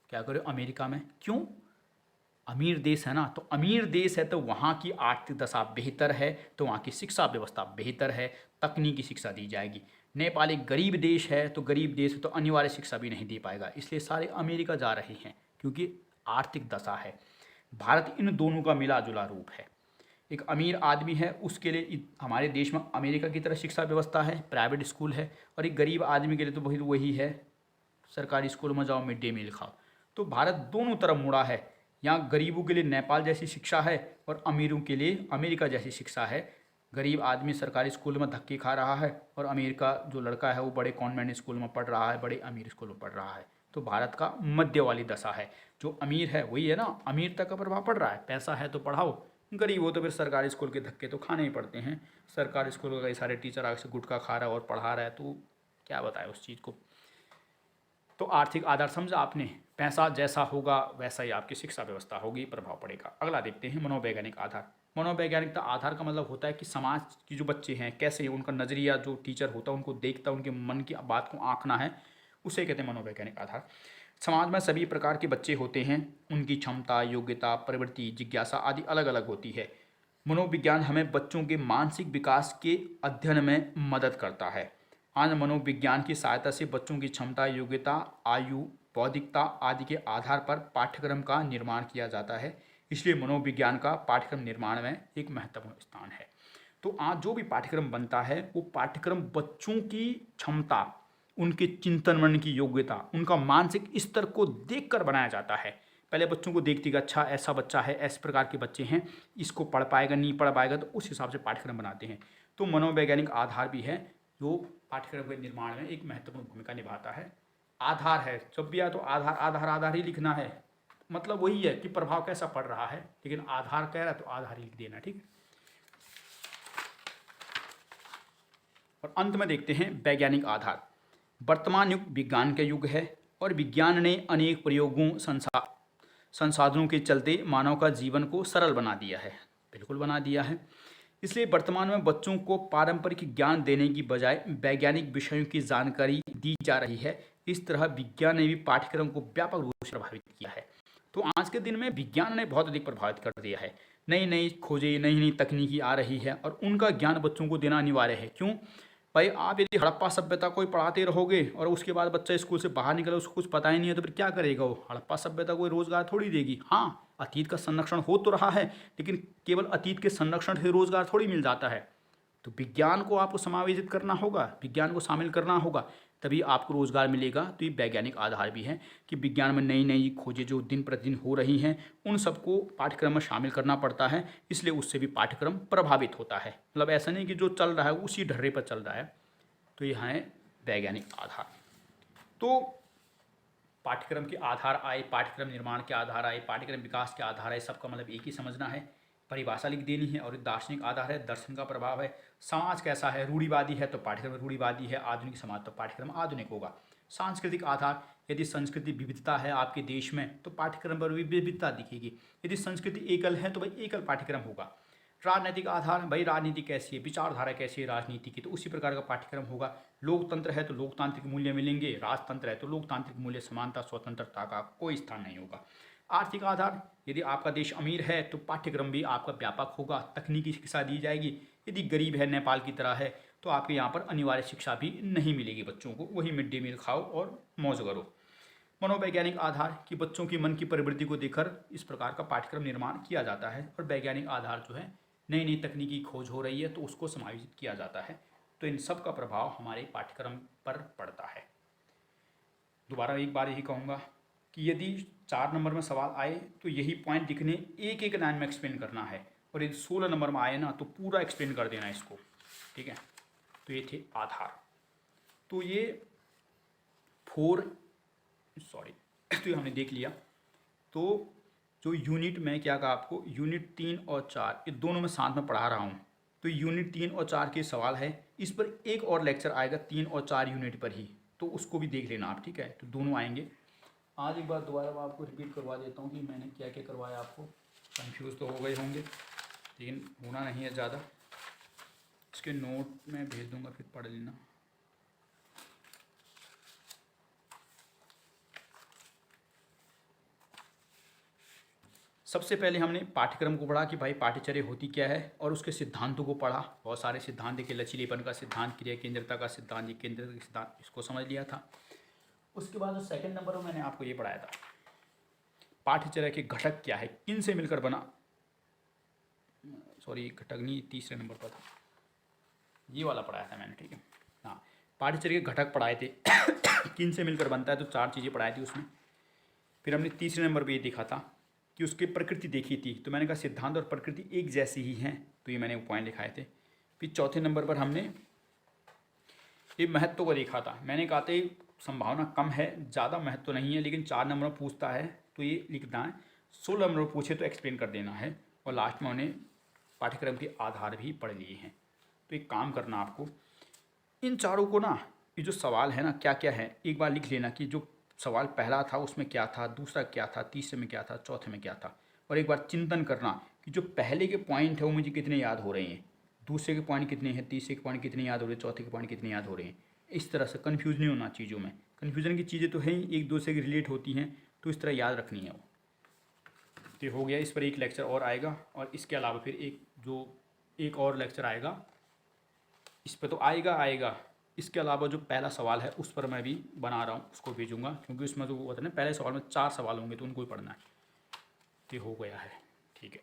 क्या करो अमेरिका में? क्यों? अमीर देश है ना, तो अमीर देश है तो वहाँ की आर्थिक दशा बेहतर है, तो वहाँ की शिक्षा व्यवस्था बेहतर है, तकनीकी शिक्षा दी जाएगी। नेपाल एक गरीब देश है, तो गरीब देश है तो अनिवार्य शिक्षा भी नहीं दे पाएगा, इसलिए सारे अमेरिका जा रहे हैं क्योंकि आर्थिक दशा है। भारत इन दोनों का मिला जुला रूप है। एक अमीर आदमी है उसके लिए हमारे देश में अमेरिका की तरह शिक्षा व्यवस्था है, प्राइवेट स्कूल है। और एक गरीब आदमी के लिए तो वही है, सरकारी स्कूल में जाओ, मिड डे मील खाओ। तो भारत दोनों तरफ मुड़ा है। यहाँ गरीबों के लिए नेपाल जैसी शिक्षा है और अमीरों के लिए अमेरिका जैसी शिक्षा है। गरीब आदमी सरकारी स्कूल में धक्के खा रहा है और अमीर का जो लड़का है वो बड़े कॉन्वेंट स्कूल में पढ़ रहा है, बड़े अमीर स्कूल में पढ़ रहा है। तो भारत का मध्य वाली दशा है। जो अमीर है वही है ना, अमीर तक का प्रभाव पड़ रहा है, पैसा है तो पढ़ाओ, गरीब हो तो फिर सरकारी स्कूल के धक्के तो खाने ही पड़ते हैं। सरकारी स्कूल का कई सारे टीचर आगे से गुटखा खा रहा है और पढ़ा रहा है, तो क्या बताए उस चीज़ को। तो आर्थिक आधार समझा आपने, पैसा जैसा होगा वैसा ही आपकी शिक्षा व्यवस्था होगी, प्रभाव पड़ेगा। अगला देखते हैं मनोवैज्ञानिक आधार। मनोवैज्ञानिक आधार का मतलब होता है कि समाज की जो बच्चे हैं कैसे, उनका नज़रिया जो टीचर होता है उनको देखता है, उनके मन की बात को आंकना है, उसे कहते हैं मनोवैज्ञानिक आधार। समाज में सभी प्रकार के बच्चे होते हैं, उनकी क्षमता, योग्यता, प्रवृत्ति, जिज्ञासा आदि अलग अलग होती है। मनोविज्ञान हमें बच्चों के मानसिक विकास के अध्ययन में मदद करता है। आज मनोविज्ञान की सहायता से बच्चों की क्षमता, योग्यता, आयु, बौद्धिकता आदि के आधार पर पाठ्यक्रम का निर्माण किया जाता है। इसलिए मनोविज्ञान का पाठ्यक्रम निर्माण में एक महत्वपूर्ण स्थान है। तो आज जो भी पाठ्यक्रम बनता है वो पाठ्यक्रम बच्चों की क्षमता, उनके चिंतन मनन की योग्यता, उनका मानसिक स्तर को देखकर बनाया जाता है। पहले बच्चों को देखती कि अच्छा ऐसा बच्चा है, ऐसे प्रकार के बच्चे हैं, इसको पढ़ पाएगा नहीं पढ़ पाएगा, तो उस हिसाब से पाठ्यक्रम बनाते हैं। तो मनोवैज्ञानिक आधार भी है जो पाठ्यक्रम के निर्माण में एक महत्वपूर्ण भूमिका निभाता है। आधार है, जब भी आए तो आधार आधार आधार ही लिखना है, मतलब वही है कि प्रभाव कैसा पड़ रहा है, लेकिन आधार कह रहा है तो आधार ही लिख देना, ठीक है। और अंत में देखते हैं वैज्ञानिक आधार। वर्तमान युग विज्ञान का युग है और विज्ञान ने अनेक प्रयोगों संसाधनों के चलते मानव का जीवन को सरल बना दिया है, बिल्कुल बना दिया है। इसलिए वर्तमान में बच्चों को पारंपरिक ज्ञान देने की बजाय वैज्ञानिक विषयों की जानकारी दी जा रही है। इस तरह विज्ञान ने भी पाठ्यक्रम को व्यापक रूप से प्रभावित किया है। तो आज के दिन में विज्ञान ने बहुत अधिक प्रभावित कर दिया है। नई नई खोजें, नई नई तकनीकी आ रही है और उनका ज्ञान बच्चों को देना अनिवार्य है। क्यों भाई, आप यदि हड़प्पा सभ्यता को ही पढ़ाते रहोगे और उसके बाद बच्चा स्कूल से बाहर निकले उसको कुछ पता ही नहीं है, तो फिर क्या करेगा वो? हड़प्पा सभ्यता कोई रोजगार थोड़ी देगी। हाँ, अतीत का संरक्षण हो तो रहा है, लेकिन केवल अतीत के संरक्षण से रोजगार थोड़ी मिल जाता है। तो विज्ञान को आपको समावेशित करना होगा, विज्ञान को शामिल करना होगा, तभी आपको रोजगार मिलेगा। तो ये वैज्ञानिक आधार भी है कि विज्ञान में नई नई खोजें जो दिन प्रतिदिन हो रही हैं उन सबको पाठ्यक्रम में शामिल करना पड़ता है, इसलिए उससे भी पाठ्यक्रम प्रभावित होता है। मतलब ऐसा नहीं कि जो चल रहा है उसी ढर्रे पर चल रहा है। तो यह है वैज्ञानिक आधार। तो पाठ्यक्रम के आधार आए, पाठ्यक्रम निर्माण के आधार आए, पाठ्यक्रम विकास के आधार आए, सबका मतलब एक ही समझना है, परिभाषा लिख देनी है। और दार्शनिक आधार है, दर्शन का प्रभाव है। समाज कैसा है, रूढ़िवादी है तो पाठ्यक्रम रूढ़िवादी है, आधुनिक समाज तो पाठ्यक्रम आधुनिक होगा। सांस्कृतिक आधार, यदि संस्कृति विविधता है आपके देश में तो पाठ्यक्रम पर भी विविधता दिखेगी। यदि संस्कृति एकल है तो भाई एकल पाठ्यक्रम होगा। राजनीतिक आधार, भाई राजनीति कैसी है, विचारधारा कैसी है राजनीति की, तो उसी प्रकार का पाठ्यक्रम होगा। लोकतंत्र है तो लोकतांत्रिक मूल्य मिलेंगे, राजतंत्र है तो लोकतांत्रिक मूल्य, समानता स्वतंत्रता का कोई स्थान नहीं होगा। आर्थिक आधार, यदि आपका देश अमीर है तो पाठ्यक्रम भी आपका व्यापक होगा, तकनीकी शिक्षा दी जाएगी। यदि गरीब है, नेपाल की तरह है, तो आपके यहाँ पर अनिवार्य शिक्षा भी नहीं मिलेगी बच्चों को, वही मिड डे मील खाओ और मौज करो। मनोवैज्ञानिक आधार कि बच्चों की मन की प्रवृत्ति को देखकर इस प्रकार का पाठ्यक्रम निर्माण किया जाता है। और वैज्ञानिक आधार जो है, नई नई तकनीकी खोज हो रही है तो उसको समायोजित किया जाता है। तो इन सब का प्रभाव हमारे पाठ्यक्रम पर पड़ता है। दोबारा एक बार यही कहूँगा कि यदि 4 नंबर में सवाल आए तो यही पॉइंट लिखने, एक एक लाइन में एक्सप्लेन करना है। और यदि 16 नंबर में आए ना तो पूरा एक्सप्लेन कर देना इसको, ठीक है। तो ये थे आधार। तो ये तो ये हमने देख लिया। तो जो यूनिट में क्या कहा आपको, यूनिट 3 और 4 ये दोनों में साथ में पढ़ा रहा हूँ। तो यूनिट 3 और 4 के सवाल है, इस पर एक और लेक्चर आएगा 3 और 4 यूनिट पर ही, तो उसको भी देख लेना आप, ठीक है। तो दोनों आएंगे। आज एक बार दोबारा मैं आपको रिपीट करवा देता हूँ कि मैंने क्या क्या करवाया। आपको कंफ्यूज तो हो गए होंगे, लेकिन होना नहीं है ज़्यादा। इसके नोट में भेज दूँगा, फिर पढ़ लेना। सबसे पहले हमने पाठ्यक्रम को पढ़ा कि भाई पाठ्यचर्या होती क्या है, और उसके सिद्धांतों को पढ़ा। बहुत सारे सिद्धांत के, लचीलेपन का सिद्धांत, क्रिया केंद्रता का सिद्धांत, ये केंद्र का सिद्धांत, इसको समझ लिया था। उसके बाद जो सेकंड नंबर में मैंने आपको ये पढ़ाया था, पाठ्यचर्या के घटक क्या है, किन से मिलकर बना, सॉरी घटक नहीं, तीसरे नंबर पर था, ये वाला पढ़ाया था मैंने, ठीक है। हाँ, पाठ्यचर्या के घटक पढ़ाए थे किन से मिलकर बनता है, तो 4 चीज़ें पढ़ाई थी उसमें। फिर हमने तीसरे नंबर पर ये देखा था कि उसकी प्रकृति देखी थी, तो मैंने कहा सिद्धांत और प्रकृति एक जैसी ही हैं, तो ये मैंने पॉइंट लिखाए थे। फिर चौथे नंबर पर हमने ये महत्व को देखा था। मैंने कहा था संभावना कम है, ज़्यादा महत्व नहीं है, लेकिन 4 नंबर पूछता है तो ये लिखना है। 16 नंबर पूछे तो एक्सप्लेन कर देना है। और लास्ट में उन्हें पाठ्यक्रम के आधार भी पढ़ लिए हैं। तो एक काम करना आपको, इन चारों को ना, ये जो सवाल है ना क्या क्या है, एक बार लिख लेना कि जो सवाल पहला था उसमें क्या था, दूसरा क्या था, तीसरे में क्या था, चौथे में क्या था। और एक बार चिंतन करना कि जो पहले के पॉइंट है वो मुझे कितने याद हो रहे हैं, दूसरे के पॉइंट कितने हैं, तीसरे के पॉइंट कितने याद हो रहे हैं, चौथे के पॉइंट कितने याद हो रहे हैं। इस तरह से कन्फ्यूज नहीं होना चीज़ों में। कन्फ्यूजन की चीज़ें तो है ही, एक दूसरे की रिलेट होती हैं, तो इस तरह याद रखनी है वो। तो हो गया, इस पर एक लेक्चर और आएगा। और इसके अलावा फिर एक और लेक्चर आएगा, इस पर तो आएगा। इसके अलावा जो पहला सवाल है उस पर मैं भी बना रहा हूँ, उसको भेजूँगा, क्योंकि उसमें तो वो होता है ना, पहले सवाल में 4 सवाल होंगे तो उनको ही पढ़ना है। तो हो गया है, ठीक है।